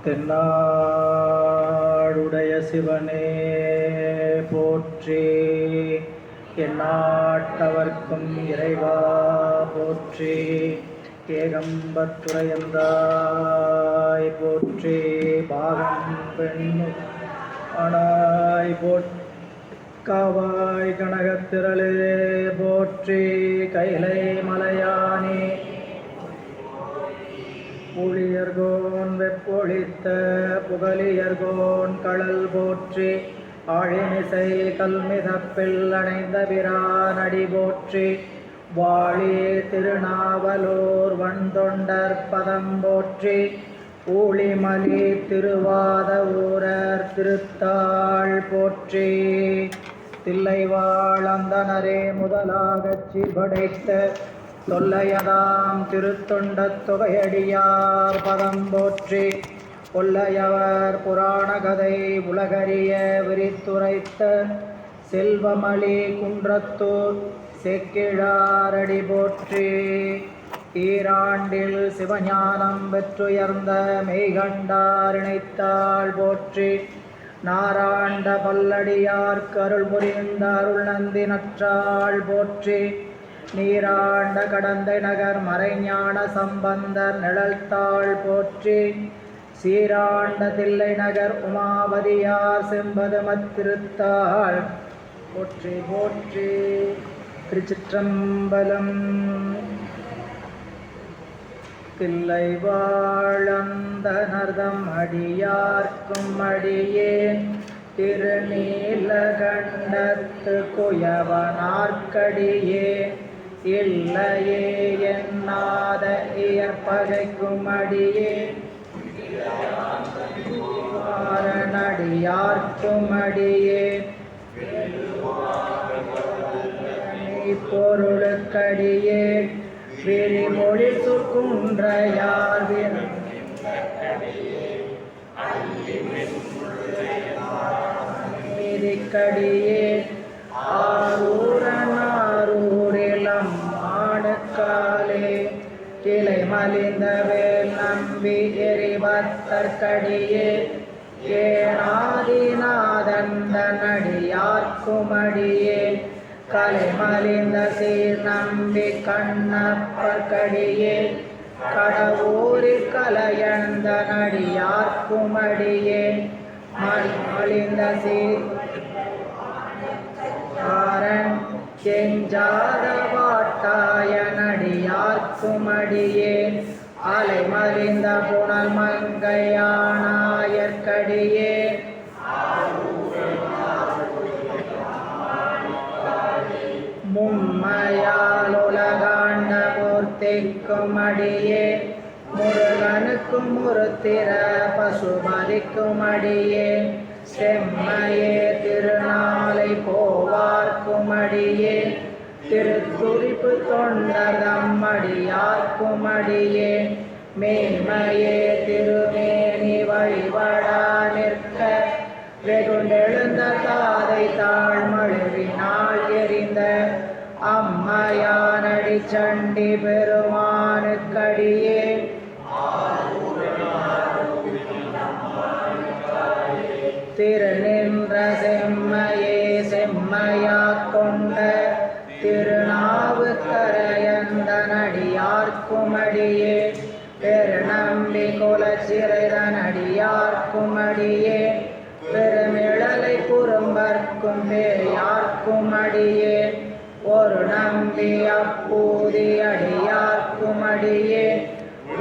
தென்னாடுடைய சிவனே போற்றி, எந்நாட்டவர்க்கும் இறைவா போற்றி, ஏகம்பத்துரையந்தாய் போற்றி, பாகம் பெண்ணு அனாய் போற்காவாய் கனகத்திரளே போற்றி, கைலை மலையானே ஊழியர்கோன் வெப்பொழித்த புகழியர்கோன் கடல் போற்றி, ஆழிமிசை கல்மிதப்பில் அணைந்த பிரானடி போற்றி, வாழி திருநாவலூர் வண்தொண்டர் பதம் போற்றி, ஊழிமலி திருவாத ஊரர் திருத்தாள் போற்றி, தில்லைவாழ் அந்தணரே முதலாகச் சீர்படைத்த தொல்லையதாம் திருத்தொண்டத் தொகையடியார் பதம் போற்றி, கொல்லையவர் புராண கதை உலகறிய விரித்துரைத்த செல்வமளி குன்றத்தூர் செக்கிழாரடி போற்றி, ஈராண்டில் சிவஞானம் பெற்றுயர்ந்த மெய்கண்டார் இணைத்தாள் போற்றி, நாராண்ட பல்லடியார்க்கு அருள் புரிந்த அருள் நந்தி நற்றாள் போற்றி, நீராண்ட கடந்தை நகர் மறைஞான சம்பந்தர் நிழல்தாள் போற்றி, சீராண்ட தில்லை நகர் உமாபதியார் செம்பதுமத்திருத்தாள் போற்றி போற்றி. திருச்சிற்றம்பலம். தில்லை வாழந்தனர்தம் அடியார்க்கும் அடியேன், திருநீலகண்டத்து குயவனார்க்கடியே, இல்லையே என்னாத இயற்பகைக்கும் அடியே, நடியார்க்கும் அடியே, பொருளுக்கடியே, விரிமொழி சுக்குன்றையார் நீதிக்கடியே, ஆரூரனாரூரிலம் ஆடுக்காலே, கிளை மலிந்த வேல் நம்பி எரிபத்தற்கடியே, ஏனாதிநாதந்த நடியார்க்குமடியே, கலை மலிந்த சீர் நம்பி கண்ணப்பற்கடியே, கடவுரில் கலையந்த நடியார்க்குமடியே, மலிந்த சீர் ஆரன் செஞ்சாத வாட்டாய நடியார்க்குமடியே, அலை மலிந்த புனல் மங்கையானாயற்கடியே, மும்மையால் உலகாண்ட மூர்த்திக்கும் அடியே, முருகனுக்கும் முருத்திர பசுபதிக்கும் அடியே, செம்மையே திருநாளை போவார்க்கும் அடியே, திருக்குறிப்பு தொண்டர்தம் அடியார்க்கும் அடியே, மேன்மையே திருமேனி வழிபடா நிற்க, வெகுண்டெழுந்த தாதை தாழ்மழுவினால் எறிந்த அம்மையானடி சண்டி பெருமானுக்கடியே, திருநின்ற செம்மையே செம்மையாக் கொண்ட திருநாவுக்கரையந்த நடியார்க்குமடியே, பெருநம்பி குலச்சிறைதனடியார்க்குமடியே, பெருமிழலை குறும்பர்க்கும் பேயார்க்குமடியே, ஒரு நம்பி அப்பூதி அடியார்க்குமடியே,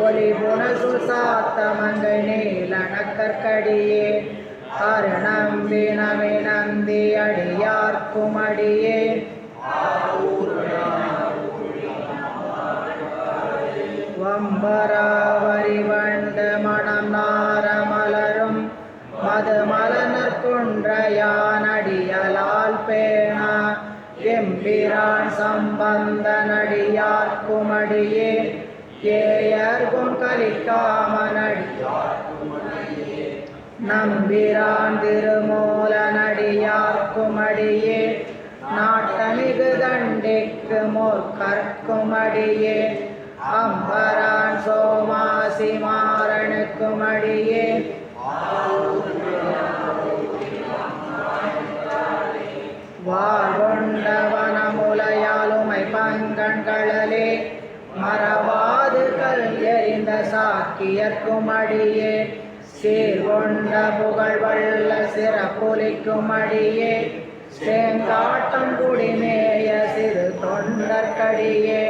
ஒலி புனசு சாத்தமங்கை நீலனக்கற்கடியே, அருநம்பி நவி நந்தி அடியார்க்குமடியே, வம்பராவரி வண்டு மணம் நார மலரும் மதுமலனர் குன்றையான் அடியலால் பேணா, எம்பிரான் சம்பந்த நடியார்க்குமடியே, ஏயர்கும் கலிக்காமனடியார்க்குமடியே, நம்பிரான் திருமூல நடியார்க்குமடியே, நாட்டமிகு தண்டிக்கு மோர்கற்குமடியே, அம்பரான் சோமாசி மாறனுக்கும் அடியேன் வாழ்கொண்டவனமுலையாலுமை பங்கண்களே மறவாது கல் எறிந்த சாக்கியர்க்கும் அடியே சீர்கொண்ட புகழ்வள்ள சிறப்புலிக்கும் அடியே சேங்காட்டம் குடிமேய சிறு தொண்டற்கடியே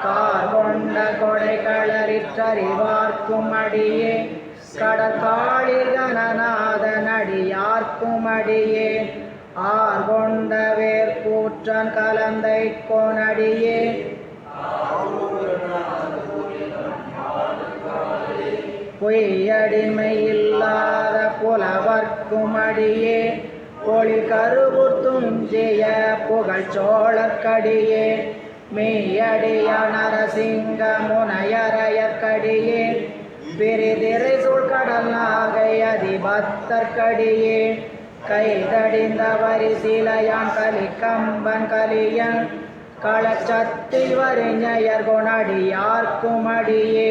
கார்கொண்ட கொடைகளறிற்றறிவார்க்கும் அடியே கடற்காளி கணநாதன் அடியார்க்கும் அடியே ஆர்கொண்ட வேர்கூற்றன் கலந்தை கோனடியே பொய்யடிமை இல்லாத புலவர்க்கும் அடியே பொழி கருவுத்துஞ்சிய புகழ்ச்சோழற்கடியே மெய்யடிய நரசிங்க முனையரையற்கடியே பிரிதிரை சூழ்கடல் நாகை அதிபத்தற்கடியே கைதடிந்த வரிசிலையான் கலிக்கம்பன் கலியன் களச்சத்தி வரிஞயர் கொணடியார்க்கும் அடியே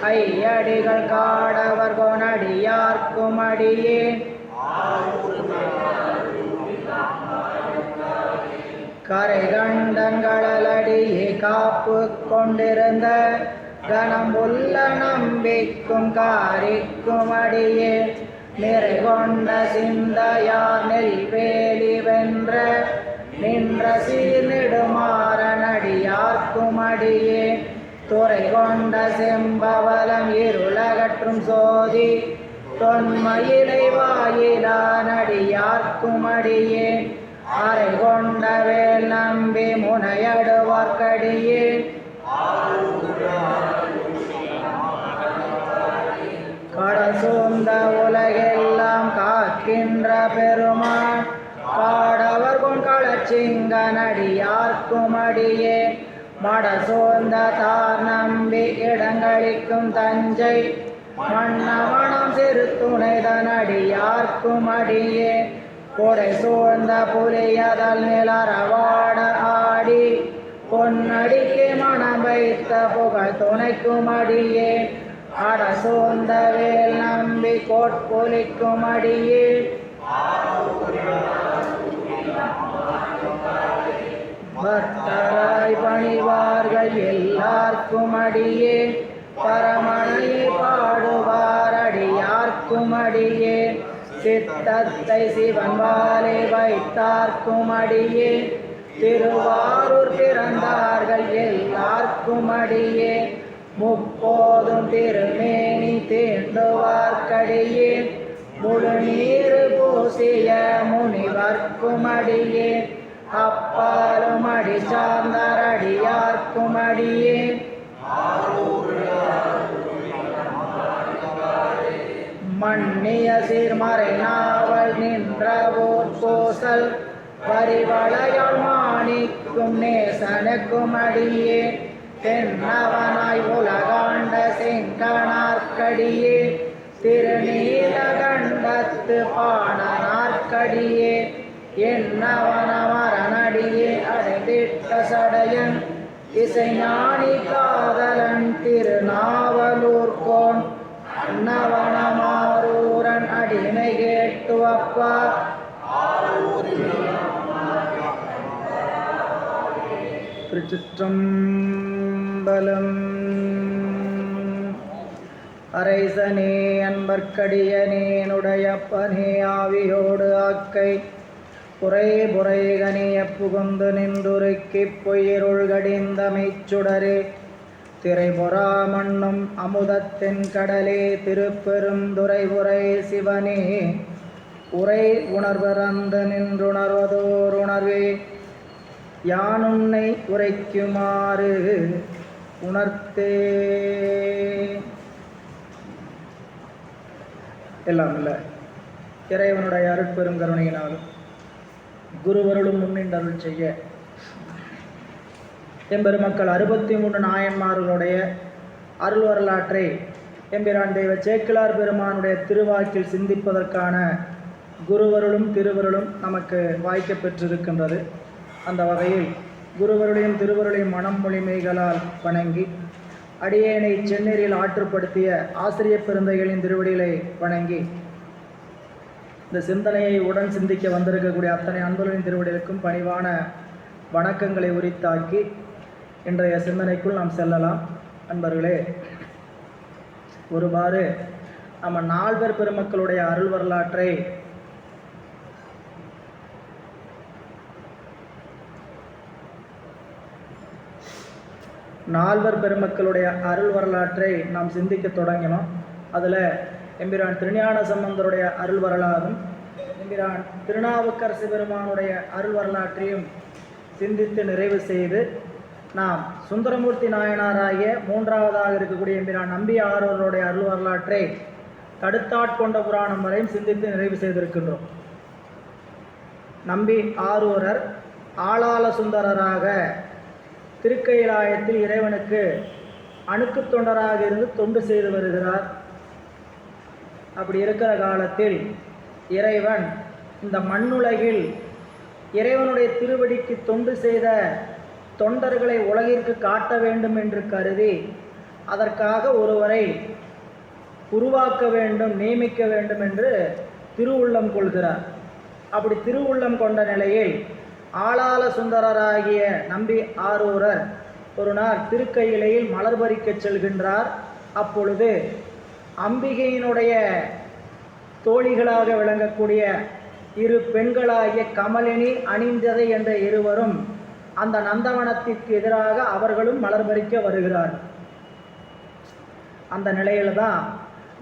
ஐயடிகள் காடவர் கொணடியார்க்கும் அடியே கரை கண்டன்களடியே காப்பு கொண்டிருந்த கணம் உள்ள நம்பிக்கும் காரிக்கும் அடியே நிறை கொண்ட சிந்தையார் நெல்வேலி வென்ற நின்ற சீர்நெடுமாறனடியார்க்கும் அடியே துறை கொண்ட செம்பவலம் இருளகற்றும் சோதி தொன்மயிலை வாயிலானடியார்க்கும் அடியே அறை கொண்ட வேல் நம்பி முனையடுவார்க்கடியே கடல் சூழ்ந்த உலகெல்லாம் காக்கின்ற பெருமான் பாடவர் கொண்களச்சிங்கனடியார்க்கும் அடியே மட சோர்ந்த தார் நம்பி இடங்களிக்கும் தஞ்சை மன்னவனம் சிறு துணைதனடியார்க்கும் அடியே கொடை சூழ்ந்த புலியதல் நிலரவாட ஆடி பொன்னடிக்கு மனம் வைத்த புகழ் துணைக்கும் அடியே அட சோர்ந்த வேல் நம்பி கோட்பொலிக்கும் அடியே பக்தராய் பணிவார்கள் எல்லார்க்கும் அடியே பரமனையை பாடுவார் அடியார்க்கும் அடியே சித்தத்தை சிவன் வாலே வைத்தார்க்கும் அடியே திருவாரூர் பிறந்தார்கள் எல்லார்க்கும் அடியே முப்போதும் திருமேனி தீண்டுவார்க்கடியே முழு நீர் பூசிய முனிவர்க்கும் அடியே அப்பாலும் அடி சார்ந்தார் அடியார்க்கும் அடியே மன்னிய சீர்மறை நாவல் நின்ற ஓர் கோசல் வரிவளையால் மாணிக்கும் நேசனுக்கும் அடியே தென்னவனாய் உலகாண்ட செங்கனார்க்கடியே திருநீலகண்டத்து பாணனார்க்கடியே என்னவனமரனடியே அடைந்திட்ட சடையன் இசைஞானி காதலன் திருநாவலூர்கோன் அன்னவனமாரூரன் அடிமை கேட்டு அப்பா திருச்சிற்றம்பலம். அரைசனே அன்பர்க்கடியனேனுடையப்பனே ஆவியோடு ஆக்கை புரை புரைகனிய புகுந்து நின்றுருக்கிப் பொய்யிருள் கடிந்த மெய்ச்சுடரே திரைபொறா மண்ணும் அமுதத்தின் கடலே திருப்பெருந்துறை உரை சிவனே உரை உணர்வறந்து நின்றுணர்வதோர் உணர்வே யானுன்னை உரைக்குமாறு உணர்த்தே. எல்லாம் இல்லை இறைவனுடைய அருட்பெரும் கருணையினாலும் குருவருளும் முன்னின்றருள் செய்ய எம்பெருமக்கள் 63 நாயன்மார்களுடைய அருள் வரலாற்றை எம்பிரான் தெய்வ சேக்கிழார் பெருமானுடைய திருவாக்கில் சிந்திப்பதற்கான குருவருளும் திருவருளும் நமக்கு வாய்க்க பெற்றிருக்கின்றது. அந்த வகையில் குருவருளையும் திருவருளையும் மனம் மொழிமைகளால் வணங்கி அடியேனை செந்நீரில் ஆற்றுப்படுத்திய ஆசிரிய பெருந்தைகளின் திருவடிகளை வணங்கி இந்த சிந்தனையை உடன் சிந்திக்க வந்திருக்கக்கூடிய அத்தனை அன்பர்களின் திருவடிகளுக்கும் பணிவான வணக்கங்களை உரித்தாக்கி இன்றைய சிந்தனைக்குள் நாம் செல்லலாம். அன்பர்களே, ஒருவாறு நம்ம நால்வர் பெருமக்களுடைய அருள் வரலாற்றை நாம் சிந்திக்க தொடங்கினோம். அதில் எம்பிரான் திருஞான சம்பந்தருடைய அருள் வரலாறும் எம்பிரான் திருநாவுக்கரசு பெருமானுடைய அருள் வரலாற்றையும் சிந்தித்து நிறைவு செய்து நாம் சுந்தரமூர்த்தி நாயனாராகிய மூன்றாவதாக இருக்கக்கூடிய எம்பிரான் நம்பி ஆரூரருடைய அருள் வரலாற்றை தடுத்தாட்கொண்ட புராணம் வரையும் சிந்தித்து நிறைவு செய்திருக்கின்றோம். நம்பி ஆரூரர் ஆளாள சுந்தரராக திருக்கைலாயத்தில் இறைவனுக்கு அணுக்கு தொண்டராக இருந்து தொண்டு செய்து வருகிறார். அப்படி இருக்கிற காலத்தில் இறைவன் இந்த மண்ணுலகில் இறைவனுடைய திருவடிக்கு தொண்டு செய்த தொண்டர்களை உலகிற்கு காட்ட வேண்டும் என்று கருதி அதற்காக ஒருவரை உருவாக்க வேண்டும், நியமிக்க வேண்டும் என்று திருவுள்ளம் கொள்கிறார். அப்படி திருவுள்ளம் கொண்ட நிலையில் ஆளாள சுந்தரராகிய நம்பி ஆரூரர் ஒரு நாள் திருக்கையிலையில் மலர் பறிக்கச் செல்கின்றார். அப்பொழுது அம்பிகையினுடைய தோழிகளாக விளங்கக்கூடிய இரு பெண்களாகிய கமலினி அணிந்ததை என்ற இருவரும் அந்த நந்தவனத்திற்கு எதிராக அவர்களும் மலர் பறிக்க வருகிறார்கள். அந்த நிலையில்தான்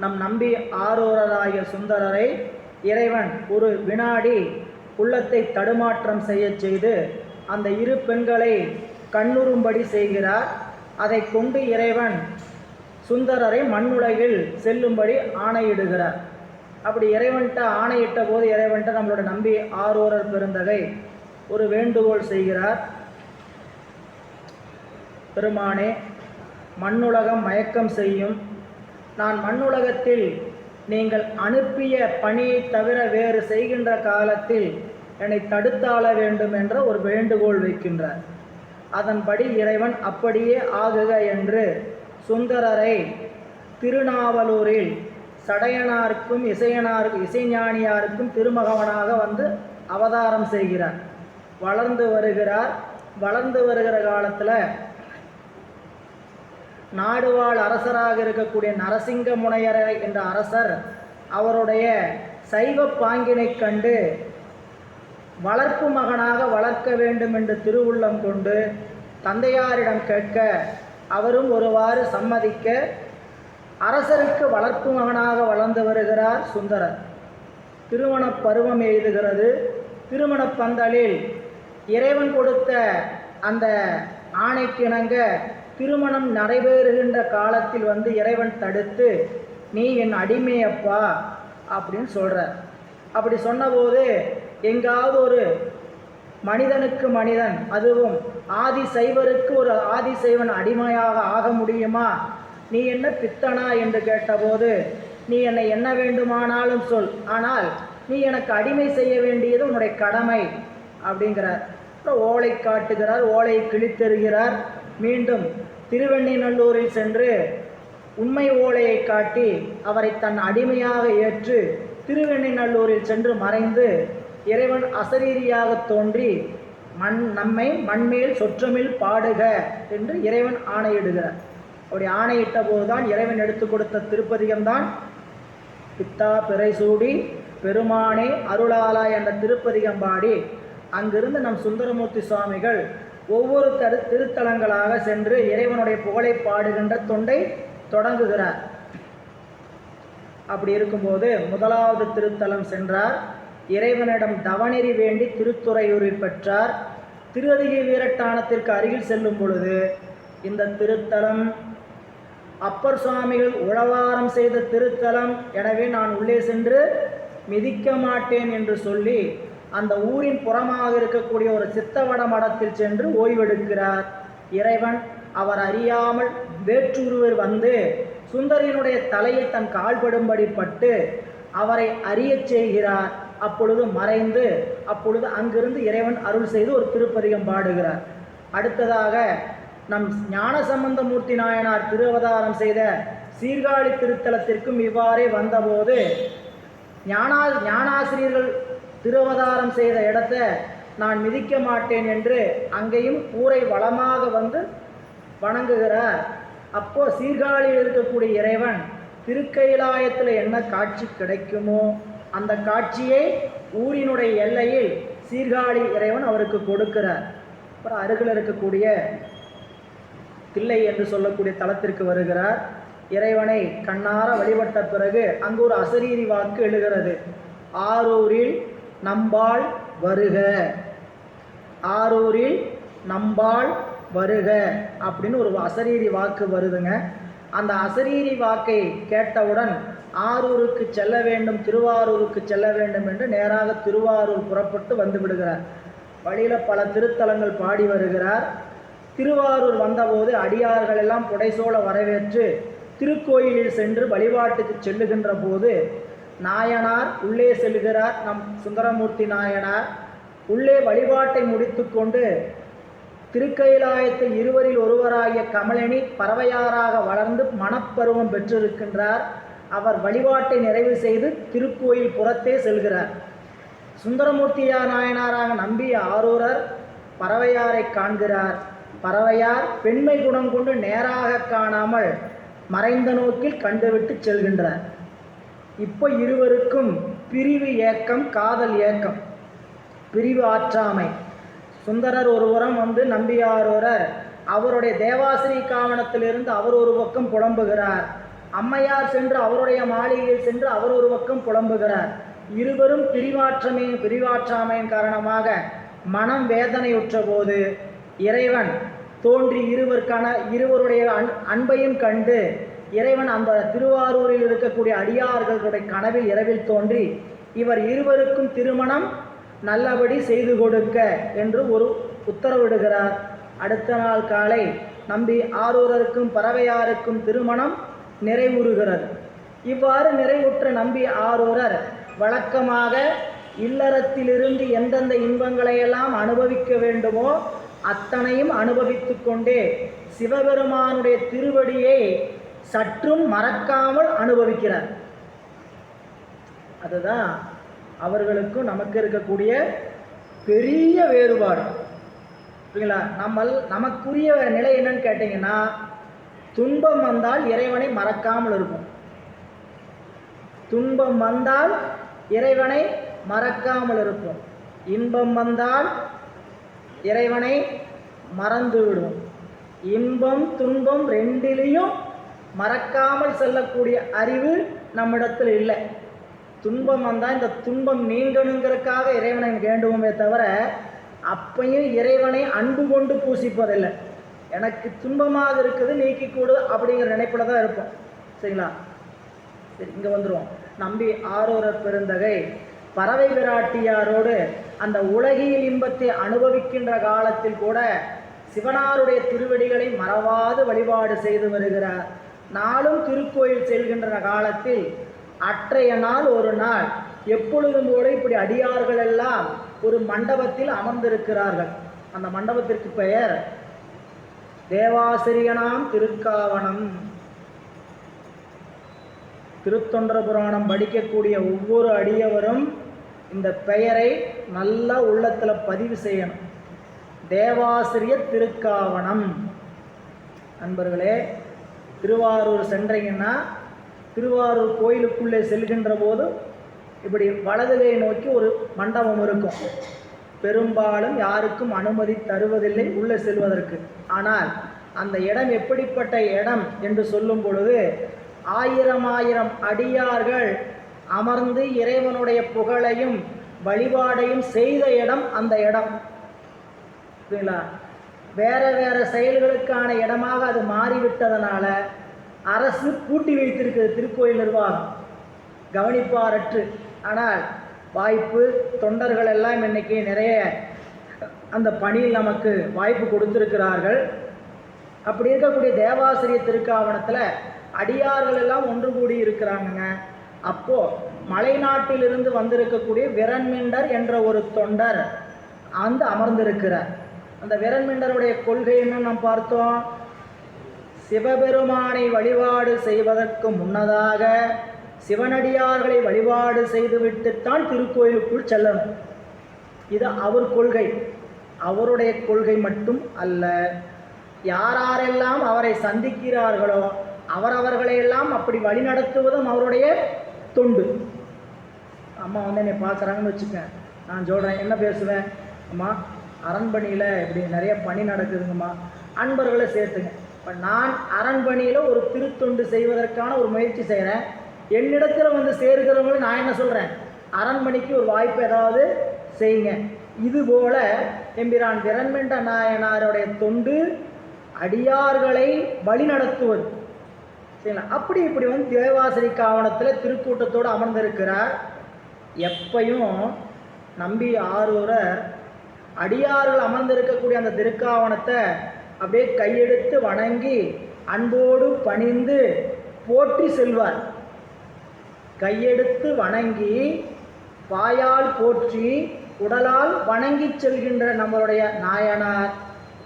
நம் நம்பி ஆரூரராகிய சுந்தரரை இறைவன் ஒரு வினாடி உள்ளத்தை தடுமாற்றம் செய்ய செய்து அந்த இரு பெண்களை கண்ணுறும்படி செய்கிறார். அதை கொண்டு இறைவன் சுந்தரரை மண்ணுலகில் செல்லும்படி ஆணையிடுகிறார். அப்படி இறைவன்கிட்ட ஆணையிட்ட போது இறைவன்கிட்ட நம்மளோட நம்பி ஆரூரர் பெருந்தகை ஒரு வேண்டுகோள் செய்கிறார். பெருமானே, மண்ணுலகம் மயக்கம் செய்யும். நான் மண்ணுலகத்தில் நீங்கள் அனுப்பிய பணியை தவிர வேறு செய்கின்ற காலத்தில் என்னை தடுத்தாள வேண்டும் என்ற ஒரு வேண்டுகோள் வைக்கின்றார். அதன்படி இறைவன் அப்படியே ஆகுக என்று சுந்தரரை திருநாவலூரில் சடையனாருக்கும் இசைஞானியாருக்கும் திருமகவனாக வந்து அவதாரம் செய்கிறார். வளர்ந்து வருகிற காலத்தில் நாடுவாழ் அரசராக இருக்கக்கூடிய நரசிங்க முனையர் என்ற அரசர் அவருடைய சைவ பாங்கினை கண்டு வளர்ப்பு மகனாக வளர்க்க வேண்டும் என்று திருவுள்ளம் கொண்டு தந்தையாரிடம் கேட்க அவரும் ஒருவாறு சம்மதிக்க அரசருக்கு வளர்ப்பு மகனாக வளர்ந்து வருகிறார் சுந்தரர். திருமண பருவம் எய்துகிறது. திருமண பந்தலில் இறைவன் கொடுத்த அந்த ஆணைக்கிணங்க திருமணம் நடைபெறுகின்ற காலத்தில் வந்து இறைவன் தடுத்து, நீ என் அடிமையப்பா அப்படின்னு சொல்கிறார். அப்படி சொன்னபோது எங்காவது ஒரு மனிதனுக்கு மனிதன், அதுவும் ஆதி சைவருக்கு ஒரு ஆதி சைவன் அடிமையாக ஆக முடியுமா? நீ என்ன பித்தனா என்று கேட்டபோது, நீ என்னை என்ன வேண்டுமானாலும் சொல், ஆனால் நீ எனக்கு அடிமை செய்ய வேண்டியது உன்னுடைய கடமை அப்படிங்கிறார். அப்புறம் ஓலை காட்டுகிறார், ஓலையை கிழித்தெறுகிறார். மீண்டும் திருவெண்ணிநல்லூரில் சென்று உண்மை ஓலையை காட்டி அவரை தன் அடிமையாக ஏற்று திருவெண்ணிநல்லூரில் சென்று மறைந்து இறைவன் அசரீரியாக தோன்றி நம்மை மண்மேல் சொற்றமில் பாடுக என்று இறைவன் ஆணையிடுகிறார். அப்படி ஆணையிட்ட போதுதான் இறைவன் எடுத்து கொடுத்த திருப்பதிகம்தான் பித்தா பிறை சூடி பெருமானே அருளாலா என்ற திருப்பதிகம் பாடி அங்கிருந்து நம் சுந்தரமூர்த்தி சுவாமிகள் ஒவ்வொரு திருத்தலங்களாக சென்று இறைவனுடைய புகழை பாடுகின்ற தொண்டை தொடங்குகிறார். அப்படி இருக்கும்போது முதலாவது திருத்தலம் சென்றார். இறைவனிடம் தவநெறி வேண்டி திருத்துறையூரில் பெற்றார். திருஅதிகை வீரட்டானத்திற்கு அருகில் செல்லும் பொழுது இந்த திருத்தலம் அப்பர் சுவாமிகள் உழவாரம் செய்த திருத்தலம், எனவே நான் உள்ளே சென்று மிதிக்க மாட்டேன் என்று சொல்லி அந்த ஊரின் புறமாக இருக்கக்கூடிய ஒரு சித்தவட மடத்தில் சென்று ஓய்வெடுக்கிறார். இறைவன் அவர் அறியாமல் வேற்றுருவர் வந்து சுந்தரியினுடைய தலையை தன் கால்படும்படி பட்டு அவரை அறியச் செய்கிறார். அப்பொழுது மறைந்து அப்பொழுது அங்கிருந்து இறைவன் அருள் செய்து ஒரு திருப்பதிகம் பாடுகிறார். அடுத்ததாக நம் ஞானசம்பந்தமூர்த்தி நாயனார் திருவதாரம் செய்த சீர்காழி திருத்தலத்திற்கும் இவ்வாறே வந்தபோது ஞானாசிரியர்கள் திருவதாரம் செய்த இடத்த நான் மிதிக்க மாட்டேன் என்று அங்கேயும் ஊரை வளமாக வந்து வணங்குகிறார். அப்போ சீர்காழியில் இருக்கக்கூடிய இறைவன் திருக்கைலாயத்தில் என்ன காட்சி கிடைக்குமோ அந்த காட்சியை ஊரினுடைய எல்லையில் சீர்காழி இறைவன் அவருக்கு கொடுக்கிறார். அப்புறம் அருகில் இருக்கக்கூடிய தில்லை என்று சொல்லக்கூடிய தலத்திற்கு வருகிறார். இறைவனை கண்ணார வழிபட்ட பிறகு அங்கு ஒரு அசரீரி வாக்கு எழுகிறது. ஆரூரில் நம்பாள் வருக, ஆரூரில் நம்பாள் வருக அப்படின்னு ஒரு அசரீரி வாக்கு வருதுங்க. அந்த அசரீரி வாக்கை கேட்டவுடன் ஆரூருக்கு செல்ல வேண்டும், திருவாரூருக்கு செல்ல வேண்டும் என்று நேராக திருவாரூர் புறப்பட்டு வந்து விடுகிறார். வழியில் பல திருத்தலங்கள் பாடி வருகிறார். திருவாரூர் வந்தபோது அடியார்கள் எல்லாம் புடைசோல வரவேற்று திருக்கோயிலில் சென்று வழிபாட்டுக்கு செல்லுகின்ற போது நாயனார் உள்ளே செல்கிறார். நம் சுந்தரமூர்த்தி நாயனார் உள்ளே வழிபாட்டை முடித்து கொண்டு திருக்கைலாயத்தில் இருவரில் ஒருவராகிய கமலினி பறவையாராக வளர்ந்து மணப்பருவம் பெற்றிருக்கின்றார். அவர் வழிபாட்டை நிறைவு செய்து திருக்கோயில் புறத்தே செல்கிறார். சுந்தரமூர்த்தியா நாயனாராக நம்பிய ஆரூரர் பறவையாரை காண்கிறார். பறவையார் பெண்மை குணம் கொண்டு நேராக காணாமல் மறைந்த நோக்கில் கண்டுவிட்டு செல்கின்றார். இப்போ இருவருக்கும் பிரிவு ஏக்கம், காதல் ஏக்கம், பிரிவு ஆற்றாமை. சுந்தரர் ஒருவரம் வந்து நம்பியாரூரர் அவருடைய தேவாசிரி காவணத்திலிருந்து அவர் ஒரு பக்கம் புலம்புகிறார். அம்மையார் சென்று அவருடைய மாளிகையில் சென்று அவர் ஒரு பக்கம் புலம்புகிறார். இருவரும் பிரிவாற்றாமையின் காரணமாக மனம் வேதனையுற்ற போது இறைவன் தோன்றி இருவருடைய அன்பையும் கண்டு இறைவன் அந்த திருவாரூரில் இருக்கக்கூடிய அடியார்களுடைய கனவில் இரவில் தோன்றி இவர் இருவருக்கும் திருமணம் நல்லபடி செய்து கொடுக்க என்று ஒரு உத்தரவிடுகிறார். அடுத்த நாள் காலை நம்பி ஆரூரருக்கும் பறவையாருக்கும் திருமணம் நிறைவுறுகிறது. இவ்வாறு நிறைவுற்ற நம்பி ஆரூரர் வழக்கமாக இல்லறத்திலிருந்து எந்தெந்த இன்பங்களையெல்லாம் அனுபவிக்க வேண்டுமோ அத்தனையும் அனுபவித்து கொண்டே சிவபெருமானுடைய திருவடியை சற்றும் மறக்காமல் அனுபவிக்கிறார். அதுதான் அவர்களுக்கும் நமக்கு இருக்கக்கூடிய பெரிய வேறுபாடு. சரிங்களா? நமக்குரிய நிலை என்னன்னு கேட்டிங்கன்னா, துன்பம் வந்தால் இறைவனை மறக்காமல் இருக்கும். துன்பம் வந்தால் இறைவனை மறக்காமல் இருக்கும். இன்பம் வந்தால் இறைவனை மறந்து விடும். இன்பம் துன்பம் ரெண்டிலையும் மறக்காமல் செல்லக்கூடிய அறிவு நம்மிடத்தில் இல்லை. துன்பம் வந்தால் இந்த துன்பம் நீங்கணுங்கிறதுக்காக இறைவனை வேண்டுவோமே தவிர அப்பையும் இறைவனை அன்பு கொண்டு பூசிப்பதில்லை. எனக்கு துன்பமாக இருக்குது நீக்கி கொடு அப்படிங்கிற நினைப்பில் தான் இருப்போம். சரிங்களா? சரி, இங்கே வந்துடுவோம். நம்பி ஆரூரர் பெருந்தகை பறவை பிராட்டியாரோடு அந்த உலகியல் இன்பத்தை அனுபவிக்கின்ற காலத்தில் கூட சிவனாருடைய திருவடிகளை மறவாது வழிபாடு செய்து வருகிறார். நாளும் திருக்கோயில் செல்கின்ற காலத்தில் அற்றைய நாள் ஒரு நாள் எப்பொழுதும் கூட இப்படி அடியார்கள் எல்லாம் ஒரு மண்டபத்தில் அமர்ந்திருக்கிறார்கள். அந்த மண்டபத்திற்கு பெயர் தேவாசிரியனாம் திருக்காவணம். திருத்தொண்டர புராணம் படிக்கக்கூடிய ஒவ்வொரு அடியவரும் இந்த பெயரை நல்லா உள்ளத்தில் பதிவு செய்யணும். தேவாசிரிய திருக்காவணம். நண்பர்களே, திருவாரூர் சென்றீங்கன்னா திருவாரூர் கோயிலுக்குள்ளே செல்கின்ற போது இப்படி வலதுகை நோக்கி ஒரு மண்டபம் இருக்கும். பெரும்பாலும் யாருக்கும் அனுமதி தருவதில்லை உள்ளே செல்வதற்கு. ஆனால் அந்த இடம் எப்படிப்பட்ட இடம் என்று சொல்லும் பொழுது ஆயிரம் அடியார்கள் அமர்ந்து இறைவனுடைய புகழையும் வழிபாடையும் செய்த இடம் அந்த இடம். சரிங்களா? வேறு செயல்களுக்கான இடமாக அது மாறிவிட்டதனால அரசு பூட்டி வைத்திருக்கிறது திருக்கோயில் நிர்வாகம் கவனிப்பாரற்று. ஆனால் வாய்ப்பு தொண்டர்கள் எல்லாம் இன்றைக்கி நிறைய அந்த பணியில் நமக்கு வாய்ப்பு கொடுத்திருக்கிறார்கள். அப்படி இருக்கக்கூடிய தேவாசிரிய திருக்காவணத்தில் அடியார்கள் எல்லாம் ஒன்று கூடி இருக்கிறாங்க. அப்போது மலைநாட்டிலிருந்து வந்திருக்கக்கூடிய விரண்மிண்டர் என்ற ஒரு தொண்டர் அமர்ந்திருக்கிறார். அந்த விரண்மிண்டருடைய கொள்கை என்ன நாம் பார்த்தோம்? சிவபெருமானை வழிபாடு செய்வதற்கு முன்னதாக சிவனடியார்களை வழிபாடு செய்துவிட்டுத்தான் திருக்கோயிலுக்குள் செல்லணும். இது அவர் கொள்கை. அவருடைய கொள்கை மட்டும் அல்ல, யாரெல்லாம் அவரை சந்திக்கிறார்களோ அவர்களையெல்லாம் அப்படி வழிநடத்துவதும் அவருடைய தொண்டு. அம்மா வந்து என்னை பார்க்குறாங்கன்னு வச்சுக்கேன், நான் சொல்கிறேன், என்ன பேசுவேன்? அம்மா அரண்மனையில் இப்படி நிறைய பணி நடக்குதுங்கம்மா, அன்பர்களை சேர்த்துங்க. இப்போ நான் அரண்மனையில் ஒரு திருத்தொண்டு செய்வதற்கான ஒரு முயற்சி செய்கிறேன். என்னிடத்தில் வந்து சேர்க்கிறவங்களும் நான் என்ன சொல்கிறேன்? அரண்மனைக்கு ஒரு வாய்ப்பு ஏதாவது செய்யுங்க. இதுபோல எம்பிரான் விரண்மிண்ட நாயனாருடைய தொண்டு அடியார்களை வழி நடத்துவது. சரிங்களா? அப்படி இப்படி வந்து தேவாசிரி காவணத்தில் திருக்கூட்டத்தோடு அமர்ந்திருக்கிறார். எப்பையும் நம்பி ஆரூரர் அடியார்கள் அமர்ந்திருக்கக்கூடிய அந்த திருக்காவணத்தை அப்படியே கையெடுத்து வணங்கி அன்போடு பணிந்து போற்றி செல்வார். கையெடுத்து வணங்கி வாயால் போற்றி உடலால் வணங்கி செல்கின்ற நம்மளுடைய நாயனார்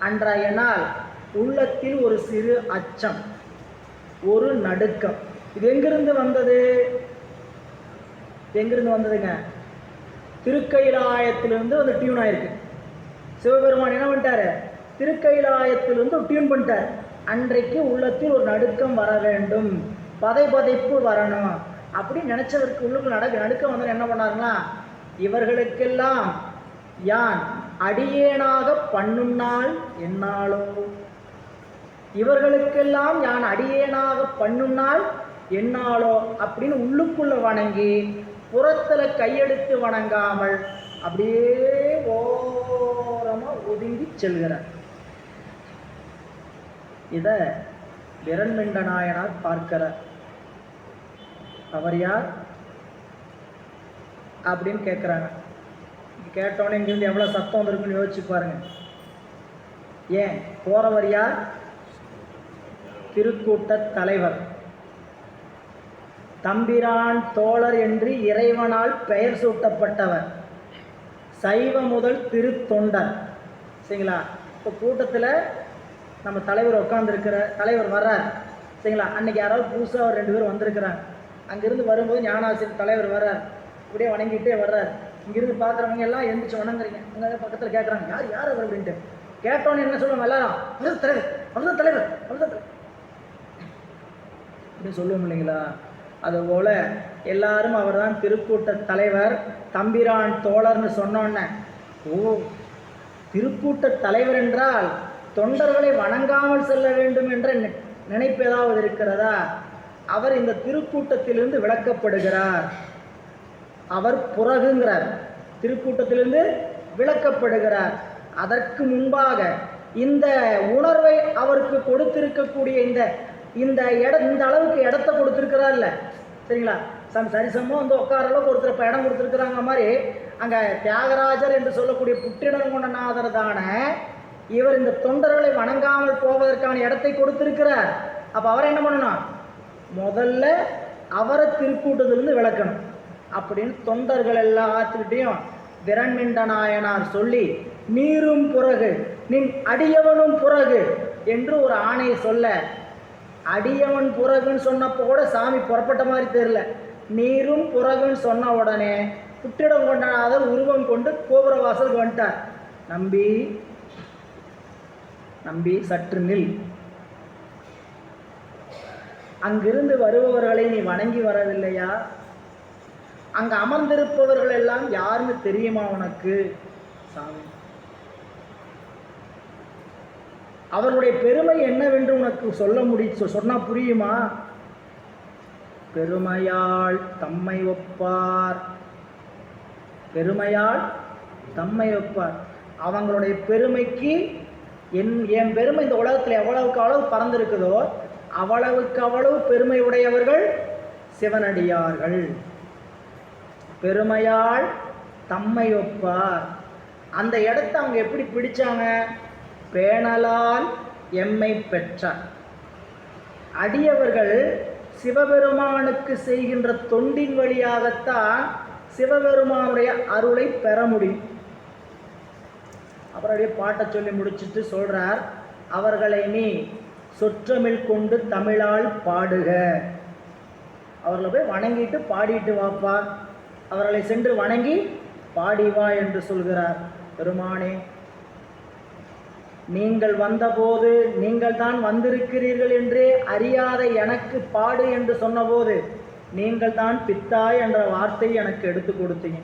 அன்றைய நாள் உள்ளத்தில் ஒரு சிறு அச்சம், ஒரு நடுக்கம். இது எங்கிருந்து வந்தது? எங்கிருந்து வந்ததுங்க? திருக்கைலாயத்திலிருந்து வந்து டியூன் ஆயிருக்கு. சிவபெருமான் என்ன பண்ணிட்டாரு? திருக்கைலாயத்திலிருந்து டியூன் பண்ணிட்டார். அன்றைக்கு உள்ளத்தில் ஒரு நடுக்கம் வர வேண்டும், பதைப்பு வரணும் அப்படின்னு நினைச்சவருக்கு உள்ளுக்கு நடுக்கம் வந்து என்ன பண்ணாருன்னா, இவர்களுக்கெல்லாம் யான் அடியேனாக பண்ணும் நாள் என்னாலோ, இவர்களுக்கெல்லாம் யான் அடியேனாக பண்ணும் நாள் என்னாலோ அப்படின்னு உள்ளுக்குள்ள வணங்கி புறத்துல கையெடுத்து வணங்காமல் அப்படியே ஓரமா ஒதுங்கி செல்கிறார். இத விரண்மிண்ட நாயனார் பார்க்கிறார். அவர் யார் அப்படின்னு கேட்குறாங்க. கேட்டோன்னே இங்கிருந்து எவ்வளோ சத்தம் வந்திருக்குன்னு யோசிச்சு பாருங்க. ஏன் போறவர் யார்? திருக்கூட்ட தலைவர், தம்பிரான் தோழர் என்று இறைவனால் பெயர் சூட்டப்பட்டவர், சைவ முதல் திருத்தொண்டர். சரிங்களா? இப்போ கூட்டத்தில் நம்ம தலைவர் உட்காந்துருக்கிற தலைவர் வர்றார். சரிங்களா? அன்னைக்கு யாராவது புதுசாக ஒரு 2 பேர் வந்திருக்கிறாங்க. அங்கேருந்து வரும்போது ஞானாசிரியர் தலைவர் வர்றார், இப்படியே வணங்கிட்டே வர்றார். இங்கிருந்து பார்க்குறவங்க எல்லாம் எழுந்திரிச்சு வணங்குறீங்க. அங்கே பக்கத்தில் கேட்குறாங்க, யார் அவர் அப்படின்ட்டு. கேட்டோன்னு என்ன சொல்லுவாங்க எல்லாரும்? அவர் தலைவர், அவர் தலைவர், அவர் தலைவர் அப்படின்னு சொல்லுவோம் இல்லைங்களா? அதுபோல் எல்லாரும் அவர் தான் திருக்கூட்ட தலைவர், தம்பிரான் தோழர்னு சொன்னோன்னே, ஓ திருக்கூட்ட தலைவர் என்றால் தொண்டர்களை வணங்காமல் செல்ல வேண்டும் என்ற நினைப்பு ஏதாவது இருக்கிறதா? அவர் இந்த திருக்கூட்டத்திலிருந்து விலக்கப்படுகிறார். அவர் புறகுங்கிறார், திருக்கூட்டத்திலிருந்து விலக்கப்படுகிறார். அதற்கு முன்பாக இந்த உணர்வை அவருக்கு கொடுத்திருக்கக்கூடிய இந்த அளவுக்கு இடத்த கொடுத்துருக்கிறார்ல. சரிங்களா? சரிசமம் வந்து உட்கார அளவுக்கு ஒருத்தர் இடம் கொடுத்துருக்குறாங்க மாதிரி அங்கே தியாகராஜர் என்று சொல்லக்கூடிய புற்றிடங்கொண்டநாதர் தானே இவர் இந்த தொண்டர்களை வணங்காமல் போவதற்கான இடத்தை கொடுத்திருக்கிறார். அப்போ அவரை என்ன பண்ணணும்? முதல்ல அவரை திருக்கூட்டத்திலிருந்து விளக்கணும் அப்படின்னு தொண்டர்கள் எல்லாத்துக்கிட்டையும் விரண்மிண்ட நாயனார் சொல்லி, நீரும் புறகு நின் அடியவனும் புறகு என்று ஒரு ஆணை சொல்ல, அடியவன் புறகுன்னு சொன்னப்போ கூட சாமி புறப்பட்ட மாதிரி தெரியல. நீரும் புறகுன்னு சொன்ன உடனே புற்றிடம் கொண்டனாதர் உருவம் கொண்டு கோபுர வாசலுக்கு வந்துட்டார். நம்பி சற்று நில், அங்கிருந்து வருபவர்களை நீ வணங்கி வரவில்லையா? அங்க அமர்ந்திருப்பவர்கள் எல்லாம் யாருன்னு தெரியுமா உனக்கு? சாமி, அவருடைய பெருமை என்னவென்று உனக்கு சொன்னா புரியுமா? பெருமையால் தம்மை ஒப்பார், பெருமையால் தம்மை ஒப்பார். அவங்களுடைய பெருமைக்கு என் பெருமை இந்த உலகத்தில் எவ்வளவுக்கு அவ்வளவு பறந்திருக்குதோ அவ்வளவுக்கு அவ்வளவு பெருமை உடையவர்கள் சிவனடியார்கள். பெருமையால் தம்மை ஒப்பார். அந்த இடத்தை அவங்க எப்படி பிடிச்சாங்க? பேணலால் எம்மை பெற்றார். அடியவர்கள் சிவபெருமானுக்கு செய்கின்ற தொண்டின் வழியாகத்தான் சிவபெருமானுடைய அருளை பெற முடியும். அப்புறம் அப்படியே பாட்டை சொல்லி முடிச்சுட்டு சொல்கிறார், அவர்களை நீ சொற்றமிழ் கொண்டு தமிழால் பாடுக. அவர்களை போய் வணங்கிட்டு பாடிட்டு வாப்பா, அவர்களை சென்று வணங்கி பாடி வா என்று சொல்கிறார். பெருமானே, நீங்கள் வந்தபோது நீங்கள் தான் வந்திருக்கிறீர்கள் என்றே அறியாத எனக்கு பாடு என்று சொன்னபோது நீங்கள் தான் பித்தாய் என்ற வார்த்தை எனக்கு எடுத்து கொடுத்தீங்க.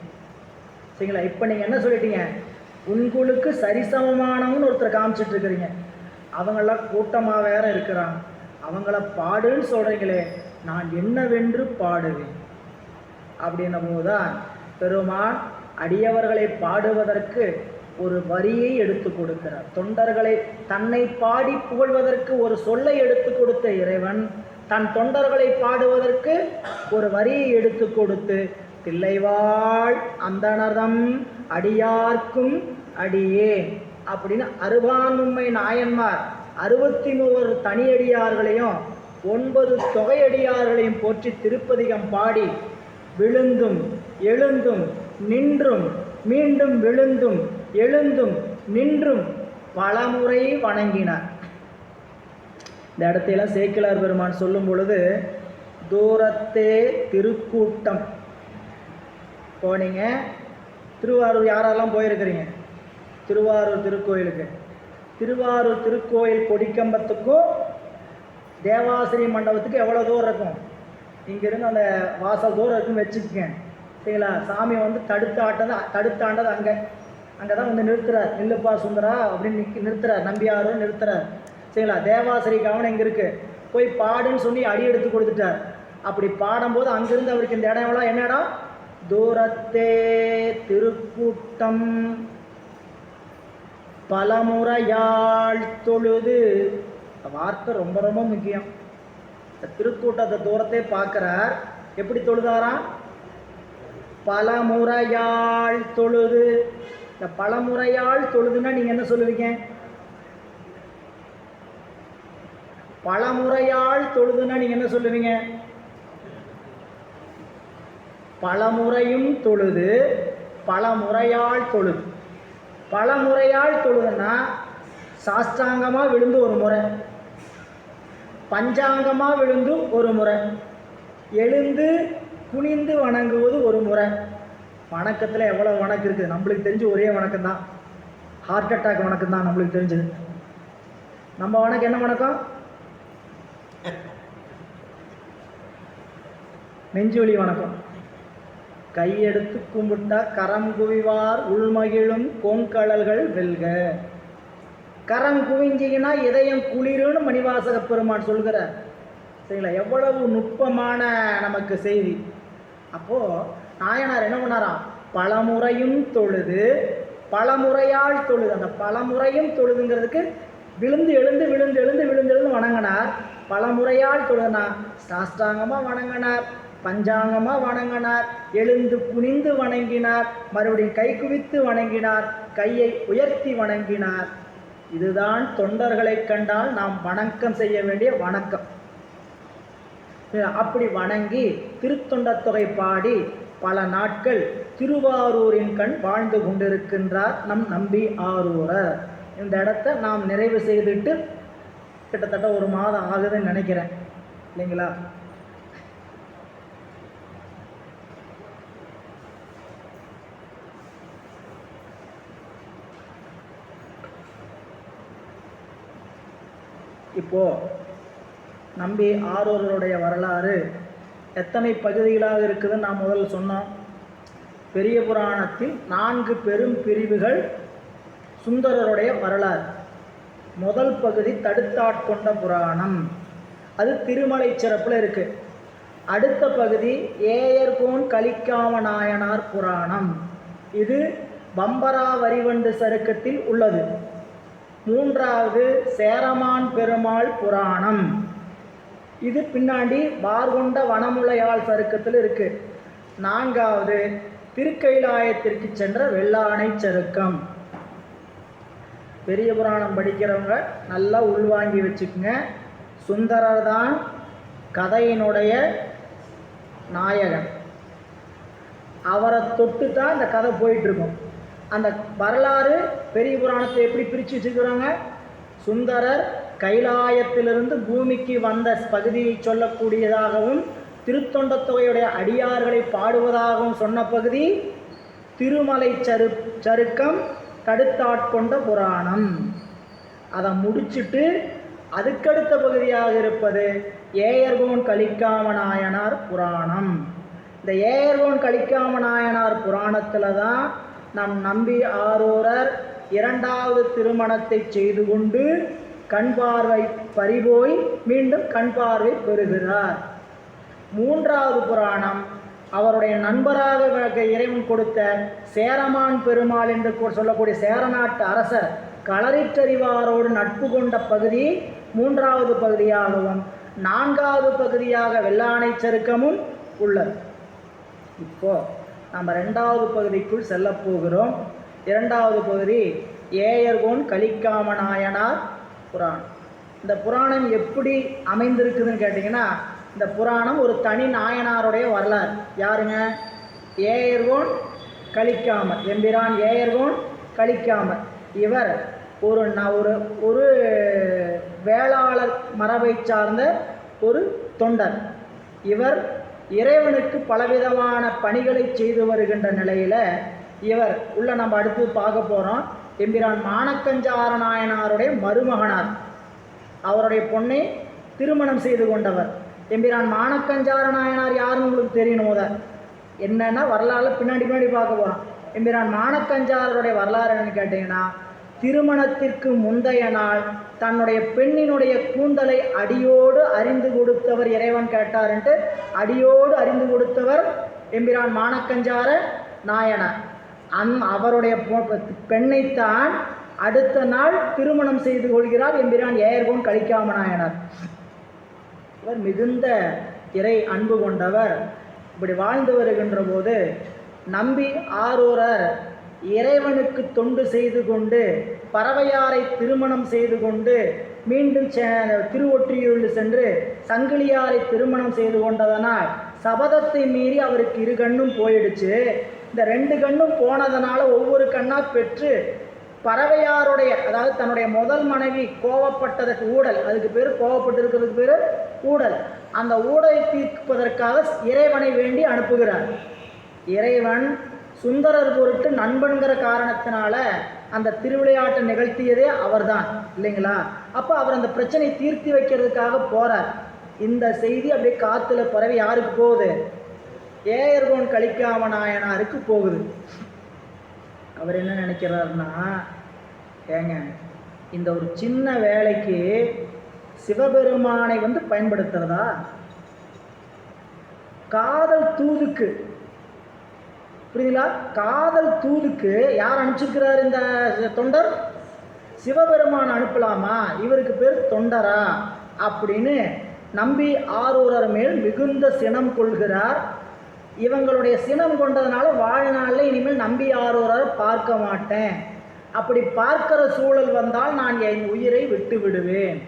சரிங்களா? இப்போ நீங்கள் என்ன சொல்லிட்டீங்க? உங்களுக்கு சரிசமமானவன்னு ஒருத்தர் காமிச்சிட்டு இருக்கிறீங்க. அவங்களாம் கூட்டமாக வேற இருக்கிறாங்க. அவங்கள பாடுன்னு சொல்கிறீங்களே, நான் என்னவென்று பாடுவேன் அப்படின்ன போதுதான் பெருமான் அடியவர்களை பாடுவதற்கு ஒரு வரியை எடுத்து கொடுக்கிறார். தொண்டர்களை தன்னை பாடி புகழ்வதற்கு ஒரு சொல்லை எடுத்து கொடுத்த இறைவன் தன் தொண்டர்களை பாடுவதற்கு ஒரு வரியை எடுத்து கொடுத்து, தில்லைவாழ் அந்தணர்தம் அடியார்க்கும் அடியே அப்படின்னு 60 நாயன்மார் 63 தனியடியார்களையும் 9 தொகையடியார்களையும் போற்றி திருப்பதிகம் பாடி விழுந்தும் எழுந்தும் நின்றும் மீண்டும் விழுந்தும் எழுந்தும் நின்றும் பலமுறை வணங்கினார். இந்த இடத்தையெல்லாம் சேக்கிழார் பெருமான் சொல்லும் பொழுது, தூரத்தே திருக்கூட்டம். போனீங்க திருவாரூர், யாரெல்லாம் போயிருக்கிறீங்க திருவாரூர் திருக்கோயிலுக்கு? திருவாரூர் திருக்கோயில் கொடிக்கம்பத்துக்கும் தேவாசிரி மண்டபத்துக்கு எவ்வளோ தூரம் இருக்கும்? இங்கேருந்து அந்த வாசல் தூரம் இருக்குன்னு வச்சுக்கங்க. சரிங்களா? சாமி வந்து தடுத்தாண்டது அங்கே தான் வந்து நிறுத்துறார். நில்லுப்பா சுந்தரா அப்படின்னு நிறுத்துறார். நம்பியாரும் நிறுத்துறார். சரிங்களா? தேவாசிரி கவனம் இங்கே இருக்குது, போய் பாடுன்னு சொல்லி அடி எடுத்து கொடுத்துட்டார். அப்படி பாடும்போது அங்கிருந்து அவருக்கு இந்த இடம் எவ்வளோ, என்ன இடம்? தூரத்தே திருக்கூட்டம் பலமுறையாள் தொழுது. வார்த்தை ரொம்ப ரொம்ப முக்கியம். இந்த திருக்கூட்டத்தை தூரத்தை பார்க்குறார். எப்படி தொழுதாராம்? பலமுறையாள் தொழுது. இந்த பலமுறையாள் தொழுதுன்னா நீங்கள் என்ன சொல்லுவீங்க? பலமுறையாள் தொழுதுன்னா நீங்கள் என்ன சொல்லுவீங்க? பலமுறையும் தொழுது, பலமுறையாள் தொழுது. பலமுறையாள் தொழுதுன்னா சாஷ்டாங்கமாக விழுந்து ஒரு முறை, பஞ்சாங்கமாக விழுந்து ஒரு முறை, எழுந்து குனிந்து வணங்குவது ஒரு முறை. வணக்கத்தில் எவ்வளோ வணக்கம் இருக்குது? நம்மளுக்கு தெரிஞ்சு ஒரே வணக்கம் தான், ஹார்ட் அட்டாக் வணக்கம் தான் நம்மளுக்கு தெரிஞ்சது. நம்ம வணக்கம் என்ன வணக்கம்? நெஞ்சுவலி வணக்கம். கையெடுத்து கும்பிட்டா கரம் குவிவார் உள்மகிழும் கோங்கழல்கள் வெல்க. கரம் குவிஞ்சிங்கன்னா இதயம் குளிருன்னு மணிவாசக பெருமான் சொல்கிறார். சரிங்களா? எவ்வளவு நுட்பமான நமக்கு செய்தி. அப்போது நாயனார் என்ன பண்ணாராம்? பலமுறையும் தொழுது, பலமுறையால் தொழுது. அந்த பலமுறையும் தொழுதுங்கிறதுக்கு விழுந்து எழுந்து விழுந்து எழுந்து விழுந்து எழுந்து வணங்கினார். பலமுறையால் தொழுதுனா சாஷ்டாங்கமாக வணங்கினார், பஞ்சாங்கமாக வணங்கினார், எழுந்து குனிந்து வணங்கினார், மறுபடியும் கை குவித்து வணங்கினார், கையை உயர்த்தி வணங்கினார். இதுதான் தொண்டர்களை கண்டால் நாம் வணக்கம் செய்ய வேண்டிய வணக்கம். அப்படி வணங்கி திருத்தொண்டத் தொகை பாடி பல நாட்கள் திருவாரூரின் கண் வாழ்ந்து கொண்டிருக்கின்றார் நம் நம்பி ஆரூரர். இந்த இடத்த நாம் நிறைவு செய்துட்டு கிட்டத்தட்ட 1 மாதம் ஆகுதுன்னு நினைக்கிறேன், இல்லைங்களா? இப்போது நம்பி ஆரூரருடைய வரலாறு எத்தனை பகுதிகளாக இருக்குதுன்னு நான் முதல்ல சொன்னோம். பெரிய புராணத்தில் 4 பெரும் பிரிவுகள் சுந்தரருடைய வரலாறு. முதல் பகுதி தடுத்தாட்கொண்ட புராணம், அது திருமலை சிறப்பில் இருக்குது. அடுத்த பகுதி ஏயர்கோன் கலிக்காம நாயனார் புராணம், இது பம்பரா வரிவண்டு சருக்கத்தில் உள்ளது. மூன்றாவது சேரமான் பெருமாள் புராணம், இது பின்னாடி பார்கொண்ட வனமுலையாள் சருக்கத்தில் இருக்குது. நான்காவது திருக்கைலாயத்திற்கு சென்ற வெள்ளானை சருக்கம். பெரிய புராணம் படிக்கிறவங்க நல்லா உள்வாங்கி வச்சுக்கோங்க. சுந்தரர் தான் கதையினுடைய நாயகன். அவரை தொட்டு தான் இந்த கதை போயிட்டுருக்கும். அந்த வரலாறு பெரிய புராணத்தை எப்படி பிரித்து வச்சுக்கிறாங்க? சுந்தரர் கைலாயத்திலிருந்து பூமிக்கு வந்த பகுதியை சொல்லக்கூடியதாகவும் திருத்தொண்ட தொகையுடைய அடியார்களை பாடுவதாகவும் சொன்ன பகுதி திருமலை சருக்கம் தடுத்தாட்கொண்ட புராணம். அதை முடிச்சுட்டு அதுக்கடுத்த பகுதியாக இருப்பது ஏயர்கோன் கலிக்காம நாயனார் புராணம். இந்த ஏயர்கோன் கலிக்காம நாயனார் புராணத்தில் தான் நம் நம்பி ஆரூரர் இரண்டாவது திருமணத்தை செய்து கொண்டு கண் பார்வை பறிபோய் மீண்டும் கண் பார்வை பெறுகிறார். மூன்றாவது புராணம் அவருடைய நண்பராக இறைவன் கொடுத்த சேரமான் பெருமாள் என்று சொல்லக்கூடிய சேரநாட்டு அரசர் களரிற்றறிவாரோடு நட்பு கொண்ட பகுதி மூன்றாவது பகுதியாகவும், நான்காவது பகுதியாக வெள்ளானை சருக்கமும் உள்ளது. இப்போ நம்ம ரெண்டாவது பகுதிக்குள் செல்ல போகிறோம். இரண்டாவது பகுதி ஏயர்கோன் கலிக்காம நாயனார் புராணம். இந்த புராணம் எப்படி அமைந்திருக்குதுன்னு கேட்டிங்கன்னா, இந்த புராணம் ஒரு தனி நாயனாருடைய வரலாறு. யாருங்க? ஏயர்கோன் கலிக்காமர், எம்பிரான் ஏயர்கோன் கலிக்காமர். இவர் ஒரு ஒரு வேளாளர் மரபை சார்ந்த ஒரு தொண்டர். இவர் இறைவனுக்கு பலவிதமான பணிகளை செய்து வருகின்ற நிலையில் இவர் உள்ள நம்ம அடுத்து பார்க்க போகிறோம். எம்பிரான் மானக்கஞ்சார நாயனாருடைய மருமகனார். அவருடைய பொண்ணை திருமணம் செய்து கொண்டவர். எம்பிரான் மானக்கஞ்சார நாயனார் யாருன்னு உங்களுக்கு தெரியணும். என்னென்னா வரலாறு பின்னாடி பார்க்க போகிறோம். எம்பிரான் மானக்கஞ்சாரருடைய வரலாறு என்னன்னு கேட்டிங்கன்னா, திருமணத்திற்கு முந்தைய நாள் தன்னுடைய பெண்ணினுடைய கூந்தலை அடியோடு அறிந்து கொடுத்தவர் இறைவன் கேட்டார்ன்ட்டு அடியோடு அறிந்து கொடுத்தவர் எம்பிரான் மானக்கஞ்சார நாயனார். அவருடைய பெண்ணைத்தான் அடுத்த நாள் திருமணம் செய்து கொள்கிறார் எம்பிரான் ஏயர்கோன் கலிக்காம நாயனார். இவர் மிகுந்த இறை அன்பு கொண்டவர். இப்படி வாழ்ந்து வருகின்ற போது நம்பி ஆரூரர் இறைவனுக்கு தொண்டு செய்து கொண்டு பறவையாரை திருமணம் செய்து கொண்டு மீண்டும் திருவொற்றியூரில் சென்று சங்கிலியாரை திருமணம் செய்து கொண்டதனால் சபதத்தை மீறி அவருக்கு இரு கண்ணும் போயிடுச்சு. இந்த ரெண்டு கண்ணும் போனதனால ஒவ்வொரு கண்ணாக பெற்று பறவையாருடைய, அதாவது தன்னுடைய முதல் மனைவி கோவப்பட்டதற்கு ஊடல், அதுக்கு பேர் கோவப்பட்டிருக்கிறதுக்கு பேர் ஊடல், அந்த ஊடலை தீர்ப்பதற்காக இறைவனை வேண்டி அனுப்புகிறார். இறைவன் சுந்தரர் பொருட்டு நண்பன்கிற காரணத்தினால அந்த திருவிளையாட்டை நிகழ்த்தியதே அவர்தான் இல்லைங்களா? அப்போ அவர் அந்த பிரச்சனை தீர்த்தி வைக்கிறதுக்காக போகிறார். இந்த செய்தி அப்படியே காற்றுல பரவி யாருக்கு போகுது? ஏயர்கோன் கலிக்காம நாயனாருக்கு போகுது. அவர் என்ன நினைக்கிறாருன்னா, ஏங்க இந்த ஒரு சின்ன வேலைக்கு சிவபெருமானை பயன்படுத்துறதா? காதல் தூதுக்கு, புரியுதுங்களா? காதல் தூதுக்கு யார் அனுப்பிச்சிருக்கிறார்? இந்த தொண்டர் சிவபெருமான் அனுப்பலாமா? இவருக்கு பேர் தொண்டரா அப்படின்னு நம்பி ஆரூரர் மேல் மிகுந்த சினம் கொள்கிறார். இவங்களுடைய சினம் கொண்டதுனால வாழ்நாளில் இனிமேல் நம்பி ஆரூரர் பார்க்க மாட்டேன், அப்படி பார்க்கிற சூழல் வந்தால் நான் என் உயிரை விட்டு விடுவேன்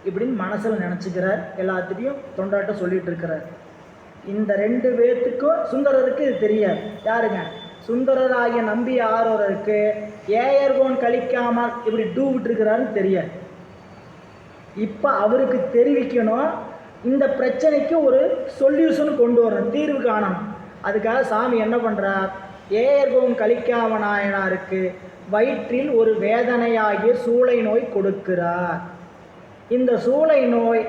இப்படின்னு மனசில் நினச்சிக்கிறார். எல்லாத்துலேயும் தொண்டாட்ட சொல்லிட்டு இருக்கிறார். இந்த ரெண்டு பேர்த்துக்கும் சுந்தரருக்கு இது தெரியாது. யாருங்க? சுந்தரராகிய நம்பி ஆரூரருக்கு ஏயர்கோன் கலிக்காமல் இப்படி டூ விட்டுருக்கிறாருன்னு தெரியாது. இப்போ அவருக்கு தெரிவிக்கணும், இந்த பிரச்சனைக்கு ஒரு சொல்யூஷன் கொண்டு வரணும், தீர்வு காணணும். அதுக்காக சாமி என்ன பண்ணுறார்? ஏயர்கோன் கலிக்காம நாயனாருக்கு வயிற்றில் ஒரு வேதனையாகிய சூளை நோய் கொடுக்கிறார். இந்த சூளை நோய்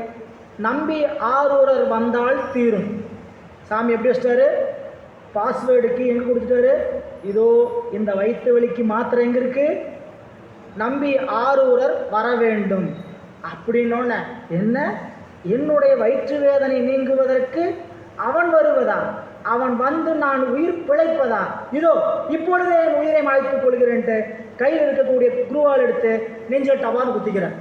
நம்பி ஆரூரர் வந்தால் தீரும். சாமி எப்படி வச்சிட்டாரு? பாஸ்வேர்டுக்கு எங்கே கொடுத்துட்டாரு? இதோ இந்த வயிற்று வலிக்கு மாத்திரை எங்கே இருக்குது? நம்பி ஆரூரர் வர வேண்டும் அப்படின்னோன்னு, என்ன என்னுடைய வயிற்று வேதனை நீங்குவதற்கு அவன் வருவதா? அவன் வந்து நான் உயிர் பிழைப்பதா? இதோ இப்பொழுதே என் உயிரை மறைத்துக் கொள்கிறேன்ட்டு கையில் இருக்கக்கூடிய குருவால் எடுத்து நெஞ்சில் டபான்னு குத்திக்கிறார்.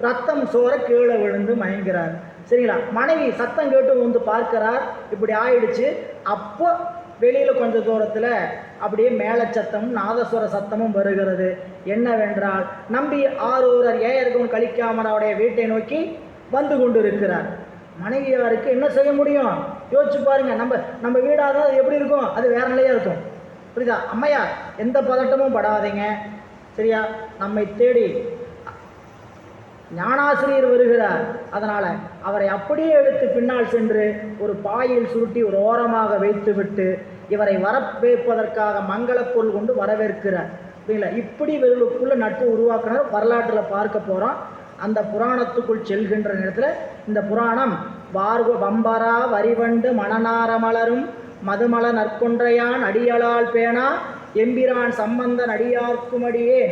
ரத்தம் சோற கீழே விழுந்து மயங்கிறார். சரிங்களா? மனைவி சத்தம் கேட்டு வந்து பார்க்கிறார், இப்படி ஆயிடுச்சு. அப்போ வெளியில் கொஞ்சம் தூரத்தில் அப்படியே மேல சத்தமும் நாதஸ்வர சத்தமும் வருகிறது. என்னவென்றால் நம்பி ஆரூரர் ஏயர்கோன் கலிக்காமராவுடைய வீட்டை நோக்கி வந்து கொண்டிருக்கிறார். மனைவியாருக்கு என்ன செய்ய முடியும்? யோசிச்சு பாருங்க. நம்ம வீடாக தான் எப்படி இருக்கும்? அது வேற நிலையாக இருக்கும். புரியுதா? அம்மையார் எந்த பதட்டமும் படாதீங்க, சரியா? நம்மை தேடி ஞானாசிரியர் வருகிறார். அதனால் அவரை அப்படியே எடுத்து பின்னால் சென்று ஒரு பாயில் சுருட்டி ஒரு ஓரமாக வைத்துவிட்டு இவரை வரவேற்பதற்காக மங்களப்பொருள் கொண்டு வரவேற்கிறார். புரியல? இப்படி இவர்களுக்குள்ள நட்பு உருவாக்குனர் வரலாற்றில் பார்க்க போகிறோம். அந்த புராணத்துக்குள் செல்கின்ற நேரத்தில் இந்த புராணம் வம்பரா வரிவண்டு மணநார மலரும் மதுமல நற்கொன்றையான் அடியலால் பேணா எம்பிரான் சம்பந்தன் அடியார்க்கும் அடியே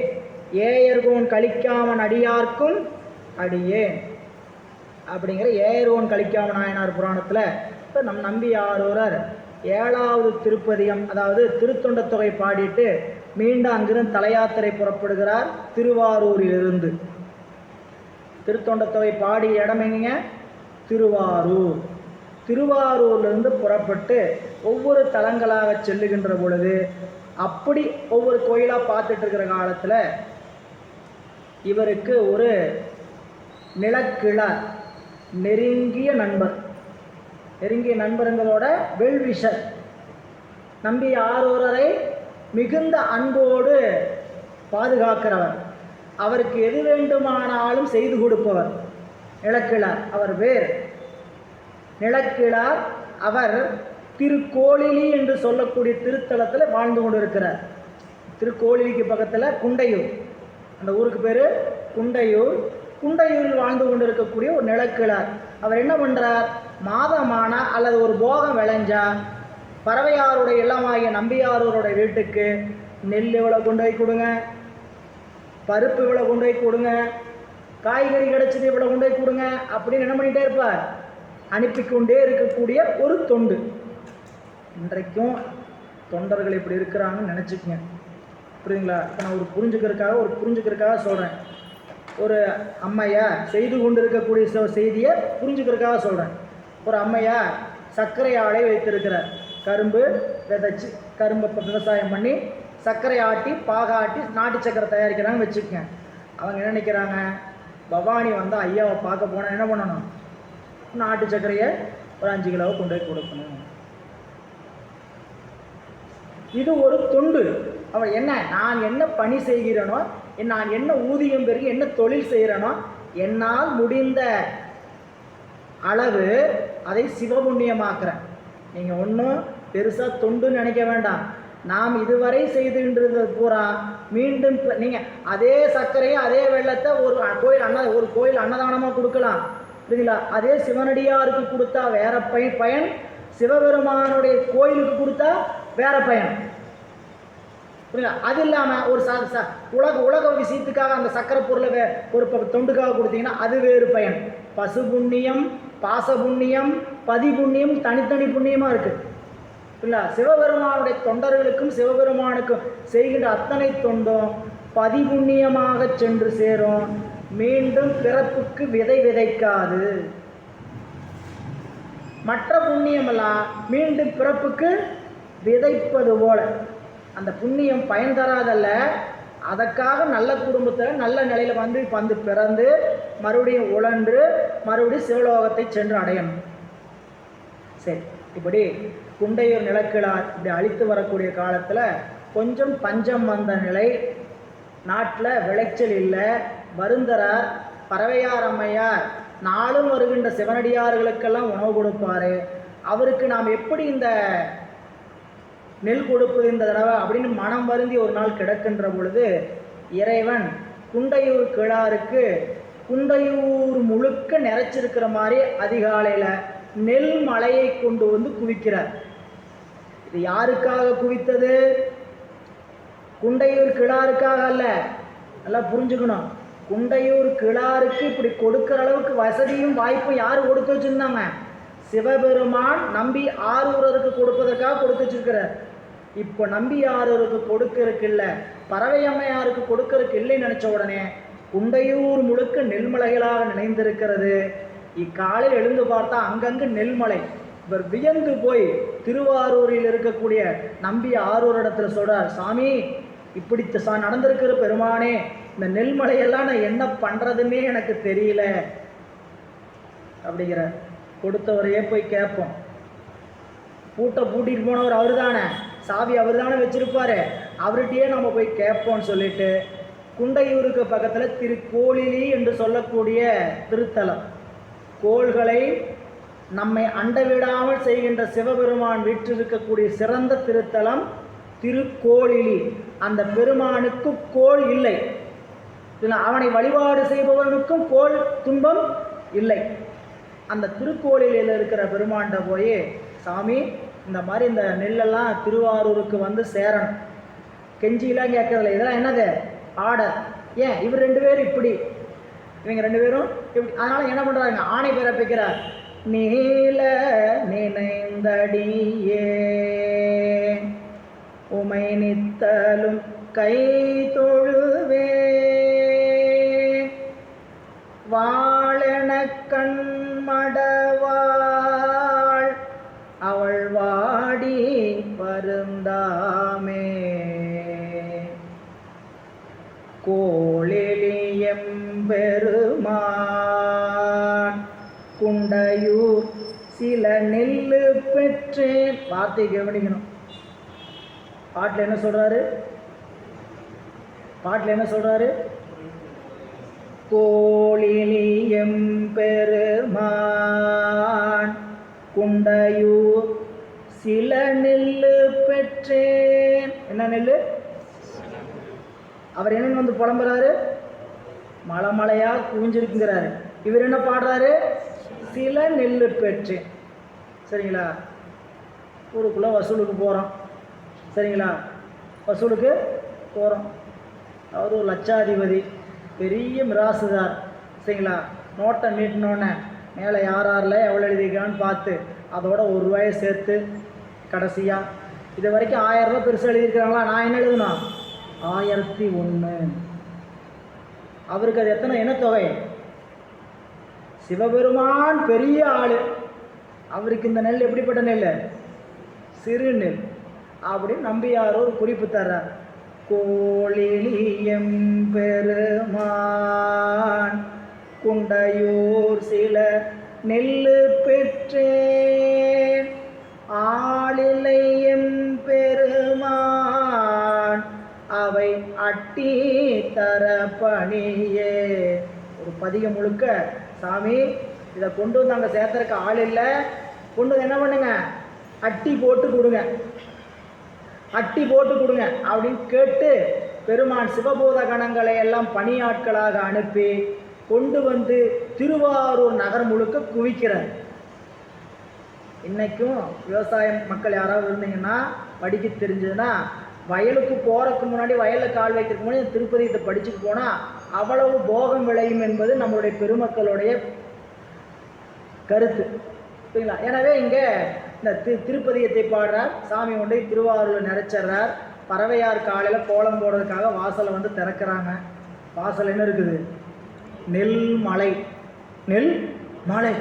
ஏயர்கோன் கலிக்காமன் அடியார்க்கும் அடியே அப்படிங்கிற ஏயர்கோன் கலிக்காம நாயனார் புராணத்தில் இப்போ நம்பி ஆரூரர் 7வது திருப்பதிகம், அதாவது திருத்தொண்ட தொகை பாடிட்டு மீண்டும் அங்கிருந்து தலையாத்திரை புறப்படுகிறார். திருவாரூரிலிருந்து திருத்தொண்ட தொகை பாடிய இடம் எங்க? திருவாரூர். திருவாரூர்லேருந்து புறப்பட்டு ஒவ்வொரு தலங்களாக செல்லுகின்ற பொழுது அப்படி ஒவ்வொரு கோயிலாக பார்த்துட்டு இருக்கிற காலத்தில் இவருக்கு ஒரு நிலக்கிழார், நெருங்கிய நண்பர், நெருங்கிய நண்பருங்களோட வெல்விஷர், நம்பி ஆரூரரை மிகுந்த அன்போடு பாதுகாக்கிறவர், அவருக்கு எது வேண்டுமானாலும் செய்து கொடுப்பவர் நிலக்கிழார். அவர் வேர் நிலக்கிழார். அவர் திருக்கோளிலி என்று சொல்லக்கூடிய திருத்தலத்தில் வாழ்ந்து கொண்டிருக்கிறார். திருக்கோளிலிக்கு பக்கத்தில் குண்டையூர், அந்த ஊருக்கு பேர் குண்டையூர். குண்டையூரில் வாழ்ந்து கொண்டிருக்கக்கூடிய ஒரு நிலக்கிழார். அவர் என்ன பண்ணுறார்? மாதமான அல்லது ஒரு போகம் விளைஞ்சா பறவையாருடைய இல்லமாகிய நம்பியாரூருடைய வீட்டுக்கு நெல் இவ்வளோ கொண்டு போய் கொடுங்க, பருப்பு இவ்வளோ கொண்டு போய் கொடுங்க, காய்கறி கிடச்சிது இவ்வளோ கொண்டு போய் கொடுங்க அப்படின்னு என்ன பண்ணிகிட்டே இருப்பார்? அனுப்பிக்கொண்டே இருக்கக்கூடிய ஒரு தொண்டு. இன்றைக்கும் தொண்டர்கள் இப்படி இருக்கிறாங்கன்னு நினச்சிக்கங்க, புரியுங்களா? இப்போ நான் ஒரு புரிஞ்சுக்கிறதுக்காக சொல்கிறேன். ஒரு அம்மையா செய்து கொண்டு இருக்கக்கூடிய செய்தியை புரிஞ்சுக்கிறதுக்காக சொல்கிறேன். ஒரு அம்மையா சர்க்கரை ஆலை வைத்திருக்கிறார். கரும்பு விதைச்சி கரும்பை விவசாயம் பண்ணி சர்க்கரை ஆட்டி பாகாட்டி நாட்டு சர்க்கரை தயாரிக்கிறாங்க வச்சுக்கங்க. அவங்க என்ன நினைக்கிறாங்க? பவானி வந்து ஐயாவை பார்க்க போனால் என்ன பண்ணணும்? நாட்டு சர்க்கரையை ஒரு 5 கிலோவை கொண்டு போய் கொடுக்கணும். இது ஒரு தொண்டு. அவள் என்ன, நான் என்ன பணி செய்கிறேனோ, நான் என்ன ஊதியம் பெருகி என்ன தொழில் செய்கிறேனோ, என்னால் முடிந்த அளவு அதை சிவபுண்ணியமாக்குறேன். நீங்கள் ஒன்றும் பெருசாக தொண்டுன்னு நினைக்க வேண்டாம். நாம் இதுவரை செய்துன்றது பூரா மீண்டும் நீங்கள் அதே சர்க்கரையை அதே வெள்ளத்தை ஒரு கோயில் அன்னதானமாக கொடுக்கலாம், புரியுதுங்களா? அதே சிவனடியாருக்கு கொடுத்தா வேற பயன், சிவபெருமானுடைய கோயிலுக்கு கொடுத்தா வேற பயன், புரியுங்களா? அது இல்லாமல் ஒரு உலக விஷயத்துக்காக அந்த சக்கரை பொருளை ஒரு தொண்டுக்காக கொடுத்தீங்கன்னா அது வேறு பயன். பசு புண்ணியம், பாச புண்ணியம், பதி புண்ணியம், தனித்தனி புண்ணியமாக இருக்குது, இல்லை? சிவபெருமானுடைய தொண்டர்களுக்கும் சிவபெருமானுக்கும் செய்கின்ற அத்தனை தொண்டும் பதிபுண்ணியமாக சென்று சேரும். மீண்டும் பிறப்புக்கு விதைக்காது. மற்ற புண்ணியமெல்லாம் மீண்டும் பிறப்புக்கு விதைப்பது போல. அந்த புண்ணியம் பயன் தராதல்ல, அதற்காக நல்ல குடும்பத்தில் நல்ல நிலையில் வந்து பிறந்து மறுபடியும் உழன்று மறுபடியும் சிவலோகத்தை சென்று அடையணும். சரி, இப்படி குண்டையூர் நிலக்கிழார் இப்படி அழித்து வரக்கூடிய காலத்தில் கொஞ்சம் பஞ்சம் வந்த நிலை, நாட்டில் விளைச்சல் இல்லை, வருந்தரார். பறவையார் அம்மையார் நாளும் வருகின்ற சிவனடியார்களுக்கெல்லாம் உணவு கொடுப்பார். அவருக்கு நாம் எப்படி இந்த நெல் கொடுப்பது இந்த தடவை அப்படின்னு மனம் வருந்தி ஒரு நாள் கிடக்கின்ற பொழுது இறைவன் குண்டையூர் கிழாருக்கு குண்டையூர் முழுக்க நிறைச்சிருக்கிற மாதிரி அதிகாலையில் நெல் மலையை கொண்டு வந்து குவிக்கிறார். இது யாருக்காக குவித்தது? குண்டையூர் கிழாருக்காக அல்ல. நல்லா புரிஞ்சுக்கணும். குண்டையூர் கிழாருக்கு இப்படி கொடுக்குற அளவுக்கு வசதியும் வாய்ப்பும் யார் கொடுத்து வச்சுருந்தாங்க? சிவபெருமான் நம்பி ஆரூரருக்கு கொடுப்பதற்காக கொடுத்து வச்சிருக்கிறார். இப்போ நம்பி ஆரூருக்கு கொடுக்கறதுக்கு இல்லை, பறவையம்மையாருக்கு கொடுக்கறதுக்கு இல்லைன்னு நினச்ச உடனே குண்டையூர் முழுக்க நெல்மலைகளாக நினைந்திருக்கிறது. இக்காலையில் எழுந்து பார்த்தா அங்கங்கு நெல்மலை. இவர் வியந்து போய் திருவாரூரில் இருக்கக்கூடிய நம்பி ஆரூரிடத்தில் சொல்கிறார், சாமி இப்படி நடந்திருக்கிற பெருமானே, இந்த நெல்மலையெல்லாம் நான் என்ன பண்ணுறதுன்னே எனக்கு தெரியல அப்படிங்கிற. கொடுத்தவரையே போய் கேட்போம். பூட்டிட்டு போனவர் அவர் தானே, சாவி அவர் தானே வச்சுருப்பார், அவர்கிட்டயே நம்ம போய் கேட்போம்னு சொல்லிட்டு குண்டையூருக்கு பக்கத்தில் திருக்கோளிலி என்று சொல்லக்கூடிய திருத்தலம், கோள்களை நம்மை அண்டவிடாமல் செய்கின்ற சிவபெருமான் வீற்றிருக்கக்கூடிய சிறந்த திருத்தலம் திருக்கோளிலி. அந்த பெருமானுக்கு கோள் இல்லை, அவனை வழிபாடு செய்பவனுக்கும் கோள் துன்பம் இல்லை. அந்த திருக்கோளிலில் இருக்கிற பெருமான்கிட்ட போய், சாமி இந்த மாதிரி இந்த நெல்லெல்லாம் திருவாரூருக்கு வந்து சேரணும், கெஞ்சிலாம் கேட்கறதில்ல, இதெல்லாம் என்னது ஆர்டர். ஏன் இவர் 2 பேரும் இப்படி, இவங்க 2 பேரும் இப்படி, அதனால் என்ன பண்ணுறாங்க, ஆணை பிறப்பிக்கிறார். நீல நினைந்தடியே உமை நித்தலும் கை தொழுவே வாழென கண்மடவாள் அவள் வாடி வருந்தாமே கோளிலியம் பெருமான் குண்டையூர் சில நெல்லு பெற்றேன். வார்த்தை கவனிக்கணும். பாட்டில் என்ன சொல்றாரு, பாட்டில் என்ன சொல்றாரு, கோளிலியம் பெருமான் குண்டையூர் சில நெல்லு பெற்றேன். என்ன நெல்லு? அவர் என்னன்னு வந்து புலம்புறாரு, மலை மலையா குவிஞ்சிருக்குங்கிறாரு. இவர் என்ன பாடுறாரு, சில நெல்லு பெற்றேன். சரிங்களா? ஊருக்குள்ளே வசூலுக்கு போகிறோம், சரிங்களா? வசூலுக்கு போகிறோம். அவர் ஒரு லட்சாதிபதி, பெரிய மிராசுதார், சரிங்களா? நோட்டை நீட்டினோன்னே மேலே யாரில் எவ்வளோ எழுதியிருக்கான்னு பார்த்து அதோட ₹1 சேர்த்து கடைசியாக இது வரைக்கும் 1000 ரூபா பெருசாக எழுதியிருக்கிறாங்களா, நான் என்ன எழுதணும் 1001. அவருக்கு அது எத்தனை என்ன தொகை? சிவபெருமான் பெரிய ஆள், அவருக்கு இந்த நெல் எப்படிப்பட்ட நெல்? சிறு நெல் அப்படின்னு நம்பியாரோ ஒரு குறிப்பு தர்றார். கோளிலியம் பெருமான் குண்டையூர் சில நெல்லு பெற்றேன் ஆளிலையம் பெருமான் அவை அட்டி தர பணியே. ஒரு பதிகம் முழுக்க, சாமி இதை கொண்டு வந்து அங்கே சேர்த்துறக்கு ஆள் இல்லை, கொண்டு வந்து என்ன பண்ணுங்க, அட்டி போட்டு கொடுங்க, அட்டி போட்டு கொடுங்க அப்படின்னு கேட்டு பெருமான் சிவபூத கணங்களை எல்லாம் பணியாட்களாக அனுப்பி கொண்டு வந்து திருவாரூர் நகர் முழுக்க குவிக்கிறார். இன்றைக்கும் விவசாய மக்கள் யாராவது இருந்தீங்கன்னா, படிக்க தெரிஞ்சதுன்னா, வயலுக்கு போகிறதுக்கு முன்னாடி, வயலில் கால் வைக்கிறதுக்கு முன்னாடி திருப்பதியத்தை படிச்சுட்டு போனால் அவ்வளவு போகம் விளையும் என்பது நம்மளுடைய பெருமக்களுடைய கருத்து, சரிங்களா? எனவே இங்கே இந்த திருப்பதியத்தை பாடுறார், சாமி கொண்டு திருவாரூரில் நிறைச்சிட்றார். பறவையார் காலையில் கோலம் போடுறதுக்காக வாசலை வந்து திறக்கிறாங்க. வாசல் என்ன இருக்குது? நெல் மலை, நெல் மலை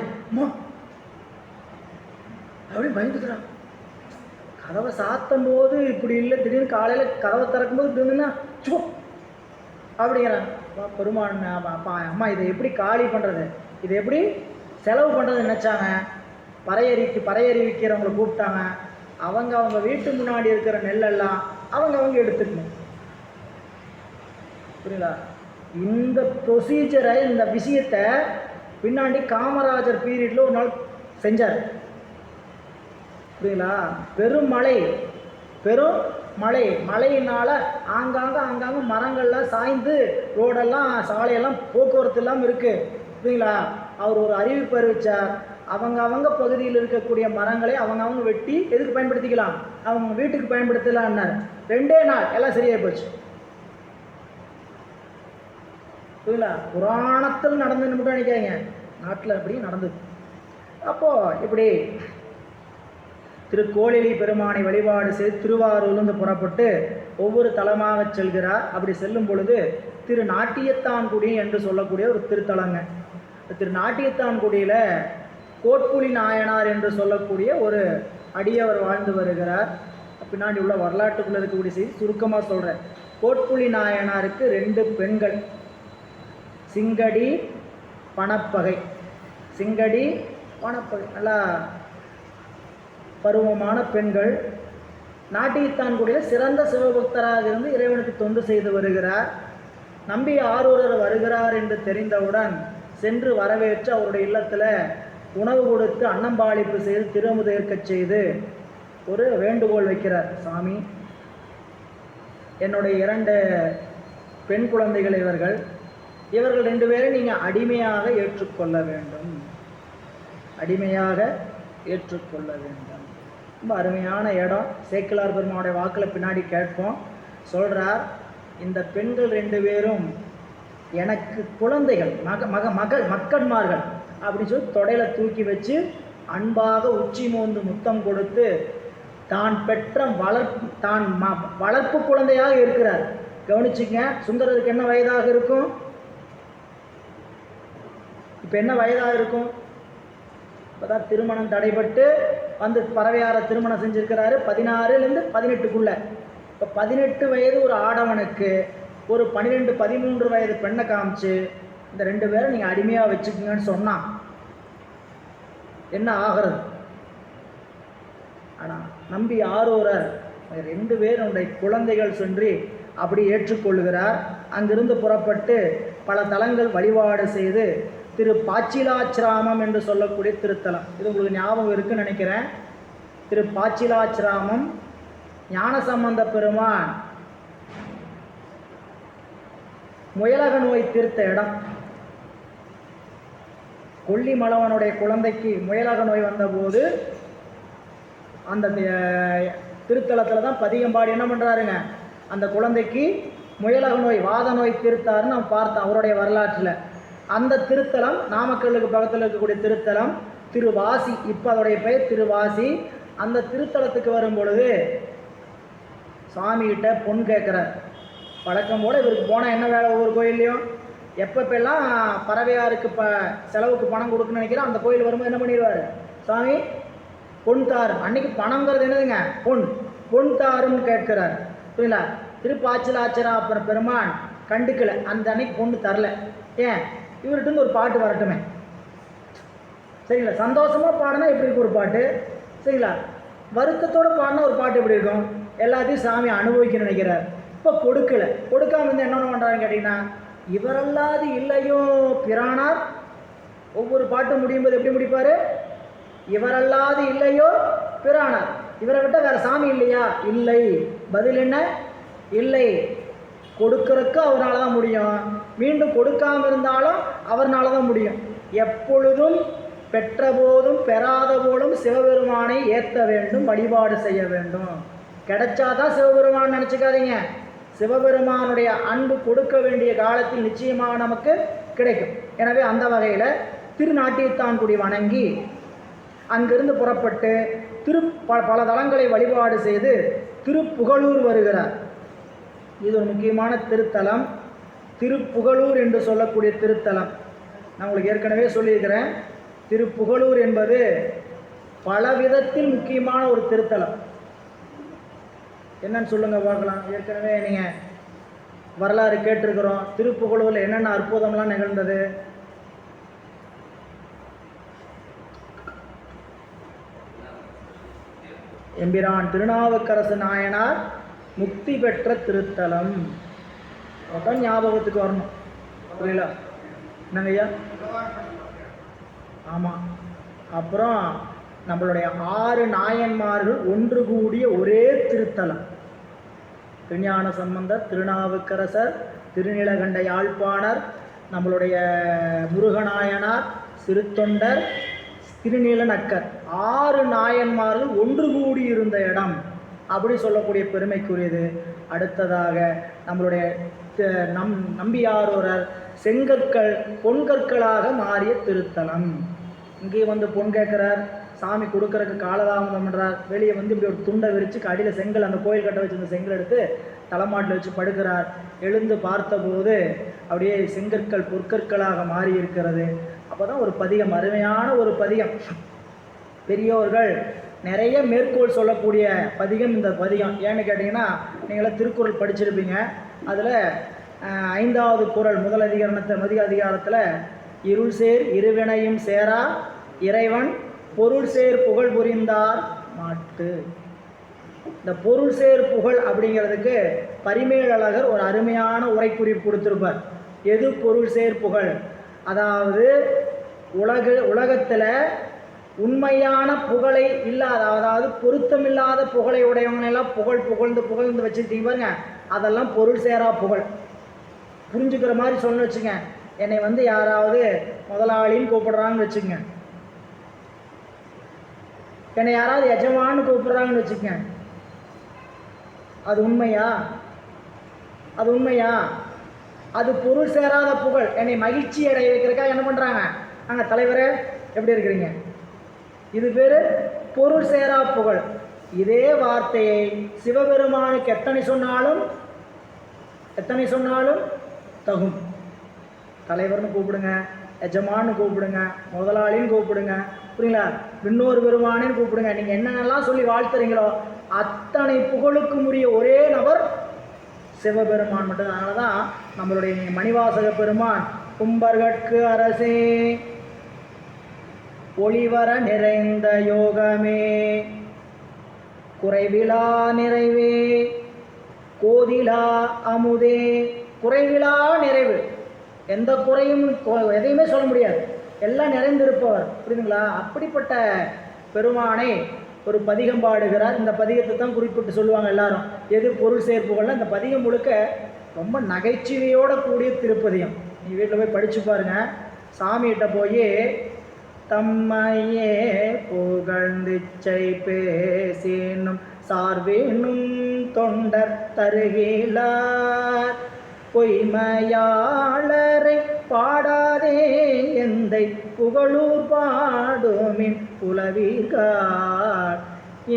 அப்படி பயந்துக்கிறான். கதவை சாத்தும் போது இப்படி இல்லை, திடீர்னு காலையில் கதவை திறக்கும்போது திடீர்னா சோ அப்படிங்கிறான். பெருமான் அப்பா அம்மா இதை எப்படி காலி பண்ணுறது, இதை எப்படி செலவு பண்ணுறது நினச்சாங்க. பறையறி விற்கிறவங்களை கூப்பிட்டாங்க. அவங்க வீட்டு முன்னாடி இருக்கிற நெல்லெல்லாம் அவங்க எடுத்துக்கணும், புரியுங்களா? இந்த ப்ரொசீஜரை, இந்த விஷயத்தை பின்னாடி காமராஜர் பீரியடில் ஒரு நாள் செஞ்சார், புரியுங்களா? பெரும் மழையினால் ஆங்காங்க மரங்கள்லாம் சாய்ந்து ரோடெல்லாம் சாலையெல்லாம் போக்குவரத்து இல்லாமல் இருக்குது, புரியுங்களா? அவர் ஒரு அறிவிப்பு அறிவித்தார். அவங்க பகுதியில் இருக்கக்கூடிய மரங்களை அவங்க வெட்டி எதுக்கு பயன்படுத்திக்கலாம், அவங்க வீட்டுக்கு பயன்படுத்தலான்னார். 2 நாள் எல்லாம் சரியாகி போச்சு, புரியுங்களா? புராணத்தில் நடந்துன்னு மட்டும் நினைக்காங்க, நாட்டில் அப்படி நடந்தது. அப்போது இப்படி திருக்கோளிலி பெருமானை வழிபாடு செய்து திருவாரூர்லேருந்து புறப்பட்டு ஒவ்வொரு தலமாக செல்கிறார். அப்படி செல்லும் பொழுது திரு நாட்டியத்தான்குடி என்று சொல்லக்கூடிய ஒரு திருத்தலங்க. திரு நாட்டியத்தான்குடியில் கோட்புலி நாயனார் என்று சொல்லக்கூடிய ஒரு அடியவர் வாழ்ந்து வருகிறார். பின்னாடி உள்ள வரலாற்றுக்குள்ளே இருக்கக்கூடிய செய்தி சுருக்கமாக சொல்கிறேன். கோட்புலி நாயனாருக்கு 2 பெண்கள், சிங்கடி பணப்பகை. நல்லா பருவமான பெண்கள். நாட்டியத்தான்குடியில் சிறந்த சிவபக்தராக இருந்து இறைவனுக்கு தொண்டு செய்து வருகிறார். நம்பி ஆரூரர் வருகிறார் என்று தெரிந்தவுடன் சென்று வரவேற்று அவருடைய இல்லத்தில் உணவு கொடுத்து அன்னம்பாளிப்பு செய்து திருமுது ஏற்கச் செய்து ஒரு வேண்டுகோள் வைக்கிறார். சாமி, என்னுடைய 2 பெண் குழந்தைகள் இவர்கள் 2 பேரை நீங்கள் அடிமையாக ஏற்றுக்கொள்ள வேண்டும், அடிமையாக ஏற்றுக்கொள்ள வேண்டும். ரொம்ப அருமையான இடம். சேக்கிழார் பெருமானுடைய வாக்கில் பின்னாடி கேட்போம். சொல்கிறார், இந்த பெண்கள் 2 பேரும் எனக்கு குழந்தைகள், மக்கன்மார்கள் அப்படின்னு சொல்லி தொடையில் தூக்கி வச்சு அன்பாக உச்சி மோந்து முத்தம் கொடுத்து தான் பெற்ற வளர்ப்பு குழந்தையாக இருக்கிறார். கவனிச்சுங்க, சுந்தரருக்கு என்ன வயதாக இருக்கும்? இப்போ என்ன வயதாக இருக்கும்? இப்போ தான் திருமணம் தடைபட்டு வந்து பறவையார திருமணம் செஞ்சுருக்கிறாரு 16லேருந்து 18க்குள்ளே. இப்போ 18 வயது ஒரு ஆடவனுக்கு ஒரு 12-13 வயது பெண்ணை காமிச்சு இந்த 2 பேரை நீங்கள் அடிமையாக வச்சுக்கோங்கன்னு சொன்னான் என்ன ஆகிறது? ஆனால் நம்பி ஆரூரர் 2 பேருடைய குழந்தைகள் சென்று அப்படி ஏற்றுக்கொள்கிறார். அங்கிருந்து புறப்பட்டு பல தலங்கள் வழிபாடு செய்து திரு பாச்சிலாச்சிராமம் என்று சொல்லக்கூடிய திருத்தலம், இது உங்களுக்கு ஞாபகம் இருக்குன்னு நினைக்கிறேன். திரு பாச்சிலாச்சிராமம் ஞானசம்பந்த பெருமான் முயலக நோய் தீர்த்த இடம். கொல்லிமலவனுடைய குழந்தைக்கு முயலக நோய் வந்தபோது அந்த திருத்தலத்தில் தான் பதிகம்பாடி என்ன பண்ணுறாருங்க, அந்த குழந்தைக்கு முயலக நோய் வாத நோய் தீர்த்தாருன்னு நம்ம பார்த்தோம் அவருடைய வரலாற்றில். அந்த திருத்தலம் நாமக்கல்லுக்கு பக்கத்தில் இருக்கக்கூடிய திருத்தலம் திருவாசி. இப்போ அதோடைய பெயர் திருவாசி. அந்த திருத்தலத்துக்கு வரும் பொழுது சாமிகிட்ட பொன் கேட்குறார். வழக்கம் போல் இவருக்கு போனால் என்ன வேலை ஒவ்வொரு கோயில்லையும் எப்பப்பெல்லாம் பறவையாருக்கு செலவுக்கு பணம் கொடுக்குன்னு நினைக்கிறோம் அந்த கோயில் வரும்போது என்ன பண்ணிடுவார், சாமி பொன் தாரும். அன்றைக்கி பணங்கிறது என்னதுங்க, பொன் தாருன்னு கேட்குறார். புரியல? திருப்பாச்சிலாச்சரா அப்புறம் பெருமான் கண்டுக்கலை, அந்த அன்னைக்கு பொண்ணு தரல. ஏன், இவர்கிட்ட ஒரு பாட்டு வரட்டுமே, சரிங்களா? சந்தோஷமாக பாடினா எப்படி இருக்கும் ஒரு பாட்டு, சரிங்களா? வருத்தத்தோடு பாடினா ஒரு பாட்டு எப்படி இருக்கும்? எல்லாத்தையும் சாமி அனுபவிக்க நினைக்கிறார். இப்போ கொடுக்காம இருந்து என்னென்ன பண்ணுறாருன்னு கேட்டிங்கன்னா, இவரல்லாது இல்லையோ பிரானார். ஒவ்வொரு பாட்டும் முடியும் போது எப்படி முடிப்பார்? இவரல்லாது இல்லையோ பிரானார். இவரை விட்டால் வேறு சாமி இல்லையா? இல்லை. பதில் என்ன? இல்லை. கொடுக்கறதுக்கு அவரால் தான் முடியும், மீண்டும் கொடுக்காமல் இருந்தாலும் அவர்னால தான் முடியும். எப்பொழுதும் பெற்ற போதும் பெறாத போதும் சிவபெருமானை ஏற்ற வேண்டும், வழிபாடு செய்ய வேண்டும். கிடைச்சாதான் சிவபெருமான் நினச்சிக்காதீங்க. சிவபெருமானுடைய அன்பு கொடுக்க வேண்டிய காலத்தில் நிச்சயமாக நமக்கு கிடைக்கும். எனவே அந்த வகையில் திருநாட்டியத்தான்குடி வணங்கி அங்கிருந்து புறப்பட்டு பல தலங்களை வழிபாடு செய்து திருப்புகழூர் வருகிறார். இது ஒரு முக்கியமான திருத்தலம், திருப்புகழூர் என்று சொல்லக்கூடிய திருத்தலம். நான் உங்களுக்கு ஏற்கனவே சொல்லியிருக்கிறேன், திருப்புகழூர் என்பது பல விதத்தில் முக்கியமான ஒரு திருத்தலம். என்னன்னு சொல்லுங்கள் பார்க்கலாம். ஏற்கனவே நீங்கள் வரலாறு கேட்டிருக்கிறோம். திருப்புகழூரில் என்னென்ன அற்புதம்லாம் நிகழ்ந்தது? எம்பிரான் திருநாவுக்கரசு நாயனார் முக்தி பெற்ற திருத்தலம். அதான் ஞாபகத்துக்கு வரணும். புரியல? என்னங்க ஐயா? ஆமாம். அப்புறம் நம்மளுடைய 6 நாயன்மார்கள் ஒன்று கூடிய ஒரே திருத்தலம். திருஞான சம்பந்தர், திருநாவுக்கரசர், திருநீலகண்ட யாழ்ப்பாணர், நம்மளுடைய முருகநாயனார், சிறுத்தொண்டர், திருநீலநக்கர், 6 நாயன்மார்கள் ஒன்று கூடி இருந்த இடம் அப்படி சொல்லக்கூடிய பெருமைக்குரியது. அடுத்ததாக நம்மளுடைய நம்பியாரூரர் செங்கற்கள் பொன்கற்களாக மாறிய திருத்தலம். இங்கே வந்து பொன் கேட்குறார், சாமி கொடுக்கறதுக்கு காலதாமதம் பண்ணுறார். வெளியே வந்து இப்படி ஒரு துண்டை விரித்து அடியில் செங்கல், அந்த கோயில் கட்ட வச்சு அந்த செங்கல் எடுத்து தலைமாட்டில் வச்சு படுக்கிறார். எழுந்து பார்த்தபோது அப்படியே செங்கற்கள் பொற்கற்களாக மாறி இருக்கிறது. அப்போ தான் ஒரு பதிகம், அருமையான ஒரு பதிகம். பெரியோர்கள் நிறைய மேற்கோள் சொல்லக்கூடிய பதிகம் இந்த பதிகம். ஏன்னு கேட்டிங்கன்னா, நீங்களாம் திருக்குறள் படிச்சிருப்பீங்க. அதில் 5வது குறள் முதல் அதிகாரத்தில் இருள் சேர் இருவினையும் சேரா இறைவன் பொருள் சேர் புகழ் புரிந்தார் மாட்டு. இந்த பொருள் சேர் புகழ் அப்படிங்கிறதுக்கு பரிமேலழகர் ஒரு அருமையான உரைக்குறிப்பு கொடுத்துருப்பார். எது பொருள் சேர் புகழ்? அதாவது உலகத்தில் உண்மையான புகழை இல்லாத, அதாவது பொருத்தமில்லாத புகழை உடையவங்களெல்லாம் புகழ்ந்து வச்சுருக்கீங்க பாருங்க, அதெல்லாம் பொருள் சேரா புகழ். புரிஞ்சுக்கிற மாதிரி சொல்லணும்னு வச்சுங்க. என்னை யாராவது முதலாளின்னு கூப்பிடுறாங்கன்னு வச்சுக்கங்க, என்னை யாராவது எஜமான்னு கூப்பிடுறாங்கன்னு வச்சுக்கங்க, அது உண்மையா? அது உண்மையா? அது பொருள் சேராத புகழ். என்னை மகிழ்ச்சி அடைய வைக்கிறதுக்காக என்ன பண்ணுறாங்க, நாங்கள் தலைவரே எப்படி இருக்கிறீங்க, இது பேர் பொருள் சேரா புகழ். இதே வார்த்தையை சிவபெருமானுக்கு எத்தனை சொன்னாலும் தகும். தலைவர்னு கூப்பிடுங்க, எஜமான்னு கூப்பிடுங்க, முதலாளின்னு கூப்பிடுங்க, புரியுங்களா, இன்னொரு பெருமானேன்னு கூப்பிடுங்க, நீங்கள் என்னென்னலாம் சொல்லி வாழ்த்துறீங்களோ அத்தனை புகழுக்கும் உரிய ஒரே நபர் சிவபெருமான் மட்டும். அதனால தான் நம்மளுடைய மணிவாசக பெருமான் கும்பர்கட்கு அரசே, ஒளிவர நிறைந்த யோகமே, குறைவிலா நிறைவே, கோதிலா அமுதே. குறைவிலா நிறைவு, எந்த குறையும் எதையுமே சொல்ல முடியாது, எல்லாம் நிறைந்திருப்பவர், புரியுதுங்களா? அப்படிப்பட்ட பெருமானை ஒரு பதிகம் பாடுகிறார். இந்த பதிகத்தை தான் குறிப்பிட்டு சொல்லுவாங்க எல்லாரும். எது பொருள் சேர்ப்புகள்னா இந்த பதிகம் முழுக்க ரொம்ப நகைச்சுவையோட கூடிய திருப்பதிகம். நீ வீட்டில் போய் படித்து பாருங்கள். சாமிகிட்ட போய் தம்மையே புகழ்ந்திச்சை பேசினும் சார்வேனும் தொண்டர் தருகிலார், பொய்மையாளரை பாடாதே எந்தை புகழூர் பாடுமின் புலவீர்கார்,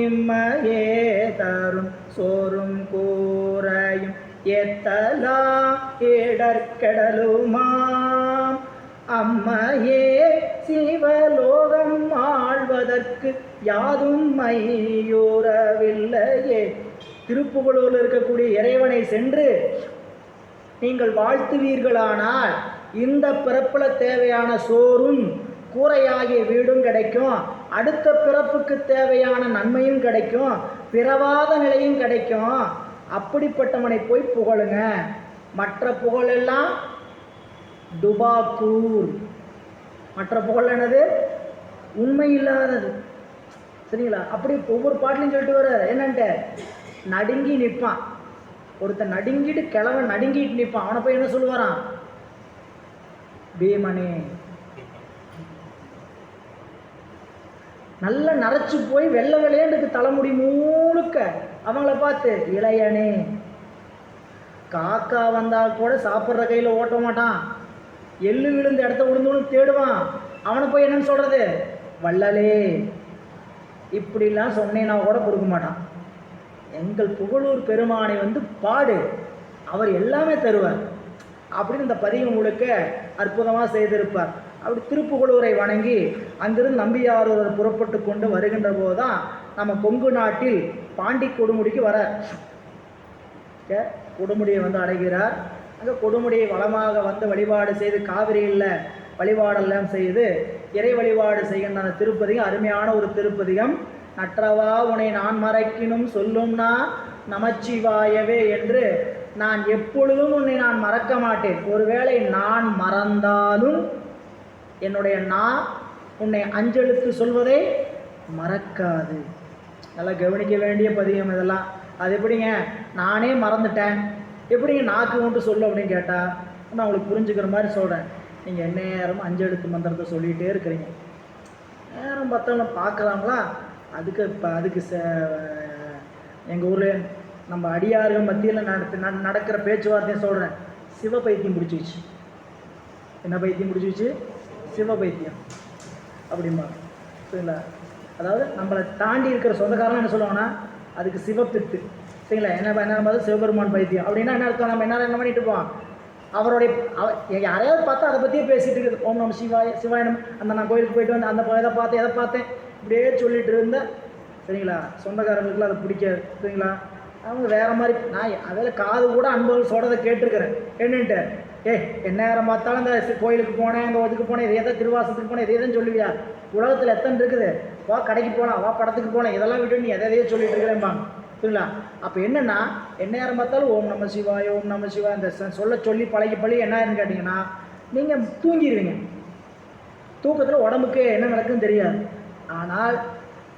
இம்மையே தரும் சோறும் கூரையும் ஏத்தலா இடர்கெடலுமாம், அம்மையே சிவலோகம் ஆழ்வதற்கு யாதும் மையூறவில்லையே. திருப்புகழூரில் இருக்கக்கூடிய இறைவனை சென்று நீங்கள் வாழ்த்துவீர்களானால் இந்த பிறப்பில் தேவையான சோறும் கூரையாகிய வீடும் கிடைக்கும், அடுத்த பிறப்புக்கு தேவையான நன்மையும் கிடைக்கும், பிறவாத நிலையும் கிடைக்கும். அப்படிப்பட்டவனை போய் புகழுங்க. மற்ற புகழெல்லாம் டுபாக்கூர். மற்ற புகழ் என்னது? உண்மை இல்லாதது. சரிங்களா? அப்படி ஒவ்வொரு பாட்டிலையும் சொல்லிட்டு வர என்னன்ட்டு நடுங்கி நிற்பான். ஒருத்தன் நடுங்கிட்டு கிழவன் நடுங்கிட்டு நிற்பான். அவனை போய் என்ன சொல்லுவாரான்? பீமனே. நல்லா நரைச்சு போய் வெள்ளை வெள்ளையண்டுக்கு தலைமுடி முழுக்க அவங்கள பார்த்து இளையனே. காக்கா வந்தால் கூட சாப்பிட்ற கையில் ஓட்ட மாட்டான், எள்ளு விழுந்த இடத்த விழுந்தோன்னு தேடுவான். அவனை போய் என்னன்னு சொல்கிறது? வள்ளலே. இப்படிலாம் சொன்னேன்னா கூட கொடுக்க மாட்டான். எங்கள் புகழூர் பெருமானை பாடு, அவர் எல்லாமே தருவார் அப்படின்னு இந்த பதிகம் முழுக்க அற்புதமாக செய்திருப்பார். அப்படி திருப்புகழூரை வணங்கி அங்கிருந்து நம்பியாரூரர் புறப்பட்டு கொண்டு வருகின்ற போது தான் நம்ம கொங்கு நாட்டில் பாண்டி கொடுமுடிக்கு வர கொடுமுடியை அடைகிறார். அங்கே கொடுமுடியை வளமாக வழிபாடு செய்து காவிரியில் வழிபாடெல்லாம் செய்து இறை வழிபாடு செய்கின்ற அந்த திருப்பதிகம் அருமையான ஒரு திருப்பதிகம். நற்றவா உனை நான் மறக்கினும் சொல்லும்னா நமச்சிவாயவே என்று நான் எப்பொழுதும் உன்னை நான் மறக்க மாட்டேன். ஒருவேளை நான் மறந்தாலும் என்னுடைய நான் உன்னை அஞ்செழுத்து சொல்வதை மறக்காது. நல்லா கவனிக்க வேண்டிய பதிகம் இதெல்லாம். அது எப்படிங்க? நானே மறந்துட்டேன், எப்படிங்க நாக்கு மட்டும் சொல்லு அப்படின்னு கேட்டால் நான் உங்களுக்கு புரிஞ்சுக்கிற மாதிரி சொல்கிறேன். நீங்கள் எந்நேரமும் அஞ்செழுத்து மந்திரத்தை சொல்லிகிட்டே இருக்கிறீங்க. நேரம் பார்த்தவங்க பார்க்கலாங்களா? அதுக்கு எங்கள் ஊரில் நம்ம அடியார்கள் மத்தியில் நடக்கிற பேச்சுவார்த்தையும் சொல்கிறேன். சிவ பைத்தியம் பிடிச்சிச்சு. என்ன பைத்தியம் பிடிச்சிச்சு? சிவ பைத்தியம் அப்படிம்பா. சரிங்களா? அதாவது நம்மளை தாண்டி இருக்கிற சொந்தக்காரன் என்ன சொல்லுவாங்கன்னா அதுக்கு சிவப்பித்து. சரிங்களா? என்ன சிவபெருமான் பைத்தியம் அப்படின்னா என்ன அர்த்தம்? நம்ம என்ன பண்ணிட்டு இருப்போம்? அவருடைய யாரையாவது பார்த்தா அதை பற்றியே பேசிகிட்டு இருக்குது. ஓம் நம்ம சிவாய அந்த நான் கோயிலுக்கு போயிட்டு வந்து அந்த எதை பார்த்தேன் இப்படியே சொல்லிட்டு இருந்தேன். சரிங்களா? சொந்தக்காரங்களுக்குலாம் அதை பிடிக்காது. சரிங்களா? அவங்க வேறு மாதிரி. நான் அதில் காது கூட அன்பர்கள் சொல்கிறத கேட்டிருக்கிறேன். என்னன்ட்டு நேரம் பார்த்தாலும் இந்த கோயிலுக்கு போனேன், அங்கே ஒதுக்கு போனேன், இதே தான் திருவாசத்துக்கு போனேன், இதே தான் சொல்லுவியா? உலகத்தில் எத்தனை இருக்குது? வா கடைக்கு போகலாம், வா படத்துக்கு போனேன், இதெல்லாம் விட்டு நீ எதையோ சொல்லிட்டு இருக்கிறேன்பாங்க. புரியுங்களா? அப்போ என்னென்னா எந்நேரம் பார்த்தாலும் ஓம் நம சிவாய ஓம் நம சிவாய இந்த சொல்ல சொல்லி பழகி என்ன ஆயிருன்னு கேட்டிங்கன்னா நீங்கள் தூங்கிடுவீங்க. தூக்கத்தில் உடம்புக்கு என்ன நடக்குன்னு தெரியாது. ஆனால்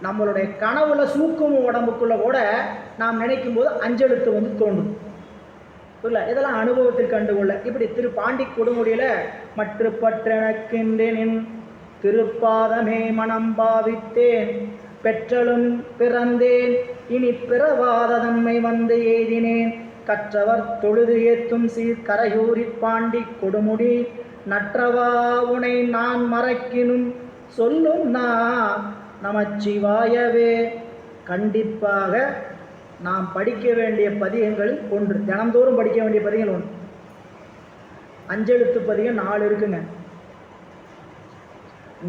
நம்மளுடைய கனவுல சூக்கும் உடம்புக்குள்ளே கூட நாம் நினைக்கும் போது அஞ்செழுத்து வந்து தோன்றும். புரியல? இதெல்லாம் அனுபவத்தில் கண்டுகொள்ள. இப்படி திரு பாண்டி கொடுமுடியில் மற்ற பற்றெனக்கின்றேன் திருப்பாதமே மனம் பாவித்தேன் பெற்றலும் பிறந்தேன் இனி பிறவாத தன்மை வந்து எய்தினேன் கற்றவர் தொழுது ஏத்தும் சீர் கரையூரி பாண்டி கொடுமுடி நற்றவா உனை நான் மறக்கினும் சொல்லும் நான் நமச்சிவாயவே. கண்டிப்பாக நாம் படிக்க வேண்டிய பதிகங்கள் ஒன்று, தினந்தோறும் படிக்க வேண்டிய பதிகங்கள் ஒன்று. அஞ்செழுத்து பதிகம் 4 இருக்குங்க.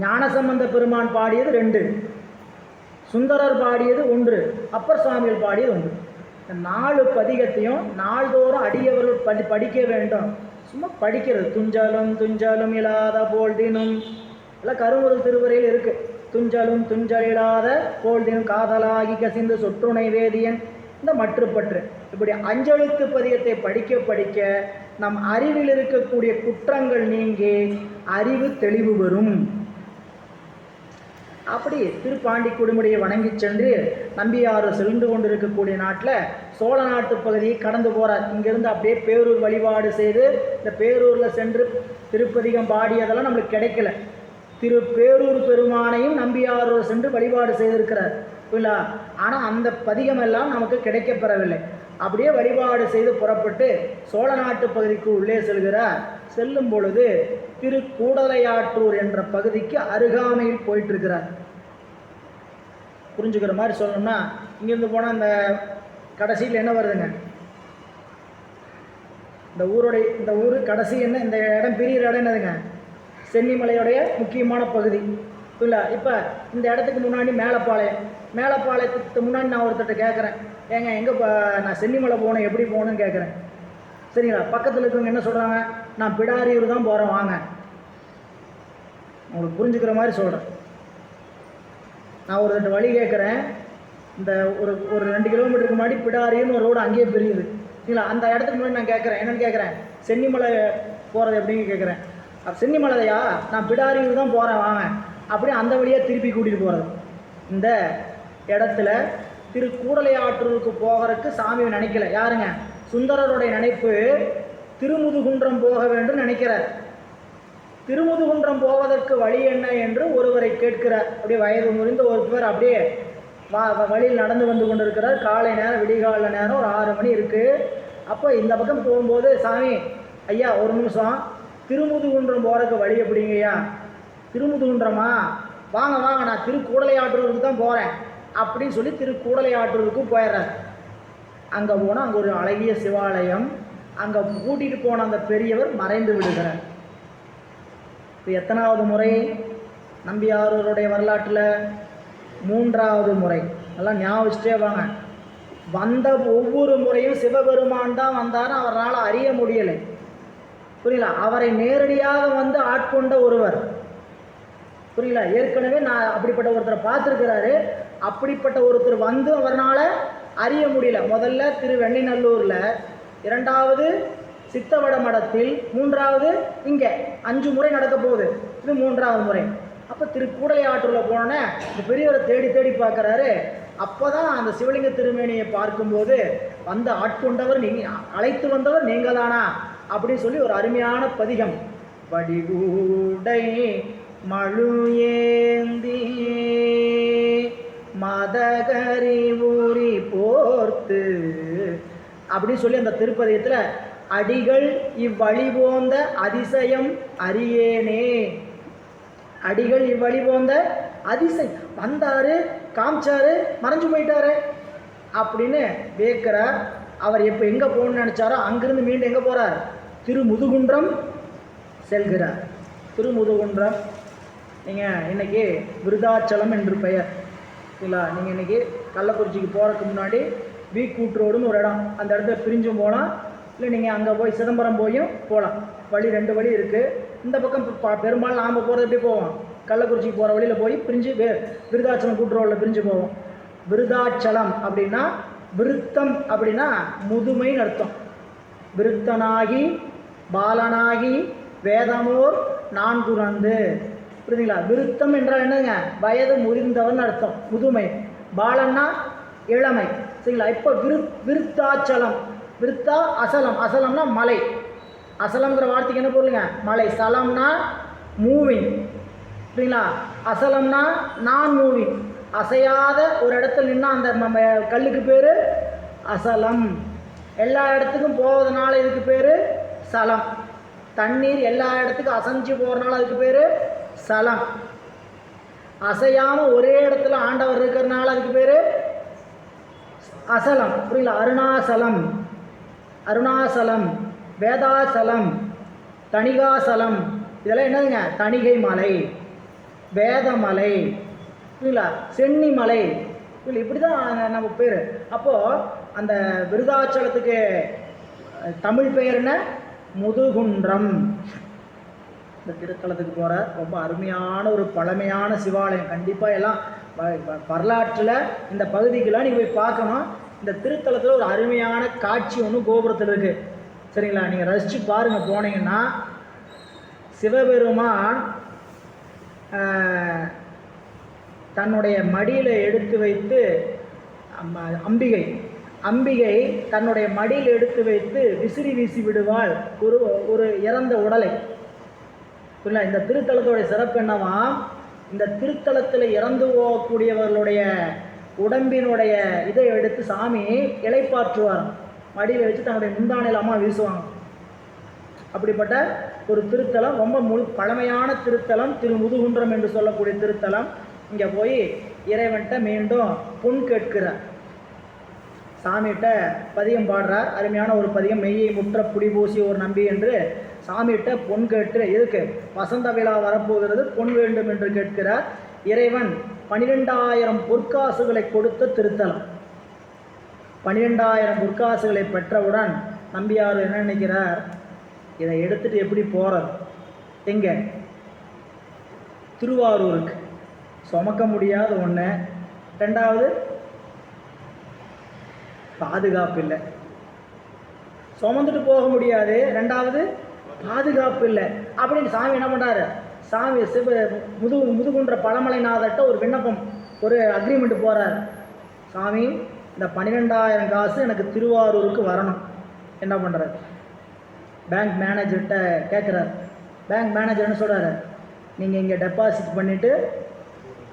ஞானசம்பந்த பெருமான் பாடியது 2, சுந்தரர் பாடியது 1, அப்பர் சுவாமிகள் பாடியது 1. இந்த 4 பதிகத்தையும் நாள்தோறும் அடியவர்கள் படிக்க வேண்டும். சும்மா படிக்கிறது. துஞ்சலும் துஞ்சலும் இல்லாத போல்தினும் எல்லாம் கருமுருள் திருவரையில் இருக்குது. துஞ்சலும் துஞ்சல் இல்லாத போல்தினும் காதலாகி கசிந்து சொற்றுணை வேதியன் இந்த மற்றுப்பற்று. இப்படி அஞ்செழுத்து பதிகத்தை படிக்க படிக்க நம் அறிவில் இருக்கக்கூடிய குற்றங்கள் நீங்கி அறிவு தெளிவு வரும். அப்படி திருப்பாண்டி கொடுமுடியை வணங்கி சென்று நம்பியாறு சென்று கொண்டிருக்கக்கூடிய நாட்டில் சோழ நாட்டு பகுதியை கடந்து போகிறார். இங்கேருந்து அப்படியே பேரூர் வழிபாடு செய்து இந்த பேரூரில் சென்று திருப்பதிகம் பாடியதெல்லாம் நம்மளுக்கு கிடைக்கல. திரு பேரூர் பெருமானையும் நம்பியாரூர் சென்று வழிபாடு செய்திருக்கிறார். இல்லை, ஆனால் அந்த பதிகமெல்லாம் நமக்கு கிடைக்கப்பெறவில்லை. அப்படியே வழிபாடு செய்து புறப்பட்டு சோழ நாட்டு பகுதிக்கு உள்ளே செல்கிறார். செல்லும் பொழுது திரு கூடலையாற்றூர் என்ற பகுதிக்கு அருகாமையில் போயிட்டுருக்கிறார். புரிஞ்சுக்கிற மாதிரி சொல்லணும்னா இங்கேருந்து போனால் இந்த கடைசியில் என்ன வருதுங்க, இந்த ஊர் கடைசி என்ன, இந்த இடம் பிரிகிற இடம் என்னதுங்க, சென்னிமலையோடைய முக்கியமான பகுதி. இல்லை, இப்போ இந்த இடத்துக்கு முன்னாடி மேலப்பாளையத்துக்கு முன்னாடி நான் ஒருத்தட்ட கேட்குறேன், ஏங்க எங்கே நான் சென்னிமலை போகணும், எப்படி போகணுன்னு கேட்குறேன். சரிங்களா? பக்கத்தில் இருக்கவங்க என்ன சொல்கிறாங்க, நான் பிடாரியூர் தான் போகிறேன் வாங்க. உங்களுக்கு புரிஞ்சுக்கிற மாதிரி சொல்கிறேன். நான் ஒருத்தட்ட வழி கேட்குறேன், இந்த ஒரு 2 கிலோமீட்டருக்கு முன்னாடி பிடாரியூர்னு ஒரு ரோடு அங்கேயே பிரியுது. சரிங்களா? அந்த இடத்துக்கு முன்னாடி நான் கேட்குறேன், என்னென்னு கேட்குறேன், சென்னிமலை போகிறது எப்படின்னு கேட்குறேன். சென்னிமலையா, நான் பிடாரியூர் தான் போகிறேன் வாங்க. அப்படியே அந்த வழியாக திருப்பி கூட்டிகிட்டு போகிறது. இந்த இடத்துல திரு கூடலையாற்றூருக்கு போகிறதுக்கு சாமி நினைக்கல. யாருங்க? சுந்தரருடைய நினைப்பு திருமுதுகுன்றம் போக வேண்டும் நினைக்கிறார். திருமுதுகுன்றம் போவதற்கு வழி என்ன என்று ஒருவரை கேட்கிறார். அப்படியே வயது முறிந்த ஒருவர் அப்படியே வழியில் நடந்து வந்து கொண்டிருக்கிறார். காலை நேரம், விடிகால நேரம், ஒரு 6 மணி இருக்குது. அப்போ இந்த பக்கம் போகும்போது, சாமி ஐயா ஒரு நிமிஷம், திருமுதுகுன்றம் போகிறதுக்கு வழி எப்படிங்கய்யா? திருமுதுகுன்றமா, வாங்க வாங்க, நான் திருக்கூடலையாற்றூருக்கு தான் போகிறேன் அப்படின்னு சொல்லி திருக்கூடலையாற்றூருக்கு போயிடுறார். அங்கே போனால் அங்கே ஒரு அழகிய சிவாலயம், அங்கே கூட்டிகிட்டு போன அந்த பெரியவர் மறைந்து விடுகிறார். இப்போ எத்தனாவது முறை நம்பியாரூருடைய வரலாற்றில்? 3வது முறை. நல்லா ஞாபகம் வச்சுட்டே வாங்க. வந்த ஒவ்வொரு முறையும் சிவபெருமான் தான் வந்தார், அவரால் அறிய முடியலை. புரியல? அவரை நேரடியாக வந்து ஆட்கொண்ட ஒருவர். புரியல? ஏற்கனவே நான் அப்படிப்பட்ட ஒருத்தரை பார்த்துருக்கிறாரு. அப்படிப்பட்ட ஒருத்தர் வந்து அவரால் அறிய முடியல. முதல்ல திருவெண்ணைநல்லூரில், 2வது சித்தவட மடத்தில், 3வது இங்கே. 5 முறை நடக்க போகுது. இது 3வது முறை. அப்போ திருக்கூடலையாற்றூரில் போனோன்னே இந்த பெரியவரை தேடி தேடி பார்க்குறாரு. அப்போ தான் அந்த சிவலிங்க திருமேனியை பார்க்கும்போது, வந்து ஆட்கொண்டவர் நீங்கள், அழைத்து வந்தவர் நீங்கள் தானா அப்படின்னு சொல்லி ஒரு அருமையான பதிகம். வடிவூடை மழு ஏந்தி மதகரி ஊறி போர்த்து அப்படின்னு சொல்லி அந்த திருப்பதியத்தில், அடிகள் இவ்வழி போந்த அதிசயம் அறியேனே. அடிகள் இவ்வழி போந்த அதிசயம், வந்தார், காமிச்சாரு, மறைஞ்சு போயிட்டாரு அப்படின்னு கேட்குறார். அவர் எப்போ எங்கே போகணும்னு நினச்சாரோ அங்கிருந்து மீண்டும் எங்கே போகிறார்? திருமுதுகுன்றம் செல்கிறார். திருமுதுகுன்றம் நீங்கள் இன்றைக்கி விருதாச்சலம் என்று பெயர். இல்லை, நீங்கள் இன்றைக்கி கள்ளக்குறிச்சிக்கு போகிறதுக்கு முன்னாடி வீக்கூட்ரோடுன்னு ஒரு இடம், அந்த இடத்துல பிரிஞ்சும் போகலாம். இல்லை நீங்கள் அங்கே போய் சிதம்பரம் போயும் போகலாம். வழி 2 வழி இருக்குது. இந்த பக்கம் பெரும்பாலும் நாம் போகிறது எப்படி போவோம்? கள்ளக்குறிச்சிக்கு போகிற வழியில் போய் பிரிஞ்சு விருதாச்சலம் கூட்டுரோடில் பிரிஞ்சு போவோம். விருதாச்சலம் அப்படின்னா விருத்தம் அப்படின்னா முதுமைன்னு அர்த்தம். விருத்தனாகி பாலனாகி வேதமோர் நான்குணர்ந்து. புரியுதுங்களா? விருத்தம் என்றால் என்னங்க? வயது முதிர்ந்தவன் அர்த்தம், முதுமை. பாலன்னா இளமை. சரிங்களா? இப்போ விருத்தாச்சலம், விருத்தா அசலம், அசலம்னா மலை. அசலம்ங்கிற வார்த்தைக்கு என்ன பொருளுங்க? மலை. சலம்னா மூவிங். சரிங்களா? அசலம்னா நான் மூவிங், அசையாத ஒரு இடத்துல நின்னா அந்த கல்லுக்கு பேர் அசலம். எல்லா இடத்துக்கும் போவதனால இதுக்கு பேர் சலம். தண்ணீர் எல்லா இடத்துக்கும் அசைஞ்சு போகிறனால அதுக்கு பேர் சலம். அசையாமல் ஒரே இடத்துல ஆண்டவர் இருக்கிறதுனால அதுக்கு பேர் அசலம். புரியல? அருணாசலம், அருணாசலம், வேதாசலம், தணிகாசலம், இதெல்லாம் என்னதுங்க? தணிகை மலை, வேதமலை, புரியல? சென்னி மலை, புரியல? இப்படி தான் நம்ம பேர். அப்போது அந்த விருதாச்சலத்துக்கு தமிழ் பெயர் என்ன? முதுகுன்றம். இந்த திருத்தலத்துக்கு போகிற ரொம்ப அருமையான ஒரு பழமையான சிவாலயம். கண்டிப்பாக எல்லாம் வரலாற்றில் இந்த பகுதிக்கெல்லாம் நீங்கள் போய் பார்க்கணும். இந்த திருத்தலத்தில் ஒரு அருமையான காட்சி ஒன்று கோபுரத்தில் இருக்குது. சரிங்களா? நீங்கள் ரசித்து பாருங்கள். போனீங்கன்னா சிவபெருமான் தன்னுடைய மடியில் எடுத்து வைத்து, அம்பிகை தன்னுடைய மடியில் எடுத்து வைத்து விசிறி வீசி விடுவாள் ஒரு இறந்த உடலை. இல்லை, இந்த திருத்தலத்தோடைய சிறப்பு என்னவா? இந்த திருத்தலத்தில் இறந்து போகக்கூடியவர்களுடைய உடம்பினுடைய இதை எடுத்து சாமி இலைப்பாற்றுவார். மடியில் வச்சு தன்னுடைய முந்தானையில் அம்மா வீசுவாங்க. அப்படிப்பட்ட ஒரு திருத்தலம், ரொம்ப பழமையான திருத்தலம், முதுகுன்றம் என்று சொல்லக்கூடிய திருத்தலம். இங்கே போய் இறைவன்கிட்ட மீண்டும் பொன் கேட்கிறார். சாமிகிட்ட பதியம் பாடுறார். அருமையான ஒரு பதியம். மெய்யை முற்ற புடி பூசி ஒரு நம்பி என்று சாமிகிட்ட பொன் கேட்டு, எதுக்கு? வசந்த விழா வரப்போகிறது, பொன் வேண்டும் என்று கேட்கிறார். இறைவன் 12,000 பொற்காசுகளை கொடுத்த திருத்தலம். 12,000 பொற்காசுகளை பெற்றவுடன் நம்பியார் என்ன நினைக்கிறார்? இதை எடுத்துகிட்டு எப்படி போகிறது? எங்கே? திருவாரூருக்கு. சுமக்க முடியாத ஒன்று. ரெண்டாவது, பாதுகாப்பு இல்லை. சுமந்துட்டு போக முடியாது. ரெண்டாவது, பாதுகாப்பு இல்லை. அப்படின்னு சாமி என்ன பண்ணுறாரு? சாமி முதுகுன்ற பழமலைநாதர்கிட்ட ஒரு விண்ணப்பம், ஒரு அக்ரிமெண்ட் போகிறார். சாமி, இந்த 12,000 காசு எனக்கு திருவாரூருக்கு வரணும். என்ன பண்ணுறாரு? பேங்க் மேனேஜர்கிட்ட கேட்குறாரு. பேங்க் மேனேஜர் என்ன சொல்கிறாரு? நீங்கள் இங்கே டெபாசிட் பண்ணிவிட்டு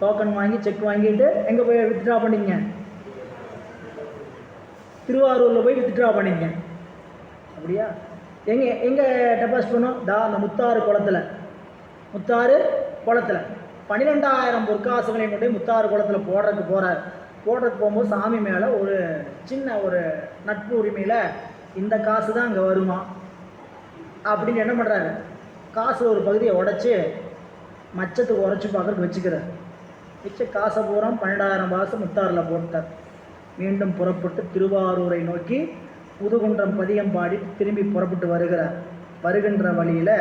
டோக்கன் வாங்கி செக் வாங்கிட்டு எங்கே போய் வித்ட்ரா பண்ணிங்க? திருவாரூரில் போய் வித்ட்ரா பண்ணிங்க. அப்படியா? எங்கே டெபாசிட் பண்ணோம்? அந்த முத்தாறு குளத்தில். 12,000 பொற்காசுகளையும் கொண்டு முத்தாறு குளத்தில் போடுறதுக்கு போகும்போது சாமி மேலே ஒரு சின்ன ஒரு நட்பு உரிமையில் இந்த காசு தான் அங்கே வருமா அப்படின்னு என்ன பண்ணுறாரு? காசு ஒரு பகுதியை உடச்சி மச்சத்துக்கு உரைச்சி பார்க்குறதுக்கு வச்சுக்கிறார். வச்ச காசை பூரா 12,000 காசு முத்தாறில் போட்டார். மீண்டும் புறப்பட்டு திருவாரூரை நோக்கி முதுகுன்றம் பதியம் பாடி திரும்பி புறப்பட்டு வருகின்ற வழியில்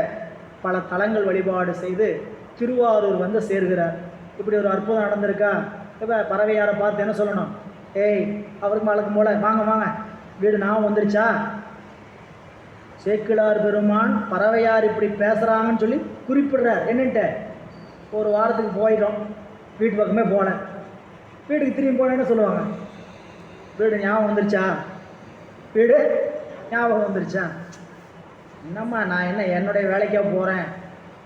பல தலங்கள் வழிபாடு செய்து திருவாரூர் வந்து சேர்கிறார். இப்படி ஒரு அற்புதம் நடந்திருக்கா? இப்போ பறவையாரை பார்த்து என்ன சொல்லணும்? ஏய், அவருக்கு வழக்கம் போல வாங்க வீடு நான் வந்துருச்சா? சேக்கிழார் பெருமான் பறவையார் இப்படி பேசுகிறாங்கன்னு சொல்லி குறிப்பிடுறார். என்னன்ட்டு ஒரு வாரத்துக்கு போயிட்டோம், வீட்டு பக்கமே போகல. வீட்டுக்கு திரும்பி போனேன்னு சொல்லுவாங்க, வீடு ஞாபகம் வந்துருச்சா? வீடு ஞாபகம் வந்துருச்சா? என்னம்மா, நான் என்ன என்னுடைய வேலைக்காக போகிறேன்,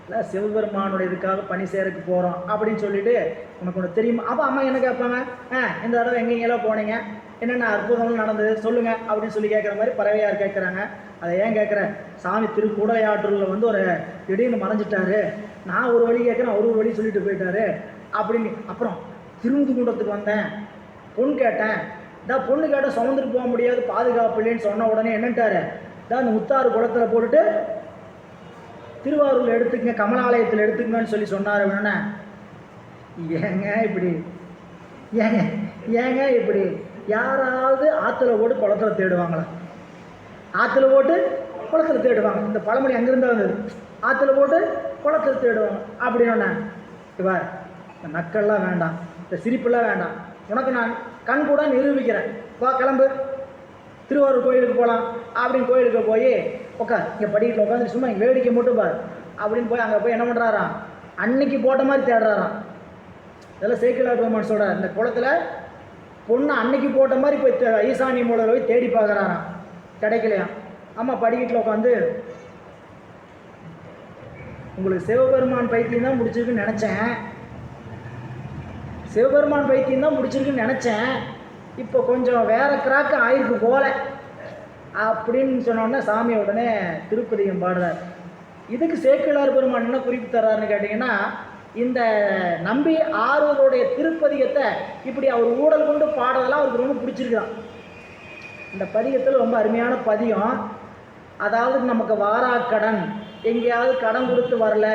இல்லை சிவபெருமானுடைய இதுக்காக பணி சேரக்கு போகிறோம் அப்படின்னு சொல்லிட்டு உனக்கு ஒன்று தெரியுமா? அப்போ அம்மா என்ன கேட்பாங்க? இந்த தடவை எங்கெங்கெல்லாம் போனீங்க, என்னென்ன அற்புதங்கள் நடந்தது சொல்லுங்கள் அப்படின்னு சொல்லி கேட்குற மாதிரி பறவையார் கேட்குறாங்க. அதை ஏன் கேட்குறேன்? சாமி திருக்கூடையாற்றூரில் வந்து ஒரு திடீர்னு மறைஞ்சிட்டாரு, நான் ஒரு வழி கேட்குறேன், ஒரு வழி சொல்லிட்டு போயிட்டாரு அப்படின்னு. அப்புறம் திருமுதுகுன்றத்துக்கு வந்தேன், பொண்ணு கேட்டேன், பொண்ணு கேட்டால் சுமந்துட்டு போக முடியாது, பாதுகாப்பு இல்லைன்னு சொன்ன உடனே என்னட்டாரு? இந்த முத்தாறு குளத்தில் போட்டுட்டு திருவாரூரில் எடுத்துக்கங்க, கமலாலயத்தில் எடுத்துக்கங்கன்னு சொல்லி சொன்னார். அப்படின்னா ஏங்க இப்படி யாராவது ஆற்றுல போட்டு குளத்தில் தேடுவாங்களா? ஆற்றுல போட்டு குளத்தில் தேடுவாங்க. இந்த பழமொழி அங்கேருந்து வந்தது. ஆற்றுல போட்டு குளத்தில் தேடுவாங்க அப்படின்னா இவர் இந்த நக்கல்லாம் வேண்டாம், இந்த சிரிப்பெல்லாம் வேண்டாம். உனக்கு நான் கண் கூட நிரூபிக்கிறேன். வா கிளம்பு, திருவாரூர் கோயிலுக்கு போகலாம் அப்படின்னு கோயிலுக்கு போய் உட்கார், இங்கே படிக்கட்டில் உட்காந்து சும்மா வேடிக்கை மட்டும் பார் அப்படின்னு போய் அங்கே போய் என்ன பண்ணுறாராம், அன்னைக்கு போட்ட மாதிரி தேடுறாராம். இதெல்லாம் சேக்கிழார் பெருமான் சொல்கிறார். இந்த குளத்தில் பொண்ணு அன்னைக்கு போட்ட மாதிரி போய் ஈசானி மூலம் போய் தேடி பார்க்குறாராம், கிடைக்கலையா. ஆமாம், படிக்கட்டில் உட்காந்து உங்களுக்கு சிவபெருமான் பைத்தியம் தான் முடிச்சிருக்குன்னு நினச்சேன், சிவபெருமான் பைத்தியம் தான் முடிச்சிருக்குன்னு நினச்சேன், இப்போ கொஞ்சம் வேறு கிராக்கு ஆயிருக்கு போல அப்படின்னு சொன்னோடனே சாமி உடனே திருப்பதிகம் பாடுறார். இதுக்கு சேக்கிழார் பெருமான் என்ன குறிப்பு தர்றாருன்னு கேட்டிங்கன்னா, இந்த நம்பி ஆரூருடைய திருப்பதிகத்தை இப்படி அவர் ஊடல் கொண்டு பாடுறதெல்லாம் அவருக்கு ரொம்ப பிடிச்சிருக்கான். இந்த பதிகத்தில் ரொம்ப அருமையான பதிகம். அதாவது நமக்கு வாராக்கடன், எங்கேயாவது கடன் கொடுத்து வரல,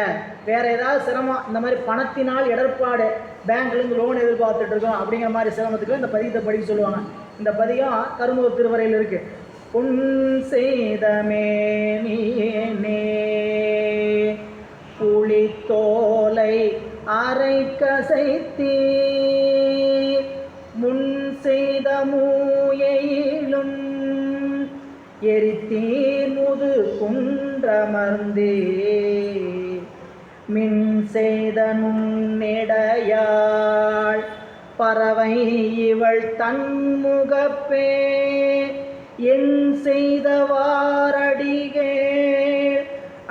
வேறு ஏதாவது சிரமம், இந்த மாதிரி பணத்தினால் இடர்பாடு, பேங்க்லேருந்து லோன் எதிர்பார்த்துட்டு இருக்கோம் அப்படிங்கிற மாதிரி சிரமத்துக்கு இந்த பதிகத்தை படிக்க சொல்லுவாங்க. இந்த பதிகம் கருமுக திருவரையில் இருக்குது. பொன் செய்தமேனே புலித்தோலை அரை கசைத்தீ முன் செய்த மூயிலும் எரித்தீர் முது குன்றமர்ந்தே மின் செய்த நுண்ணிடையாள் பறவை இவள் தன்முகப்பே என் செய்தவாரடிகேள்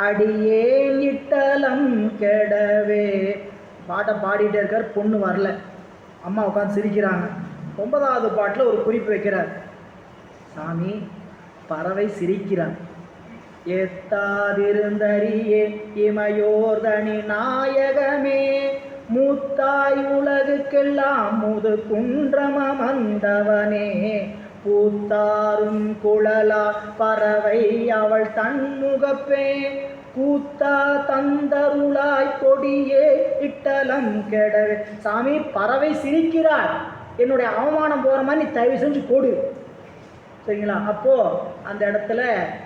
அடியே நிட்டலம் கெடவே. பாட்டை பாடிட்டே இருக்கார், பொண்ணு வரல, அம்மா உட்காந்து சிரிக்கிறாங்க. 9வது பாட்டில் ஒரு குறிப்பு வைக்கிறார். சாமி, பறவை சிரிக்கிறான். ஏத்தாதிருந்தறியே இமையோர்தனி நாயகமே மூத்தாய் உலகுக்கெல்லாம் முது குன்றமந்தவனே பூத்தாரும் குழலா பறவை அவள் தன்முகப்பே கூத்தா தந்தருளாய் கொடியே இட்டலம் கெடவே. சாமி, பறவை சிரிக்கிறார், என்னுடைய அவமானம் போகிற மாதிரி நீ தயவு செஞ்சு கொடு, சரிங்களா. அப்போது அந்த இடத்துல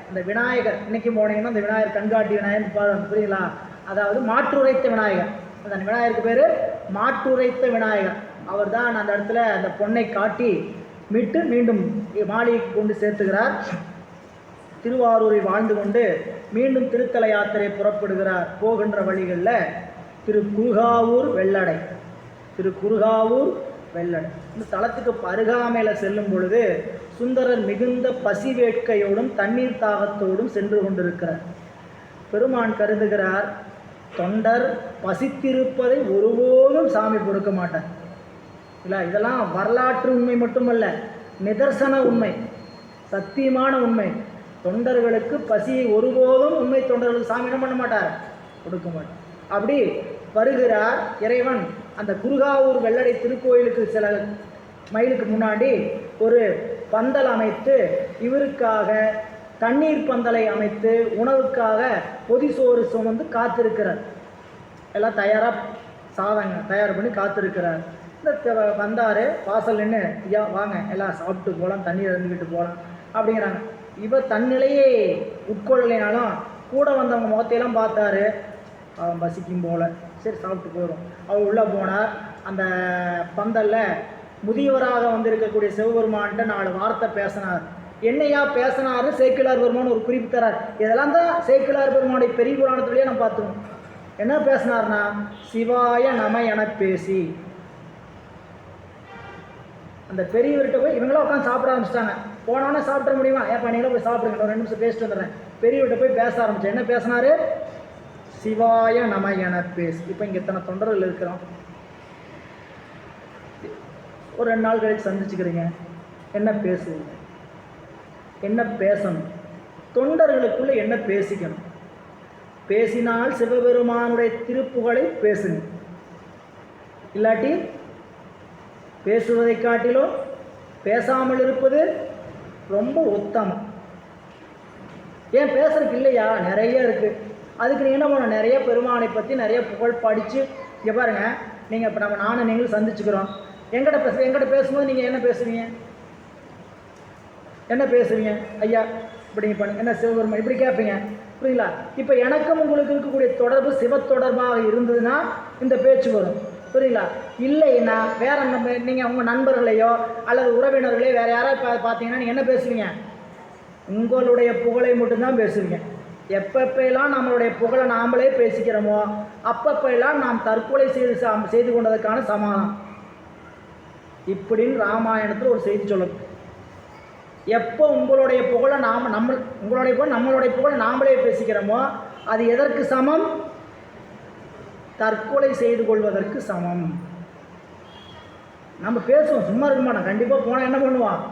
அந்த விநாயகர், இன்றைக்கி போனீங்கன்னா அந்த விநாயகர் கண்காட்டி விநாயகர் பாருங்க, புரியுங்களா. அதாவது மாற்றுரைத்த விநாயகர், அந்த விநாயகருக்கு பேர் மாற்றுரைத்த விநாயகர். அவர் தான் அந்த இடத்துல அந்த பொண்ணை காட்டி மீட்டு மீண்டும் மாளிகைக்கு கொண்டு சேர்த்துகிறார். திருவாரூரில் வாழ்ந்து கொண்டு மீண்டும் திருத்தல யாத்திரை புறப்படுகிறார். போகின்ற வழிகளில் திருக்குறுகாவூர் வெள்ளடை, திருக்குறுகாவூர் வெள்ளடை இந்த தலத்துக்கு அருகாமையில் செல்லும் பொழுது சுந்தரர் மிகுந்த பசி வேட்கையோடும் தண்ணீர் தாகத்தோடும் சென்று கொண்டிருக்கிறார். பெருமான் கருதுகிறார், தொண்டர் பசித்திருப்பதை ஒருபோதும் சாமி பொறுக்க மாட்டார். இல்லை, இதெல்லாம் வரலாற்று உண்மை மட்டுமல்ல, நிதர்சன உண்மை, சத்தியமான உண்மை. தொண்டர்களுக்கு பசியை ஒருபோதும் உண்மை தொண்டர்களுக்கு சாமி என்ன பண்ண மாட்டார், கொடுக்க மாட்டார். அப்படி வருகிறார் இறைவன். அந்த குறுகாவூர் வெள்ளடை திருக்கோயிலுக்கு சில மைலுக்கு முன்னாடி ஒரு பந்தல் அமைத்து இவருக்காக தண்ணீர் பந்தலை அமைத்து உணவுக்காக பொதிசோறு சுமந்து காத்திருக்கிறார். எல்லாம் தயாராக சாதங்க தயார் பண்ணி காத்திருக்கிறார். இந்த வந்தார், வாசல் நின்று, ஐயா வாங்க எல்லாம் சாப்பிட்டு போகலாம், தண்ணீர் இருந்துக்கிட்டு போகலாம் அப்படிங்கிறாங்க. இவர் தன்னிலையே உட்கொள்ளலைனாலும் கூட வந்தவங்க முகத்தையெல்லாம் பார்த்தாரு, அவன் பசிக்கும் போல், சரி சாப்பிட்டு போயிடும். அவர் உள்ளே போனார். அந்த பந்தலில் முதியவராக வந்திருக்கக்கூடிய சிவபெருமான்கிட்ட 4 வார்த்தை பேசினார். என்னையா பேசினாரு சேக்கிழார் பெருமான் ஒரு குறிப்பு தரார். இதெல்லாம் தான் சேக்கிழார் பெருமானுடைய பெரிய புராணத்துலேயே நம்ம பார்த்துக்கணும். என்ன பேசினார்னா, சிவாய நம என பேசி அந்த பெரியவர்கிட்ட போய் இவங்களாம் உட்காந்து சாப்பிட ஆரம்பிச்சிட்டாங்க. போனோன்னே சாப்பிட முடியுமா, ஏப்பா நீங்களும் போய் சாப்பிடுங்க, 2 நிமிஷம் பேசிட்டு வந்துடுறேன். பெரியவர்கிட்ட போய் பேச ஆரம்பித்தேன். என்ன பேசினாரு, சிவாய நம என பேசி. இப்போ இங்கே இத்தனை தொண்டர்கள் இருக்கிறோம், ஒரு 2 நாள் கழிச்சு சந்திச்சுக்கிறீங்க, என்ன பேசுவீங்க, என்ன பேசணும், தொண்டர்களுக்குள்ளே என்ன பேசிக்கணும். பேசினால் சிவபெருமானுடைய திருப்புகழை பேசுங்க, இல்லாட்டி பேசுவதை காட்டிலும் பேசாமல் இருப்பது ரொம்ப உத்தமம். ஏன் பேசுறதுக்கு இல்லையா, நிறைய இருக்குது. அதுக்கு நீங்கள் என்ன பண்ணணும், நிறைய பெருமானை பற்றி நிறைய புகழ் படித்து. இங்கே பாருங்கள், நீங்கள் இப்போ நானும் நீங்களும் சந்திச்சுக்கிறோம், எங்கிட்ட பேசும்போது நீங்கள் என்ன பேசுவீங்க, என்ன பேசுவீங்க, ஐயா இப்படி பண்ணுங்க, என்ன சிவபெருமான் இப்படி கேட்பீங்க, புரியுங்களா. இப்போ எனக்கும் உங்களுக்கு இருக்கக்கூடிய தொடர்பு சிவ தொடர்பாக இருந்ததுன்னா இந்த பேச்சு வரும். புரியுங்களா? இல்லைன்னா வேற நம்ம நீங்கள் உங்கள் நண்பர்களையோ அல்லது உறவினர்களையோ வேறு யாராவது பார்த்தீங்கன்னா நீங்கள் என்ன பேசுவீங்க? உங்களுடைய புகழை மட்டும்தான் பேசுவீங்க. எப்பப்பெல்லாம் நம்மளுடைய புகழை நாமளே பேசிக்கிறோமோ அப்பப்பெல்லாம் நாம் தற்கொலை செய்து கொண்டதற்கான சமாதானம் இப்படின்னு ராமாயணத்தில் ஒரு செய்தி சொல்லும். எப்போ உங்களுடைய புகழை நம்மளுடைய புகழை நாமளே பேசிக்கிறோமோ அது எதற்கு சமம்? தற்கொலை செய்து கொள்வதற்கு சமம். நம்ம பேசுவோம், சும்மா இருக்க மாட்டோம். கண்டிப்பாக போனால் என்ன பண்ணுவான்?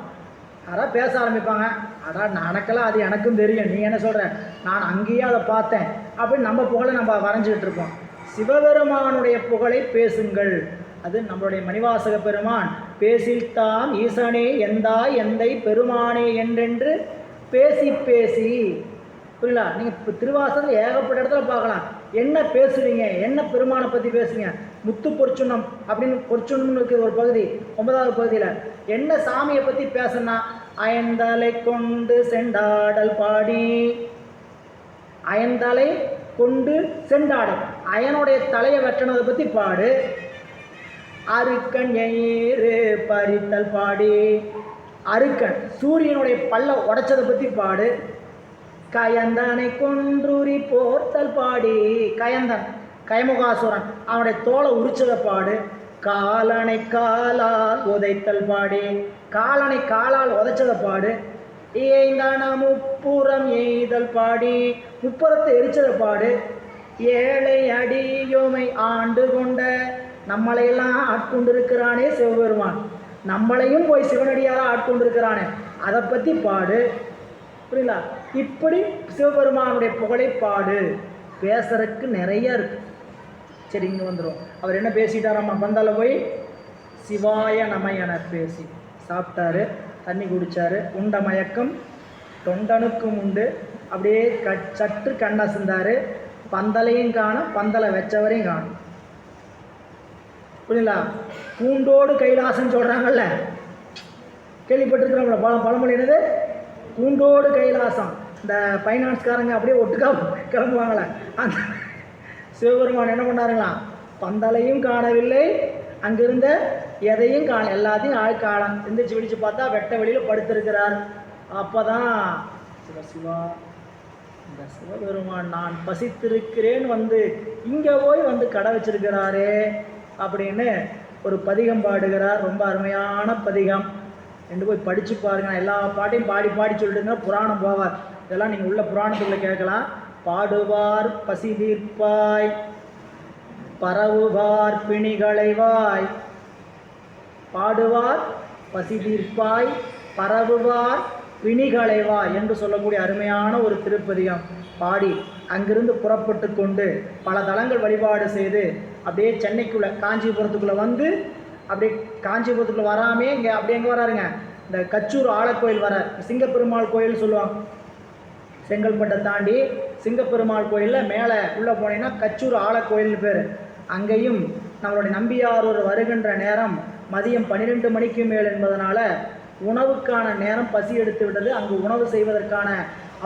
யாராவது பேச ஆரம்பிப்பாங்க, அதான் நடக்கலாம், அது எனக்கும் தெரியும், நீ என்ன சொல்கிற, நான் அங்கேயே அதை பார்த்தேன் அப்படின்னு நம்ம புகழை நம்ம வரைஞ்சிக்கிட்டு இருப்போம். சிவபெருமானுடைய புகழை பேசுங்கள். அது நம்மளுடைய மணிவாசக பெருமான் பேசித்தாம் ஈசனே எந்தாய் எந்தை பெருமானே என்றென்று பேசி பேசி, புரியல? நீங்கள் இப்போ திருவாசகம் ஏகப்பட்ட இடத்துல பார்க்கலாம். என்ன பேசுவீங்க, என்ன பெருமானை பற்றி பேசுவீங்க? முத்து பொற்சுண்ணம் அப்படின்னு பொற்சுண்ணம்னு இருக்குது ஒரு பகுதி, 9வது பகுதியில். என்ன சாமியை பற்றி பேசுனா, அயந்தலை கொண்டு செண்டாடல் பாடி, அயந்தலை கொண்டு செண்டாடல், அயனுடைய தலையை வெட்டினதை பற்றி பாடு. அருக்கன் ஏறு பறித்தல் பாடி, அருக்கன் சூரியனுடைய பல்ல உடைச்சதை பற்றி பாடு. கயந்தனை கொன்றுரி போர்த்தல் பாடி, கயந்தன் கயமுகாசுரன் அவனுடைய தோலை உரிச்சதை பாடு. காலனை காலால் உதைத்தல் பாடி, காலனை காலால் உதைச்சதை பாடு. ஏய்ந்தான முப்புறம் எய்தல் பாடி, முப்புறத்தை எரிச்சதை பாடு. ஏழை அடியோமை ஆண்டு கொண்ட, நம்மளையெல்லாம் ஆட்கொண்டிருக்கிறானே சிவபெருமான், நம்மளையும் போய் சிவனடியாராக ஆட்கொண்டிருக்கிறானே அதை பற்றி பாடு. புரியல? இப்படி சிவபெருமானுடைய புகழை பாடு. பேசுறதுக்கு நிறைய இருக்கு. சரி, இங்கே வந்துடும். அவர் என்ன பேசிட்டாராம்மா? பந்தால போய் சிவாய நம என பேசி சாப்பிட்டாரு, தண்ணி குடித்தார். உண்ட மயக்கம் தொண்டனுக்கும் உண்டு. அப்படியே சற்று கண்ணசிந்தார். பந்தலையும் காணும், பந்தலை வச்சவரையும் காணும். புரியல? பூண்டோடு கைலாசம் சொல்கிறாங்கல்ல, கேள்விப்பட்டிருக்கிறோம்ல பழமொழி. என்னது? பூண்டோடு கைலாசம். இந்த ஃபைனான்ஸ்காரங்க அப்படியே ஒட்டுக்கா கிளம்புவாங்களே, அந்த சிவபெருமான் என்ன பண்ணாருங்களாம்? பந்தலையும் காணவில்லை, அங்கிருந்த எதையும் எல்லாத்தையும் காலம் எந்திரிச்சு விடிச்சு பார்த்தா வெட்ட வெளியில் படுத்திருக்கிறார். அப்போ தான் சிவா, இந்த சிவபெருமான் நான் பசித்திருக்கிறேன் வந்து இங்கே போய் வந்து கடை வச்சிருக்கிறாரே அப்படின்னு ஒரு பதிகம் பாடுகிறார். ரொம்ப அருமையான பதிகம். ரெண்டு போய் படித்து பாருங்க. எல்லா பாட்டையும் பாடி பாடி சொல்லிட்டுங்க, புராணம் போவார். இதெல்லாம் நீங்கள் உள்ள புராணத்துக்குள்ளே கேட்கலாம். பாடுவார் பசி தீர்ப்பாய், பரவுவார் பிணிகளைவாய், பாடுவார் பசி தீர்ப்பாய், பரவுவார் பிணிகளைவாய் என்று சொல்லக்கூடிய அருமையான ஒரு திருப்பதிகம் பாடி அங்கிருந்து புறப்பட்டு கொண்டு பல தலங்கள் வழிபாடு செய்து அப்படியே சென்னைக்குள்ளே காஞ்சிபுரத்துக்குள்ளே வந்து, அப்படியே காஞ்சிபுரத்துக்குள்ளே வராமே இங்கே அப்படியே எங்கே வராருங்க? இந்த கச்சூர் ஆலக்கோயில் வர, சிங்கப்பெருமாள் கோயில் சொல்லுவாங்க. செங்கல்பட்டை தாண்டி சிங்கப்பெருமாள் கோயிலில் மேலே உள்ளே போனீங்கன்னா கச்சூர் ஆலக்கோயில்னு பேர். அங்கேயும் நம்மளுடைய நம்பியாரூர் வருகின்ற நேரம் மதியம் 12 மணிக்கு மேல் என்பதனால உணவுக்கான நேரம் பசி எடுத்து விட்டது. அங்கு உணவு செய்வதற்கான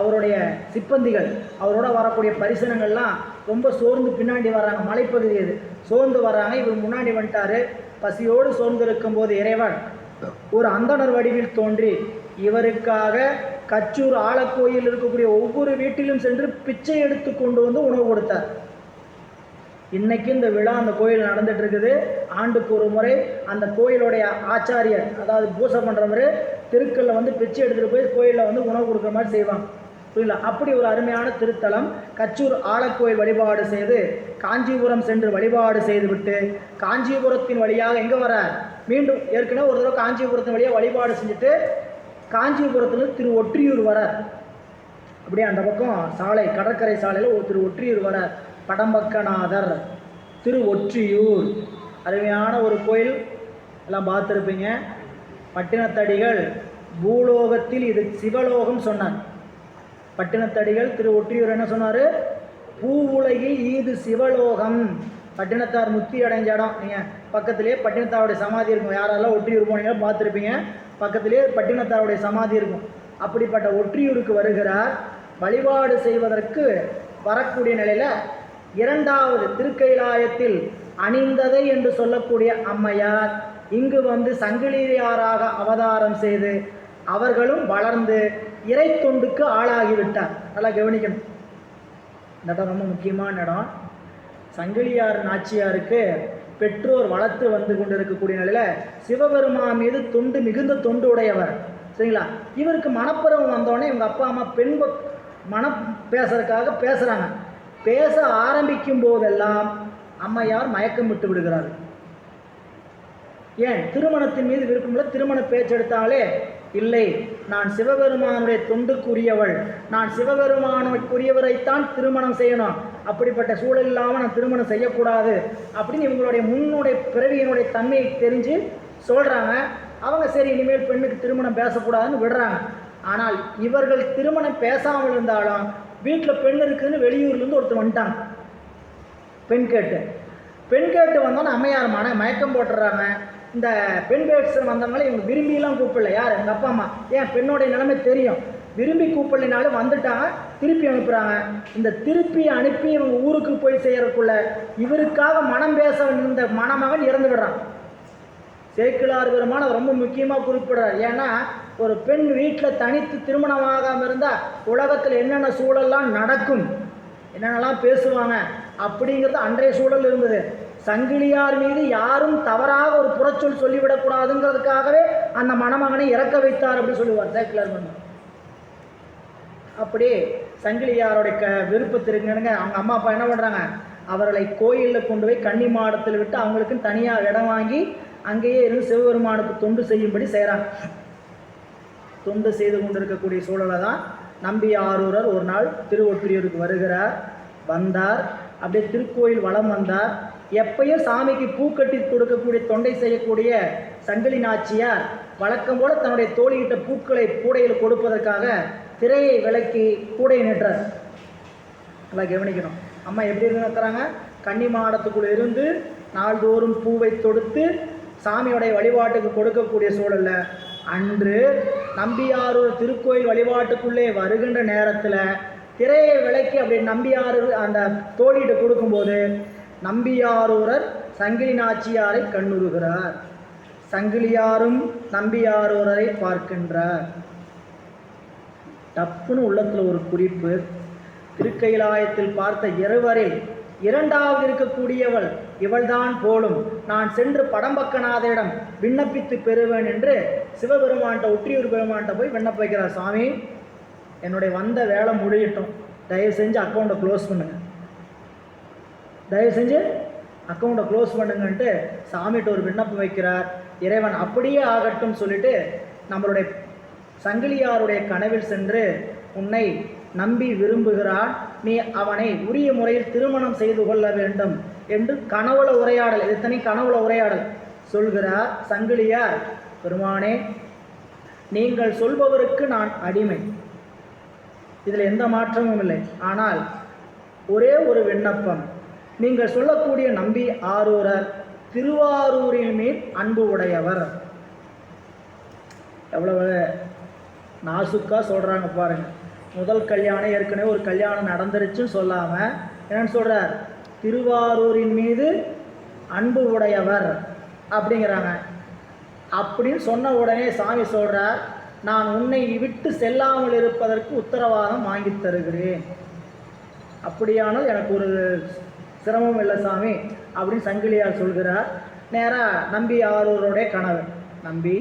அவருடைய சிப்பந்திகள், அவரோட வரக்கூடிய பரிசனங்கள்லாம் ரொம்ப சோர்ந்து பின்னாடி வர்றாங்க. மலைப்பகுதி அது, சோர்ந்து வர்றாங்க. இவர் முன்னாடி வந்துட்டார். பசியோடு சோர்ந்து இருக்கும்போது இறைவன் ஒரு அந்தணர் வடிவில் தோன்றி இவருக்காக கச்சூர் ஆலக்கோயில் இருக்கக்கூடிய ஒவ்வொரு வீட்டிலும் சென்று பிச்சை எடுத்து கொண்டு வந்து உணவு கொடுத்தார். இன்னைக்கு இந்த விழா அந்த கோயில் நடந்துட்டு இருக்குது. ஆண்டுக்கு ஒரு முறை அந்த கோயிலுடைய ஆச்சாரியர், அதாவது பூசை பண்ணுறவர், தெருக்களில் வந்து பிச்சை எடுத்துகிட்டு போய் கோயிலில் வந்து உணவு கொடுக்குற மாதிரி செய்வாங்க. புரியல? அப்படி ஒரு அருமையான திருத்தலம். கச்சூர் ஆலக்கோயில் வழிபாடு செய்து காஞ்சிபுரம் சென்று வழிபாடு செய்துவிட்டு காஞ்சிபுரத்தின் வழியாக எங்கே வர, மீண்டும் ஏற்கனவே ஒரு தடவை காஞ்சிபுரத்தின் வழியாக வழிபாடு செஞ்சுட்டு காஞ்சிபுரத்தில் திரு ஒற்றியூர் வர, அப்படியே அந்த பக்கம் சாலை, கடற்கரை சாலையில் ஒரு திரு ஒற்றியூர் வர, படம்பக்கநாதர் திரு ஒற்றியூர் அருமையான ஒரு கோயில், எல்லாம் பார்த்துருப்பீங்க. பட்டினத்தடிகள் பூலோகத்தில் இது சிவலோகம் சொன்னார். பட்டினத்தடிகள் திரு ஒற்றியூர் என்ன சொன்னார்? பூவுலகில் இது சிவலோகம். பட்டினத்தார் முத்தி அடைஞ்ச இடம். நீங்கள் பக்கத்திலே பட்டினத்தாருடைய சமாதி இருக்கும். யாரெல்லாம் ஒற்றியூர் போனீங்களோ பார்த்துருப்பீங்க. பக்கத்திலே பட்டினத்தாருடைய சமாதி இருக்கும். அப்படிப்பட்ட ஒற்றியூருக்கு வருகிறார். வழிபாடு செய்வதற்கு வரக்கூடிய நிலையில் இரண்டாவது திருக்கைலாயத்தில் அணிந்ததை என்று சொல்லக்கூடிய அம்மையார் இங்கு வந்து சங்கிலியாராக அவதாரம் செய்து அவர்களும் வளர்ந்து இறை தொண்டுக்கு ஆளாகிவிட்டார். நல்லா கவனிக்கணும், இந்த இடம் ரொம்ப முக்கியமான இடம். சங்கிலியார் நாச்சியாருக்கு பெற்றோர் வளர்த்து வந்து கொண்டிருக்கக்கூடிய நிலையில் சிவபெருமான் மீது தொண்டு மிகுந்த தொண்டு உடையவர். சரிங்களா? இவருக்கு மனப்பருவம் வந்தோடனே இவங்க அப்பா அம்மா பெண் மனம் பேசுறதுக்காக பேசுகிறாங்க. பேச ஆரம்பிக்கும் போதெல்லாம் அம்மையார் மயக்கம் விட்டு விடுகிறார். ஏன்? திருமணத்தின் மீது விருப்பமில்லை. திருமண பேச்செடுத்தாலே இல்லை, நான் சிவபெருமானுடைய தொண்டுக்குரியவள், நான் சிவபெருமானுக்குரியவரைத்தான் திருமணம் செய்யணும், அப்படிப்பட்ட சூழல் இல்லாமல் நான் திருமணம் செய்யக்கூடாது அப்படின்னு இவங்களுடைய முன்னுடைய பிறவியினுடைய தன்மையை தெரிஞ்சு சொல்கிறாங்க. அவங்க சரி இனிமேல் பெண்ணுக்கு திருமணம் பேசக்கூடாதுன்னு விடுறாங்க. ஆனால் இவர்கள் திருமணம் பேசாமல் இருந்தாலும் வீட்டில் பெண் இருக்குதுன்னு வெளியூர்லேருந்து ஒருத்தர் வந்துட்டாங்க பெண் கேட்டு வந்தோன்னே அம்மையார் மயக்கம் போட்டுறாங்க. இந்த பெண் பேட்ஸர் வந்தவங்களே இவங்க விரும்பிலாம் கூப்பிடல. யார்? எங்கள் அப்பா அம்மா. ஏன்? பெண்ணோடைய நிலைமை தெரியும், விரும்பி கூப்பிடலினாலும் வந்துட்டாங்க, திருப்பி அனுப்புகிறாங்க. இந்த திருப்பி அனுப்பி இவங்க ஊருக்கு போய் செய்யறதுக்குள்ள இவருக்காக மனம் பேச இருந்த மணமகன் இறந்து விடுறான். சேக்கிழார் பெருமான் ரொம்ப முக்கியமாக குறிப்பிடுறார். ஏன்னா ஒரு பெண் வீட்டில் தனித்து திருமணமாகாமல் இருந்தால் உலகத்தில் என்னென்ன சூழல்லாம் நடக்கும், என்னென்னலாம் பேசுவாங்க அப்படிங்கிறது அன்றைய சூழல் இருந்தது. சங்கிலியார் மீது யாரும் தவறாக ஒரு புறச்சொல் சொல்லிவிடக்கூடாதுங்கிறதுக்காகவே அந்த மணமகனை இறக்க வைத்தார் அப்படி சொல்லுவார் சேக்கிழார் பெருமான். அப்படி சங்கிலியாருடைய விருப்பத்திற்குங்க அவங்க அம்மா அப்பா என்ன பண்ணுறாங்க, அவர்களை கோயிலில் கொண்டு போய் கன்னி மாடத்தில் விட்டு அவங்களுக்கு தனியாக இடம் வாங்கி அங்கேயே இருந்து சிவபெருமானுக்கு தொண்டு செய்யும்படி செய்கிறாங்க. தொண்டு செய்து கொண்டிருக்கக்கூடிய சூழலை தான் நம்பி ஆரூரர் ஒரு நாள் திருவொற்றியூருக்கு வந்தார். அப்படியே திருக்கோயில் வலம் வந்தார். எப்பயும் சாமிக்கு பூக்கட்டி கொடுக்கக்கூடிய தொண்டை செய்யக்கூடிய சங்கிலி நாச்சியார் வழக்கம் போல தன்னுடைய தோழியிட்ட பூக்களை கூடையில் கொடுப்பதற்காக திரையை விலக்கி கூடையை நின்றார். நல்லா கவனிக்கணும். அம்மா எப்படி இருக்கிறாங்க, கன்னி மாடத்துக்குள்ளே இருந்து நாள்தோறும் பூவை தொடுத்து சாமியோடைய வழிபாட்டுக்கு கொடுக்கக்கூடிய சூழலில் அன்று நம்பியாரூர் திருக்கோயில் வழிபாட்டுக்குள்ளே வருகின்ற நேரத்தில் திரையை விலக்கி அப்படி நம்பியாரூர் அந்த தோழியிட்டு கொடுக்கும்போது நம்பியாரூரர் சங்கிலி நாச்சியாரை கண்ணுறுகிறார். சங்கிலியாரும் நம்பியாரூரரை பார்க்கின்றார். டப்புன்னு உள்ளத்தில் ஒரு குறிப்பு. திருக்கைலாயத்தில் பார்த்த இருவரில் இரண்டாவது இருக்கக்கூடியவள் இவள்தான் போலும், நான் சென்று படம்பக்கநாதரிடம் விண்ணப்பித்து பெறுவேன் என்று சிவபெருமான்கிட்ட ஒற்றியூர் பெருமான்கிட்ட போய் விண்ணப்ப வைக்கிறார். சாமி, என்னுடைய வந்த வேலை முடியட்டும், தயவு செஞ்சு அக்கௌண்ட்டை க்ளோஸ் பண்ணுங்க, தயவு செஞ்சு அக்கௌண்ட்டை க்ளோஸ் பண்ணுங்கன்ட்டு சாமிகிட்ட ஒரு விண்ணப்பம் வைக்கிறார். இறைவன் அப்படியே ஆகட்டும் சொல்லிட்டு நம்மளுடைய சங்கிலியாருடைய கனவில் சென்று உன்னை நம்பி விரும்புகிறான், நீ அவனை உரிய முறையில் திருமணம் செய்து கொள்ள வேண்டும் என்று கனவுல உரையாடல், எத்தனை கனவுல உரையாடல் சொல்கிறார் சங்கிலியார். பெருமானே, நீங்கள் சொல்பவருக்கு நான் அடிமை, இதில் எந்த மாற்றமும் இல்லை. ஆனால் ஒரே ஒரு விண்ணப்பம், நீங்கள் சொல்லக்கூடிய நம்பி ஆரூரர் திருவாரூரின் மேல் அன்பு உடையவர். எவ்வளவு நாசுக்கா சொல்கிறாங்க பாருங்கள். முதல் கல்யாணம் ஏற்கனவே ஒரு கல்யாணம் நடந்துருச்சுன்னு சொல்லாமல் என்னன்னு சொல்கிறார், திருவாரூரின் மீது அன்பு உடையவர் அப்படிங்கிறாங்க. அப்படின்னு சொன்ன உடனே சாமி சொல்கிறார், நான் உன்னை விட்டு செல்லாமல் இருப்பதற்கு உத்தரவாதம் வாங்கி தருகிறேன், அப்படியானால் எனக்கு ஒரு சிரமம் இல்லை சாமி அப்படின்னு சங்கிலியார் சொல்கிறார். நேராக நம்பி ஆரூருடைய கனவு, நம்பி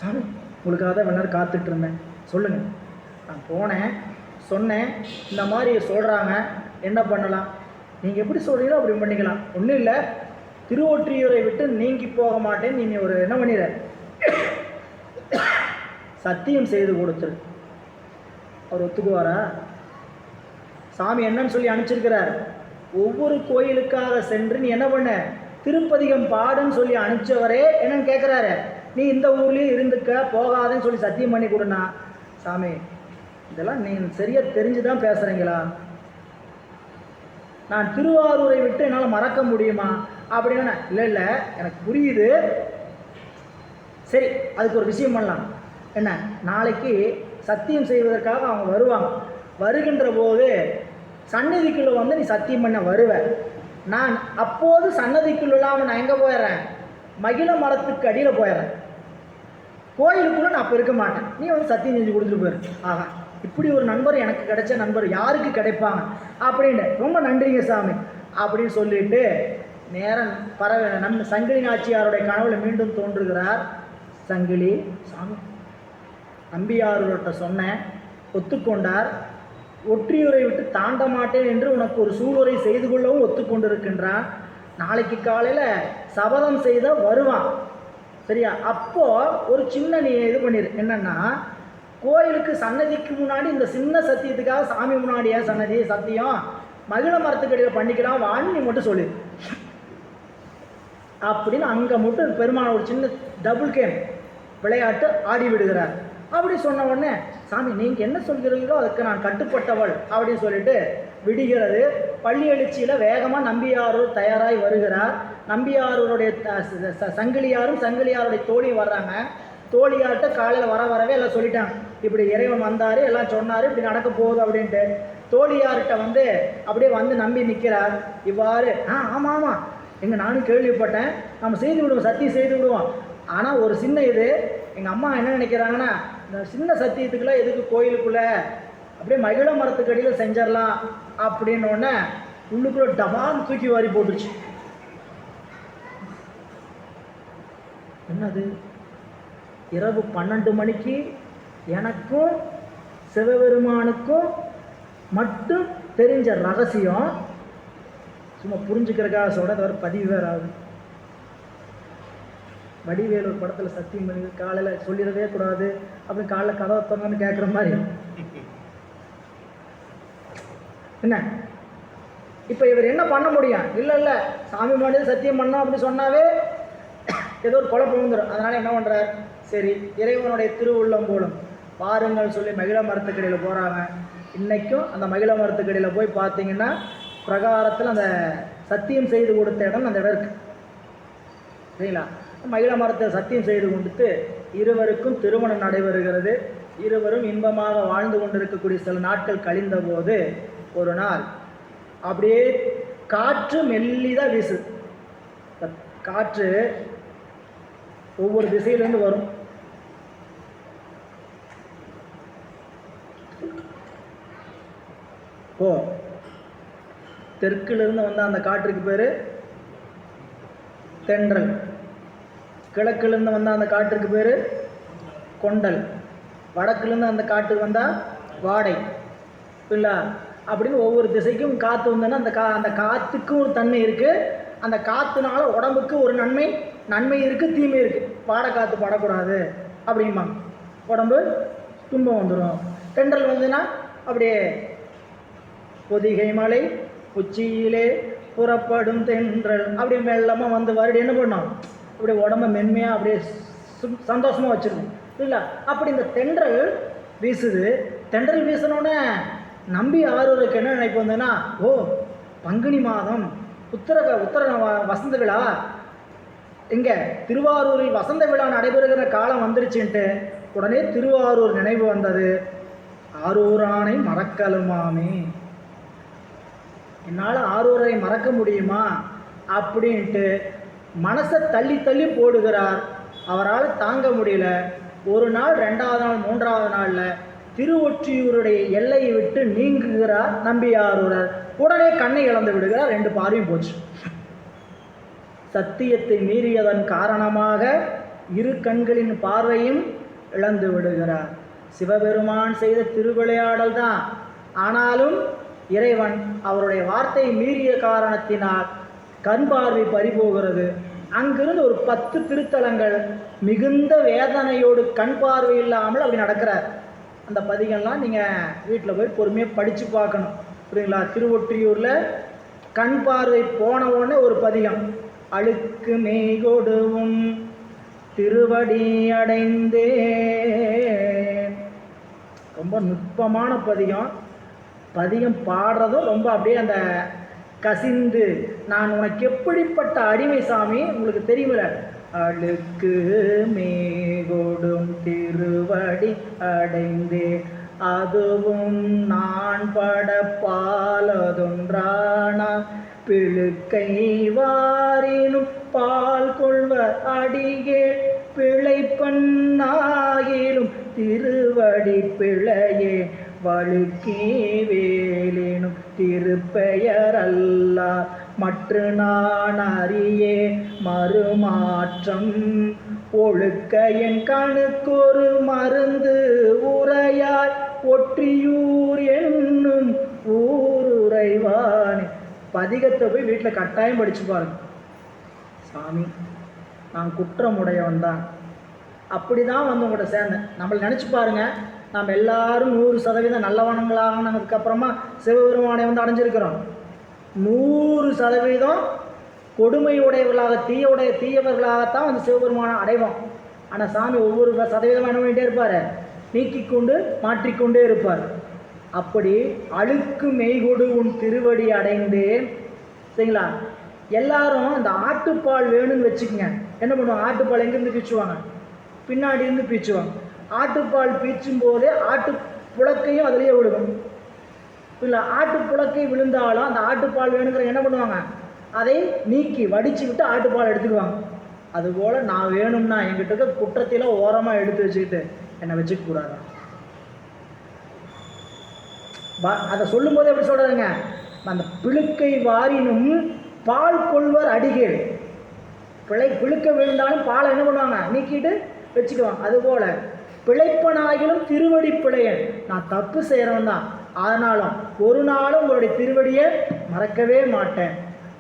சாமி உங்களுக்காக தான் வேணாலும் காத்துட்டு இருந்தேன், சொல்லுங்கள், நான் போனேன் சொன்னேன், இந்த மாதிரி சொல்கிறாங்க, என்ன பண்ணலாம், நீங்கள் எப்படி சொல்கிறீங்களோ அப்படி பண்ணிக்கலாம், ஒன்றும் இல்லை, திருவொற்றியூரை விட்டு நீங்கி போக மாட்டேன், நீங்கள் ஒரு என்ன பண்ணிடுற சத்தியம் செய்து கொடுத்துரு. அவர் ஒத்துக்குவாரா? சாமி என்னன்னு சொல்லி அனுப்பிச்சிருக்கிறார், ஒவ்வொரு கோயிலுக்காக சென்று நீ என்ன பண்ண திருப்பதிகம் பாடுன்னு சொல்லி அனுப்பிச்சவரே என்னன்னு கேட்குறாரு, நீ இந்த ஊர்லேயும் இருந்துக்க போகாதன்னு சொல்லி சத்தியம் பண்ணி கொடுனா. சாமி, இதெல்லாம் நீ சரியாக தெரிஞ்சு தான் பேசுகிறீங்களா? நான் திருவாரூரை விட்டு என்னால் மறக்க முடியுமா அப்படின்னா, இல்லை இல்லை எனக்கு புரியுது, சரி அதுக்கு ஒரு விஷயம் பண்ணலாம், என்ன நாளைக்கு சத்தியம் செய்வதற்காக அவங்க வருவாங்க, வருகின்ற போது சந்நிதிக்குள்ளே வந்து நீ சத்தியம் பண்ண வருவ, நான் அப்போது சன்னதிக்குள் இல்லாமல் நான் எங்கே போயிடுறேன், மகிழ மரத்துக்கு அடியில் போயிடுறேன், கோயிலுக்குள்ளே நான் அப்போ இருக்க மாட்டேன், நீ வந்து சத்தியம் செஞ்சு கொடுத்துட்டு போயிரு. ஆகா, இப்படி ஒரு நண்பர் எனக்கு கிடைச்ச நண்பர் யாருக்கு கிடைப்பாங்க அப்படின்னு, ரொம்ப நன்றிங்க சாமி அப்படின்னு சொல்லிட்டு நேரம் சங்கிலி நாச்சியாருடைய கனவுல மீண்டும் தோன்றுகிறார். சங்கிலி, சாமி நம்பியாரூர்கிட்ட சொன்னேன், ஒத்துக்கொண்டார். ஒற்றியூரை விட்டு தாண்ட மாட்டேன் என்று உனக்கு ஒரு சூளுரை செய்து கொள்ளவும் ஒத்துக்கொண்டிருக்கின்றான். நாளைக்கு காலையில் சபதம் செய்த வருவான், சரியா? அப்போது ஒரு சின்ன நீ இது பண்ணிடு, என்னென்னா கோயிலுக்கு சன்னதிக்கு முன்னாடி இந்த சின்ன சத்தியத்துக்காக சாமி முன்னாடியா சன்னதி சத்தியம் மகிழ மரத்துக்கடியில் பண்ணிக்கலாம் வான்னு நீ மட்டும் சொல்லு அப்படின்னு அங்கே மட்டும் பெருமான ஒரு சின்ன டபுள் கேம் விளையாட்டு ஆடி விடுகிறார். அப்படி சொன்ன உடனே, சாமி நீங்கள் என்ன சொல்கிறீர்களோ அதுக்கு நான் கட்டுப்பட்டவள் அப்படின்னு சொல்லிட்டு விடுகிறது. பள்ளி எழுச்சியில் வேகமாக நம்பியாரூர் தயாராகி வருகிறார். நம்பியாரூருடைய சங்கிலியாரும் சங்கிலியாருடைய தோழியும் வர்றாங்க. தோழியார்கிட்ட காலையில் வரவே எல்லாம் சொல்லிட்டாங்க, இப்படி இறைவன் வந்தார், எல்லாம் சொன்னார், இப்படி நடக்க போகுது அப்படின்ட்டு. தோழியார்கிட்ட வந்து அப்படியே வந்து நம்பி நிற்கிறார். இவ்வாறு ஆமாம் ஆமாம் எங்கள் நானும் கேள்விப்பட்டேன், நம்ம செய்து விடுவோம், சத்தியம் செய்து விடுவோம். ஆனால் ஒரு சின்ன இது, எங்கள் அம்மா என்ன நினைக்கிறாங்கன்னா, இந்த சின்ன சத்தியத்துக்குலாம் எதுக்கு கோயிலுக்குள்ளே, அப்படியே மகிழ மரத்துக்கு அடியில் செஞ்சிடலாம் அப்படின்னோடனே உள்ளுக்குள்ளே டபான்னு தூக்கி வாரி போட்டுருச்சு. என்னது, இரவு 12 மணிக்கு எனக்கும் சிவபெருமானுக்கும் மட்டும் தெரிஞ்ச ரகசியம், சும்மா புரிஞ்சுக்கிறக்காக சொல்கிறத வர பதிவு வேறு ஆகுது. வடிவேலு ஒரு படத்தில் சத்தியம் பண்ணி காலையில் சொல்லிடவே கூடாது அப்படின்னு காலைல கதவை தங்கன்னு கேட்குற மாதிரி என்ன. இப்போ இவர் என்ன பண்ண முடியும்? இல்லை சாமி மாநில சத்தியம் பண்ணோம் அப்படின்னு சொன்னாவே ஏதோ ஒரு குழப்பம் வந்துடும். அதனால் என்ன பண்ணுறார், சரி இறைவனுடைய திருவுள்ளம் போலும் பாருங்கள் சொல்லி மகிழ மரத்துக்கடியில் போகிறாங்க. இன்றைக்கும் அந்த மகிழ மரத்துக்கடியில் போய் பார்த்தீங்கன்னா பிரகாரத்தில் அந்த சத்தியம் செய்து கொடுத்த இடம் அந்த இடம் இருக்குது, சரிங்களா? மகிழ மரத்தை சத்தியம் செய்து கொடுத்து இருவருக்கும் திருமணம் நடைபெறுகிறது. இருவரும் இன்பமாக வாழ்ந்து கொண்டிருக்கக்கூடிய சில நாட்கள் கழிந்த போது ஒரு நாள் அப்படியே காற்று மெல்லிதாக வீசு. காற்று ஒவ்வொரு திசையிலேருந்து வரும். தெற்கிலிருந்து வந்த அந்த காற்றுக்கு பேர் தென்றல், கிழக்கிலிருந்து வந்தால் அந்த காற்றுக்கு பேர் கொண்டல், வடக்குலேருந்து அந்த காற்றுக்கு வந்தால் வாடை, இல்லை அப்படின்னு ஒவ்வொரு திசைக்கும் காற்று வந்தோன்னா அந்த காற்றுக்கும் ஒரு தன்மை இருக்குது. அந்த காற்றுனால உடம்புக்கு ஒரு நன்மை இருக்குது, தீமை இருக்குது. பாட காற்று படக்கூடாது அப்படிம்பாங்க, உடம்பு துன்பம் வந்துடும். தென்றல் வந்துன்னா அப்படியே பொதிகை மலை உச்சியிலே புறப்படும் தென்றல் அப்படியே மெல்லமாக வந்து வருடு என்ன பண்ணோம், அப்படியே உடம்ப மென்மையாக அப்படியே சந்தோஷமாக வச்சுருக்கோம், இல்லை? அப்படி இந்த தென்றல் வீசுது. தென்றல் வீசினோடனே நம்பி ஆரூருக்கு என்ன நினைப்பு வந்ததுன்னா, ஓ பங்குனி மாதம் உத்தர வசந்த விழா, இங்கே திருவாரூரில் வசந்த விழா நடைபெறுகிற காலம் வந்துருச்சுன்ட்டு உடனே திருவாரூர் நினைவு வந்தது. ஆரூரானை மறக்கலுமாமே, என்னால் ஆரூரை மறக்க முடியுமா அப்படின்ட்டு மனசை தள்ளி போடுகிறார். அவரால் தாங்க முடியல. ஒரு நாள், 2வது நாள், 3வது நாளில் திருவொற்றியூருடைய எல்லையை விட்டு நீங்குகிறார் நம்பியாரூரர். உடனே கண்ணை இழந்து விடுகிறார், 2 பார்வையும் போச்சு. சத்தியத்தை மீறியதன் காரணமாக 2 கண்களின் பார்வையும் இழந்து விடுகிறார். சிவபெருமான் செய்த திருவிளையாடல் தான், ஆனாலும் இறைவன் அவருடைய வார்த்தையை மீறிய காரணத்தினால் கண் பார்வை பறிபோகிறது. அங்கிருந்து ஒரு 10 திருத்தலங்கள் மிகுந்த வேதனையோடு கண் பார்வை இல்லாமல் அப்படி நடக்கிறார். அந்த பதிகம்லாம் நீங்கள் வீட்டில் போய் பொறுமையாக படித்து பார்க்கணும், புரியுங்களா? திருவொற்றியூரில் கண் பார்வை போன உடனே ஒரு பதிகம், அழுக்கு மேகொடுவும் திருவடி அடைந்தேன். ரொம்ப நுட்பமான பதிகம். பதிகம் பாடுறதும் ரொம்ப அப்படியே அந்த கசிந்து, நான் உனக்கு எப்படிப்பட்ட அடிமை சாமி உங்களுக்கு தெரியுமில்ல, அழுக்கு மேகொடும் திருவடி அடைந்தே அதுவும் நான் பட பாலதொன்றான பிழுக்கை வாரினும் பால் கொள்வர் அடியே பிழைப்பண்ணாகிலும் திருவடி பிழையே வழுக்கி வேலினும் திருப்பெயரல்ல மற்ற நான் அறியே மறுமாற்றம் ஒழுக்க என் கணுக்கொரு மருந்து உரையாய் ஒற்றியூர் என்னும் ஊருரைவானே. பதிகத்தை போய் வீட்டில் கட்டாயம் படிச்சு பாருங்க. சாமி, நான் குற்றமுடையவன் தான், அப்படி தான் வந்து உங்கள்கிட்ட சேர்ந்தேன். நம்மளை நினச்சி பாருங்கள், நாம் எல்லாரும் 100% நல்லவனங்களானதுக்கப்புறமா சிவபெருமானை வந்து அடைஞ்சிருக்கிறோம். 100% கொடுமையுடையவர்களாக தீயவர்களாகத்தான் வந்து சிவபெருமானை அடைவோம். ஆனால் சாமி ஒவ்வொரு சதவீதமாக என்ன பண்ணிகிட்டே இருப்பார், நீக்கிக்கொண்டு மாற்றிக்கொண்டே இருப்பார். அப்படி அழுக்கு மெய்கொடு உன் திருவடி அடைந்தேன். சரிங்களா? எல்லாரும் இந்த ஆட்டுப்பால் வேணும்னு வச்சுக்கோங்க. என்ன பண்ணுவாங்க, ஆட்டுப்பால் எங்கேருந்து பீச்சுவாங்க, பின்னாடி இருந்து பீச்சுவாங்க. ஆட்டுப்பால் பீச்சும் போதே ஆட்டு புழக்கையும் அதிலேயே விழுகும். இல்லை, ஆட்டு புழக்கை விழுந்தாலும் அந்த ஆட்டுப்பால் வேணுங்கிற என்ன பண்ணுவாங்க, அதை நீக்கி வடித்து விட்டு ஆட்டுப்பால் எடுத்துக்குவாங்க. அதுபோல் நான் வேணும்னா என்கிட்ட இருக்க குற்றத்தில ஓரமாக எடுத்து வச்சுக்கிட்டு என்னை வச்சுக்கூடாது. அதை சொல்லும் போதே எப்படி சொல்கிறாருங்க, அந்த பிழுக்கை வாரினும் பால் கொள்வர் அடிகள். பிழுக்க விழுந்தாலும் பாலை என்ன பண்ணுவாங்க, நீக்கிட்டு வச்சுக்குவாங்க. அதுபோல் பிழைப்பனாகிலும் திருவடி பிழையன், நான் தப்பு செய்கிறவன் தான், அதனாலும் ஒரு நாளும் உங்களுடைய திருவடியை மறக்கவே மாட்டேன்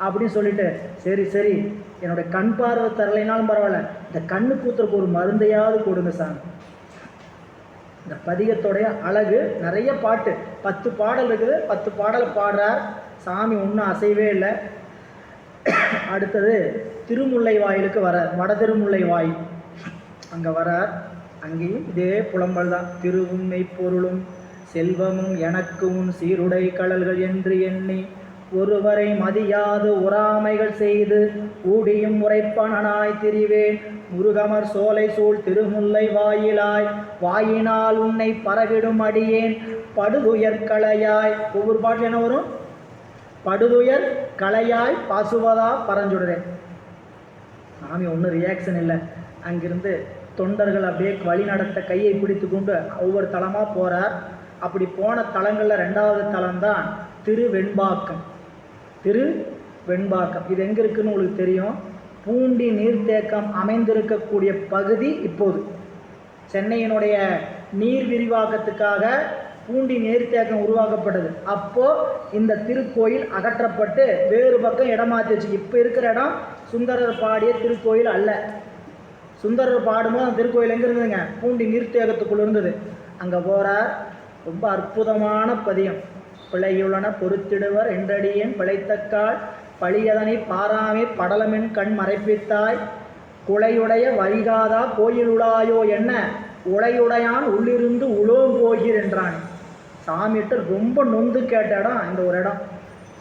அப்படின்னு சொல்லிட்டு, சரி என்னுடைய கண் பார்வை தரலைனாலும் பரவாயில்ல, இந்த கண்ணு கூத்துறக்கு ஒரு மருந்தையாவது கொடுங்க சாமி. இந்த பதிகத்தோடைய அழகு, நிறைய பாட்டு, 10 பாடல் இருக்குது. 10 பாடலை பாடுறார் சாமி, ஒன்றும் அசைவே இல்லை. அடுத்தது திருமுல்லை வாயிலுக்கு வரார், வட திருமுல்லை வாயில் அங்கே வரார். அங்கேயும் இதே புலம்பல் தான். திருவும் மெய்ப்பொருளும் செல்வமும் எனக்கு உன் சீருடை கடல்கள் என்று எண்ணி ஒருவரை மதியாது உறாமைகள் செய்து ஊடியும் உரைப்பனாய் திரிவேன் முருகமர் சோலை சூழ் திருமுல்லை வாயிலாய் வாயினால் உன்னை பரவிடும் அடியேன் படுதுயர் களையாய். ஒவ்வொரு பாட்டில் என்ன வரும், படுதுயர் களையாய் பாசுவதா பரஞ்சுடுறேன். சாமி ஒன்றும் ரியாக்ஷன் இல்லை. அங்கிருந்து தொண்டர்கள் அப்படியே வழி நடத்த கையை பிடித்து கொண்டு ஒவ்வொரு தலமாக போகிறார். அப்படி போன தலங்களில் 2வது தலம்தான் திருவெண்பாக்கம். திருவெண்பாக்கம் இது எங்கே இருக்குதுன்னு உங்களுக்கு தெரியும். பூண்டி நீர்த்தேக்கம் அமைந்திருக்கக்கூடிய பகுதி. இப்போது சென்னையினுடைய நீர் விரிவாக்கத்துக்காக பூண்டி நீர்த்தேக்கம் உருவாக்கப்பட்டது. அப்போது இந்த திருக்கோயில் அகற்றப்பட்டு வேறு பக்கம் இடம் மாற்றிச்சு. இப்போ இருக்கிற இடம் சுந்தரர் பாடிய திருக்கோயில் அல்ல. சுந்தரர் பாடும்போது அந்த திருக்கோயில் எங்கே இருந்ததுங்க, பூண்டி நீர்த்தேகத்துக்குள் இருந்தது. அங்கே போகிறார். ரொம்ப அற்புதமான பதியம். பிழையுள்ளன பொறுத்திடுவர் என்றடியேன் பிழைத்தக்கால் பழியதனை பாராமே படலமென் கண் மறைப்பித்தாய் குளையுடைய வழிகாதா கோயிலுளாயோ என்ன உளையுடையான் உள்ளிருந்து உலோம் போகிற் என்றான். சாமிகிட்ட ரொம்ப நொந்து கேட்ட இடம் இந்த ஒரு இடம்.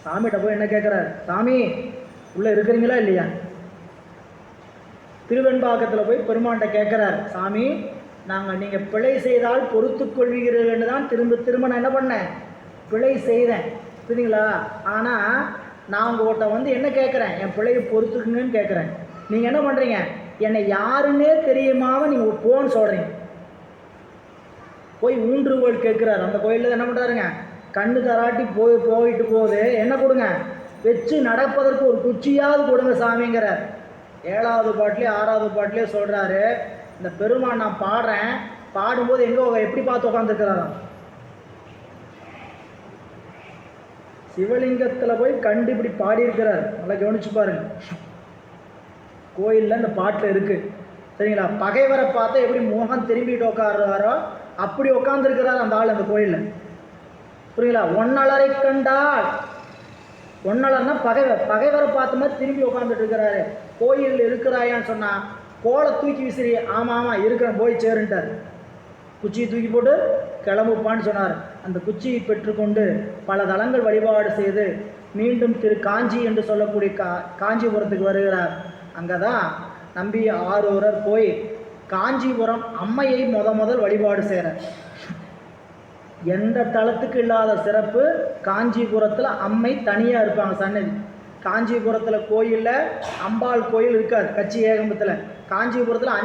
சாமிகிட்ட போய் என்ன கேட்குறாரு, சாமி உள்ளே இருக்கிறீங்களா இல்லையா? திருவெண்பாக்கத்தில் போய் பெருமான்கிட்ட கேட்குறார், சாமி நீங்கள் பிழை செய்தால் பொறுத்து கொள்வீர்கள்னு தான் திரும்ப நான் என்ன பண்ணேன், பிழை செய்தேன், புரியுதுங்களா? ஆனால் நான் உங்கள்கிட்ட என்ன கேட்குறேன், என் பிழையை பொறுத்துக்குங்கன்னு கேட்குறேன். நீங்கள் என்ன பண்ணுறீங்க, என்னை யாருன்னே தெரியுமாவ நீங்கள் போன்னு சொல்கிறீங்க. போய் ஊன்றுகோல் கேட்குறாரு. அந்த கோயிலில் என்ன பண்ணுறாருங்க, கண்ணு தராட்டி போயிட்டு போகுது, என்ன கொடுங்க, வச்சு நடப்பதற்கு ஒரு குச்சியாவது கொடுங்க சாமிங்கிறார். 7வது பாட்டிலே 6வது பாட்டிலே சொல்கிறாரு, இந்த பெருமான் நான் பாடுறேன், பாடும்போது எங்கே எப்படி பார்த்து உட்காந்துருக்கிறாராம், சிவலிங்கத்தில் போய் கண்டு இப்படி பாடியிருக்கிறார். நல்லா கவனிச்சு பாருங்க. கோயிலில் இந்த பாட்டில் இருக்குது, சரிங்களா? பகைவரை பார்த்தா எப்படி முகம் திரும்பிட்டு உட்காடுறாரோ அப்படி உட்காந்துருக்கிறார் அந்த ஆள் அந்த கோயிலில், புரியுங்களா? ஒன்னலரை கண்டால், ஒன்னலர்னா பகைவரை பார்த்த மாதிரி திரும்பி உட்காந்துட்டு இருக்கிறாரு. கோயிலில் இருக்கிறாயான்னு சொன்னால் கோலை தூக்கி விசிறி, ஆமாம் இருக்கிறேன் போய் சேருன்ட்டார். குச்சியை தூக்கி போட்டு கிளம்புப்பான்னு சொன்னார். அந்த குச்சியை பெற்றுக்கொண்டு பல தலங்கள் வழிபாடு செய்து மீண்டும் காஞ்சி என்று சொல்லக்கூடிய காஞ்சிபுரத்துக்கு வருகிறார். அங்கே தான் நம்பி ஆரூரர் போய் காஞ்சிபுரம் அம்மையை முதல் வழிபாடு செய்கிறார். எந்த தலத்துக்கு இல்லாத சிறப்பு, காஞ்சிபுரத்தில் அம்மை தனியாக இருப்பாங்க சன்னதி. காஞ்சிபுரத்தில் கோயிலில் அம்பாள் கோயில் இருக்காது, கட்சி ஏகம்பத்தில். காஞ்சிபுரத்தில்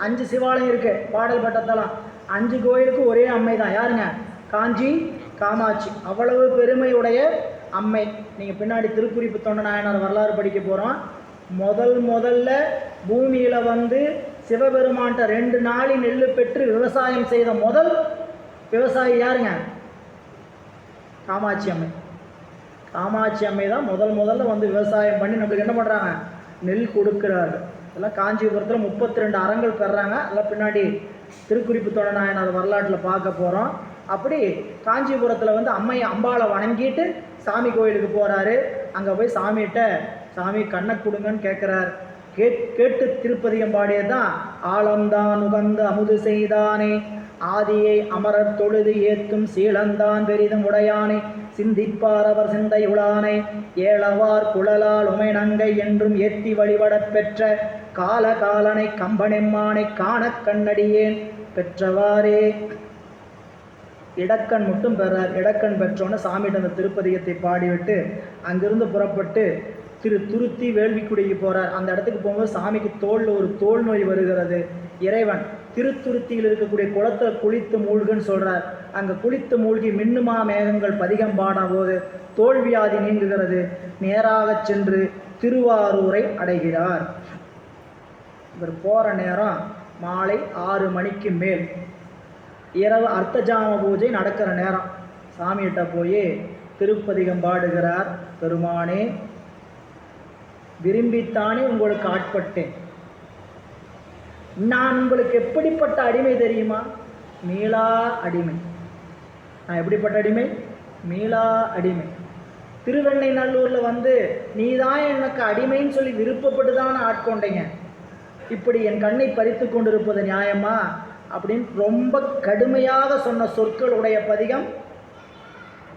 அஞ்சு சிவாலயம் இருக்குது, பாடல் பட்டத்தெல்லாம். 5 கோயிலுக்கு ஒரே அம்மை தான். யாருங்க? காஞ்சி காமாட்சி. அவ்வளவு பெருமையுடைய அம்மை. நீங்கள் பின்னாடி திருக்குறிப்பு தொண்ட நாயனார் வரலாறு படிக்க போகிறோம். முதல்ல பூமியில் வந்து சிவபெருமான்கிட்ட 2 நாளி நெல் பெற்று விவசாயம் செய்த முதல் விவசாயி யாருங்க? காமாட்சி அம்மை. காமாட்சி அம்மை தான் முதல்ல வந்து விவசாயம் பண்ணி நம்மளுக்கு என்ன பண்ணுறாங்க? நெல் கொடுக்குறாரு. இதெல்லாம் காஞ்சிபுரத்தில் 32 அறங்கள் பெறாங்க. அதெல்லாம் பின்னாடி திருக்குறிப்பு தொண்ட நாயனார் வரலாற்றில் பார்க்க போகிறோம். அப்படி காஞ்சிபுரத்தில் வந்து அம்பாளை வணங்கிட்டு சாமி கோயிலுக்கு போகிறாரு. அங்கே போய் சாமிகிட்ட, சாமி கண்ணை கொடுங்கன்னு கேட்குறார். கேட்டு திருப்பதிகம் பாடியது தான் ஆலம்தான் உகந்த அமுது செய்தானே, ஆதியை அமரர் தொழுது ஏத்தும் சீலந்தான் பெரிதும் உடையானை, சிந்திப்பார் அவர் சிந்தை உளானை, ஏளவார் குழலால் உமை நங்கை என்றும் ஏத்தி வழிபடப் பெற்ற காலனை கம்பனெம்மானை காண கண்ணடியேன் பெற்றவாறே. இடக்கண் மட்டும் பெறார். இடக்கண் பெற்றோன்னு சாமிகிட்ட அந்த திருப்பதிகத்தை பாடிவிட்டு அங்கிருந்து புறப்பட்டு துருத்தி வேள்விக்குடிக்கு போகிறார். அந்த இடத்துக்கு போகும்போது சாமிக்கு தோளில் ஒரு தோல் நோய் வருகிறது. இறைவன் திருத்துருத்தியில் இருக்கக்கூடிய குளத்தில் குளித்து மூழ்குன்னு சொல்கிறார். அங்கே குளித்து மூழ்கி மின்னுமா மேகங்கள் பதிகம் பாடும் போது தோல்வியாதி நீங்குகிறது. நேராக சென்று திருவாரூரை அடைகிறார். இவர் போகிற நேரம் மாலை 6 மணிக்கு மேல், இரவு அர்த்தஜாம பூஜை நடக்கிற நேரம். சாமிகிட்ட போய் திருப்பதிகம் பாடுகிறார். பெருமானே, விரும்பித்தானே உங்களுக்கு ஆட்பட்டேன். நான் உங்களுக்கு எப்படிப்பட்ட அடிமை தெரியுமா? மீளா அடிமை. நான் எப்படிப்பட்ட அடிமை? மீளா அடிமை. திருவெண்ணை நல்லூரில் வந்து நீதான் எனக்கு அடிமைன்னு சொல்லி விருப்பப்பட்டு தான் ஆட்கொண்டீங்க. இப்படி என் கண்ணை பறித்து கொண்டிருப்பது நியாயமா அப்படின்னு ரொம்ப கடுமையாக சொன்ன சொற்களுடைய பதிகம்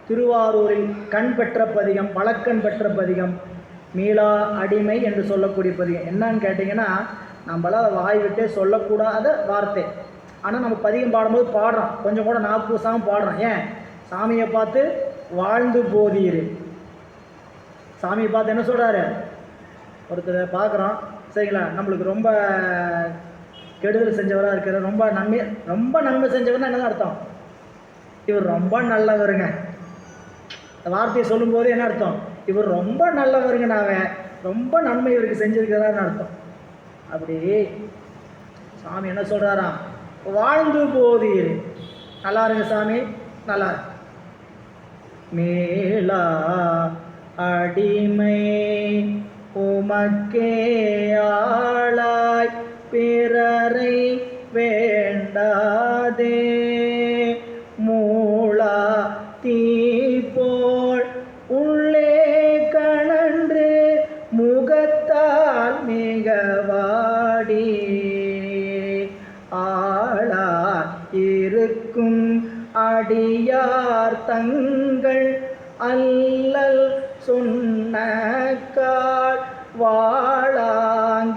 திருவாரூரில் கண் பெற்ற பதிகம், வழக்கண் பெற்ற பதிகம், மீளா அடிமை என்று சொல்லக்கூடிய பதிகம். என்னன்னு கேட்டிங்கன்னா, நம்மளால் அதை வாய் விட்டே சொல்லக்கூடாத வார்த்தை. ஆனால் நம்ம பதிகம் பாடும்போது பாடுறோம், கொஞ்சம் கூட நாக்கூசாமல் பாடுறோம். ஏன்? சாமியை பார்த்து வாழ்ந்து போதீர். சாமியை பார்த்து என்ன சொல்கிறாரு? ஒருத்தர் பார்க்குறோம், சரிங்களா, நம்மளுக்கு ரொம்ப கெடுதல் செஞ்சவராக இருக்கிற, ரொம்ப நன்மை செஞ்சவர்னா என்னதான் அர்த்தம்? இவர் ரொம்ப நல்லவருங்க. இந்த வார்த்தையை சொல்லும்போது என்ன அர்த்தம்? இவர் ரொம்ப நல்லவருங்க, நான் ரொம்ப நன்மை இவருக்கு செஞ்சிருக்கிறாருன்னு அர்த்தம். அப்படி சாமி என்ன சொல்கிறாராம்? வாழ்ந்து போதீர். நல்லா இருங்க சாமி, நல்லா இருக்கு. மேலா அடிமை உமக்கே ஆளாய் பிறரை வேண்டாதே, மூளா தீ போல் உள்ளே கணன்று முகத்தால் மிக வாடி ஆளா இருக்கும் அடியார் தங்கள் அல்லல் சொன்ன கால் வாழாங்கிருப்பீர்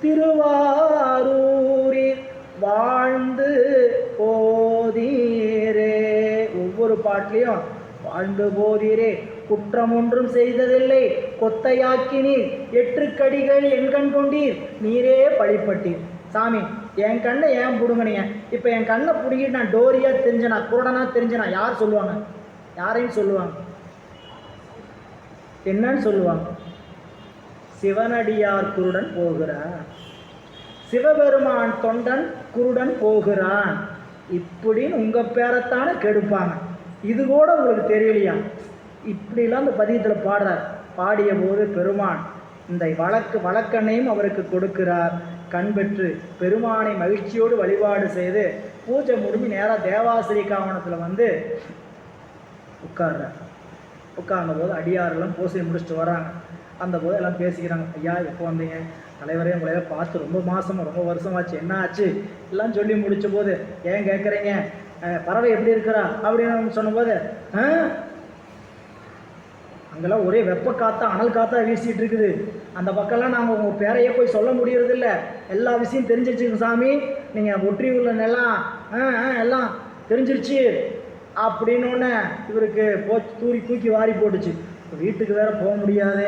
திருவாரூரில் வாழ்ந்து போதீரே. ஒவ்வொரு பாட்டிலையும் வாழ்ந்து போதீரே, குற்றம் ஒன்றும் செய்ததில்லை, கொத்தையாக்கினீர், 8 கடிகள் என்கண் கொண்டீர், நீரே பழிப்பட்டீர். சாமி, என் கண்ணை ஏன் பிடுங்கினீங்க? இப்போ என் கண்ணை பிடிங்கிட்டு நான் டோரியாக தெரிஞ்சனா, குருடனா தெரிஞ்சனா யார் சொல்லுவாங்க? யாரையும் சொல்லுவாங்க? என்னன்னு சொல்லுவாங்க? சிவனடியார் குருடன் போகிறான், சிவபெருமான் தொண்டன் குருடன் போகிறான், இப்படின்னு உங்கள் பேரைத்தானே கெடுப்பாங்க. இது கூட உங்களுக்கு தெரியலையா? இப்படிலாம் அந்த பதியத்தில் பாடுறார். பாடிய போது பெருமான் இந்த வழக்கண்ணையும் அவருக்கு கொடுக்கிறார். கண் பெற்று பெருமானை மகிழ்ச்சியோடு வழிபாடு செய்து பூஜை முடிஞ்சு நேராக தேவாசிரி காவனத்தில் வந்து உட்கார்றார். உட்கார்ந்த போது அடியாரெல்லாம் பூசை முடிச்சுட்டு வராங்க. அந்த போது எல்லாம் பேசிக்கிறாங்க. ஐயா, எப்போ வந்தீங்க? தலைவரே, உங்களைய பார்த்து ரொம்ப மாதமாக ரொம்ப வருஷமாச்சு, என்ன ஆச்சு எல்லாம் சொல்லி முடித்த போது, ஏன் கேட்குறீங்க, பறவை எப்படி இருக்கிறா அப்படின்னு சொன்னபோது, அங்கெல்லாம் ஒரே வெப்ப காற்றா அனல் காற்றா வீசிகிட்டு இருக்குது, அந்த பக்கம்லாம் நாங்கள் உங்கள் பேரையே போய் சொல்ல முடியறதில்ல, எல்லா விஷயம் தெரிஞ்சிருச்சுங்க சாமி, நீங்கள் ஒற்றியூரில் எல்லாம் எல்லாம் தெரிஞ்சிருச்சு அப்படின்னோடனே இவருக்கு தூக்கி வாரி போட்டுச்சு. வீட்டுக்கு வேற போக முடியாது,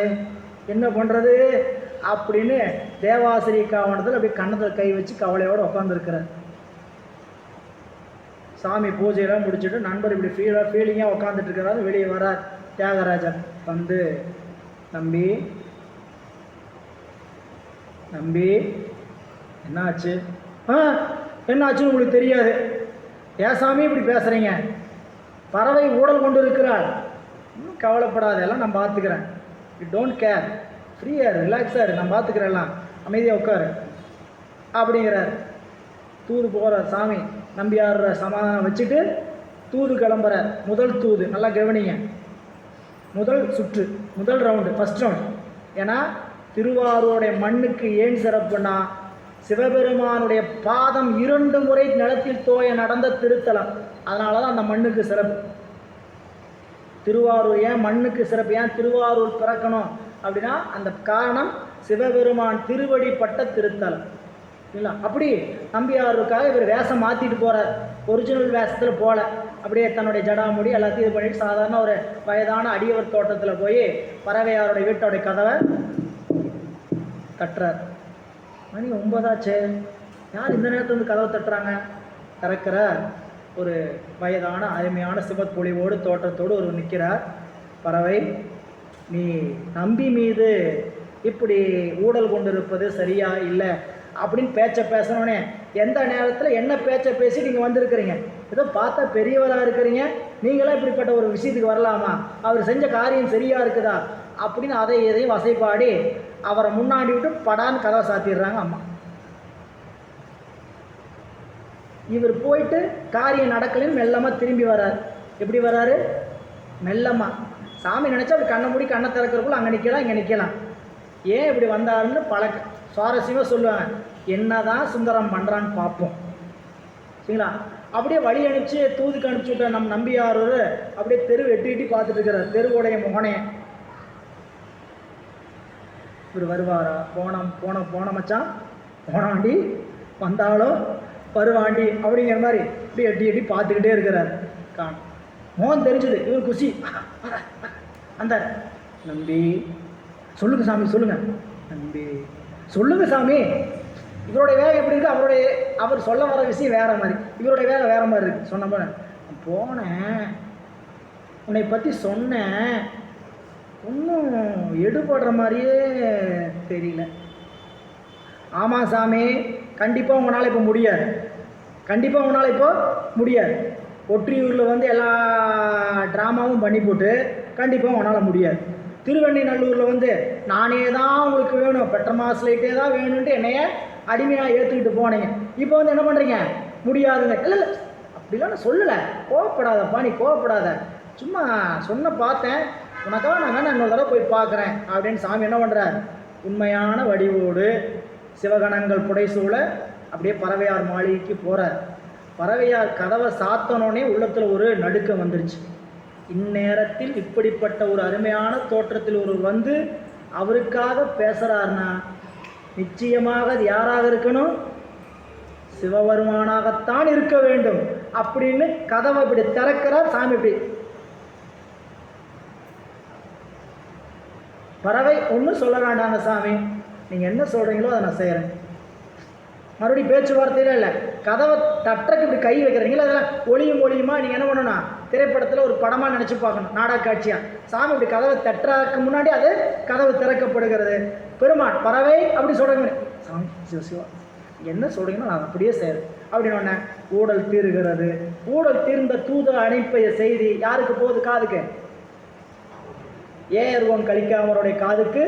என்ன பண்ணுறது அப்படின்னு தேவாசிரிய காவணத்தில் அப்படி கன்னத்தில் கை வச்சு கவலையோடு உட்காந்துருக்கிறார். சாமி பூஜையெல்லாம் முடிச்சுட்டு நண்பர் இப்படி ஃபீலிங்காக உட்காந்துட்டு இருக்கிறாரு. வெளியே வரார் தியாகராஜன். வந்து, தம்பி தம்பி என்னாச்சு? என்னாச்சுன்னு உங்களுக்கு தெரியாது. ஏன் சாமி இப்படி பேசுகிறீங்க? பறவை ஊடல் கொண்டு இருக்கிறாள். இன்னும் கவலைப்படாத, எல்லாம் நான் பார்த்துக்கிறேன். யூ டோன்ட் கேர், ஃப்ரீயாக ரிலாக்ஸாக நான் பார்த்துக்கிறேன், எல்லாம் அமைதியாக உட்காரு அப்படிங்கிறார். தூது போகிறார் சாமி. நம்பியார் சமாதானம் வச்சுட்டு தூது கிளம்புறார். முதல் தூது நல்லா கவனிங்க. முதல் சுற்று, முதல் ரவுண்டு, ஃபஸ்ட் ரவுண்டு. ஏன்னா திருவாரூருடைய மண்ணுக்கு ஏன் சிறப்புன்னா, சிவபெருமானுடைய பாதம் 2 முறை நிலத்தில் தோய நடந்த திருத்தலம். அதனால தான் அந்த மண்ணுக்கு சிறப்பு. திருவாரூர் ஏன் மண்ணுக்கு சிறப்பு, ஏன் திருவாரூர் பிறக்கணும் அப்படின்னா அந்த காரணம் சிவபெருமான் திருவடிப்பட்ட திருத்தலம் இல்லைங்களா. அப்படி நம்பியாருக்காக இவர் வேஷம் மாற்றிட்டு போகிறார். ஒரிஜினல் வேஷத்தில் போகல, அப்படியே தன்னுடைய ஜடாமுடி எல்லாத்தையும் இது பண்ணிட்டு சாதாரண ஒரு வயதான அடியவர் தோட்டத்தில் போய் பறவையாருடைய வீட்டோடைய கதவை தட்டுறார். மணி 9 ஆச்சு, யார் இந்த நேரத்தில் வந்து கதவை தட்டுறாங்க? திறக்கிற ஒரு வயதான அருமையான சிவப்பொழிவோடு தோட்டத்தோடு ஒரு நிற்கிறார். பறவை, நீ நம்பி மீது இப்படி ஊடல் கொண்டிருப்பது சரியா இல்லை அப்படின்னு பேசணுன்னே, எந்த நேரத்தில் என்ன பேசி நீங்கள் வந்திருக்கிறீங்க? ஏதோ பார்த்தா பெரியவராக இருக்கிறீங்க, நீங்களாம் இப்படிப்பட்ட ஒரு விஷயத்துக்கு வரலாமா? அவர் செஞ்ச காரியம் சரியாக இருக்குதா அப்படின்னு அதை எதையும் வசைப்பாடி அவரை முன்னாடி விட்டு படான்னு கதவை சாத்திடுறாங்க அம்மா. இவர் போயிட்டு காரியம் நடக்கலன்னு மெல்லமாக திரும்பி வர்றார். எப்படி வர்றாரு? மெல்லமாக. சாமி நினச்சா அப்படி கண்ணை மூடி கண்ணை திறக்கிறக்குள்ள அங்கே நிற்கலாம், இங்கே நிற்கலாம். ஏன் இப்படி வந்தாருன்னு சுவாரஸ்யமாக சொல்லுவாங்க. என்ன தான் சுந்தரம் பண்ணுறான்னு பார்ப்போம் சரிங்களா. அப்படியே வழி அனுப்பிச்சு தூதுக்கு அனுப்பிச்சி விட்ட நம்ம நம்பியாரூர் அப்படியே தெரு எட்டி பார்த்துட்டு இருக்கிறார். தெருவுடைய முகனைய இவர் வருவாரா? போன மச்சான் போனாண்டி வந்தாலும் வருவாண்டி அப்படிங்கிற மாதிரி இப்படி எட்டி பார்த்துக்கிட்டே இருக்கிறார். மோகன் தெரிஞ்சது, இவர் குஷி. அந்த நம்பி சொல்லுங்க சாமி, சொல்லுங்க நம்பி சொல்லுங்க சாமி. இவருடைய வேலை எப்படி இருக்குது? அவர் சொல்ல வர விஷயம் வேற மாதிரி, இவருடைய வேலை வேற மாதிரி இருக்குது. சொன்ன போன போனேன், உன்னை பற்றி சொன்னேன், ஒன்றும் எடுபடுற மாதிரியே தெரியல. ஆமாம் சாமி, கண்டிப்பாக உங்களால் இப்போ முடியாது, கண்டிப்பாக உங்களால் இப்போ முடியாது. ஒற்றியூரில் வந்து எல்லா ட்ராமாவும் பண்ணி போட்டு கண்டிப்பாக உங்களால் முடியாது. திருவெண்ணைநல்லூரில் வந்து நானே தான் உங்களுக்கு வேணும், பெட்ரமாஸ் லைட்டே தான் வேணும்ன்ட்டு என்னைய அடிமையாக ஏற்றுக்கிட்டு போனீங்க. இப்போ வந்து என்ன பண்ணுறீங்க? முடியாதுங்க. இல்லை அப்படிலாம் நான் சொல்லலை, கோவப்படாதப்பா, நீ கோவப்படாத, சும்மா சொன்ன பார்த்தேன், உனக்காக நான் வேணா இன்னொரு தடவை போய் பார்க்குறேன் அப்படின்னு சாமி என்ன பண்ணுறார்? உண்மையான வடிவோடு சிவகணங்கள் புடைசூழ அப்படியே பறவையார் மாளிகைக்கு போகிறார். பறவையார் கதவை சாத்தனோடனே உள்ளத்தில் ஒரு நடுக்கம் வந்துருச்சு. இந்நேரத்தில் இப்படிப்பட்ட ஒரு அருமையான தோற்றத்தில் ஒருவர் வந்து அவருக்காக பேசுகிறார்னா நிச்சயமாக அது யாராக இருக்கணும்? சிவபெருமானாகத்தான் இருக்க வேண்டும் அப்படின்னு கதவை இப்படி திறக்கிறார் சாமி. இப்படி பறவை ஒன்றும் சொல்ல வேண்டாங்க சாமி, நீங்கள் என்ன சொல்கிறீங்களோ அதை நான் செய்கிறேன். மறுபடியும் பேச்சுவார்த்தையில இல்லை, கதவை தட்டுறக்கு இப்படி கை வைக்கிறீங்களா, அதெல்லாம் ஒளியுமா நீங்கள் என்ன பண்ணணும்? திரைப்படத்தில் ஒரு படமாக நினச்சி பார்க்கணும், நாடக காட்சியாக. சாமி இப்படி கதவை தட்டுறதுக்கு முன்னாடி அது கதவு திறக்கப்படுகிறது. பெருமான் பறவை அப்படி சொல்கிறீங்க, சாமி சிவா என்ன சொல்கிறீங்களோ நான் அப்படியே செய்கிறேன் அப்படின்னு ஊடல் தீருகிறது. ஊடல் தீர்ந்த தூத அனுப்பிய செய்தி யாருக்கு போகுது? காதுக்கு. ஏர்வோன் கலிக்காமருடைய காதுக்கு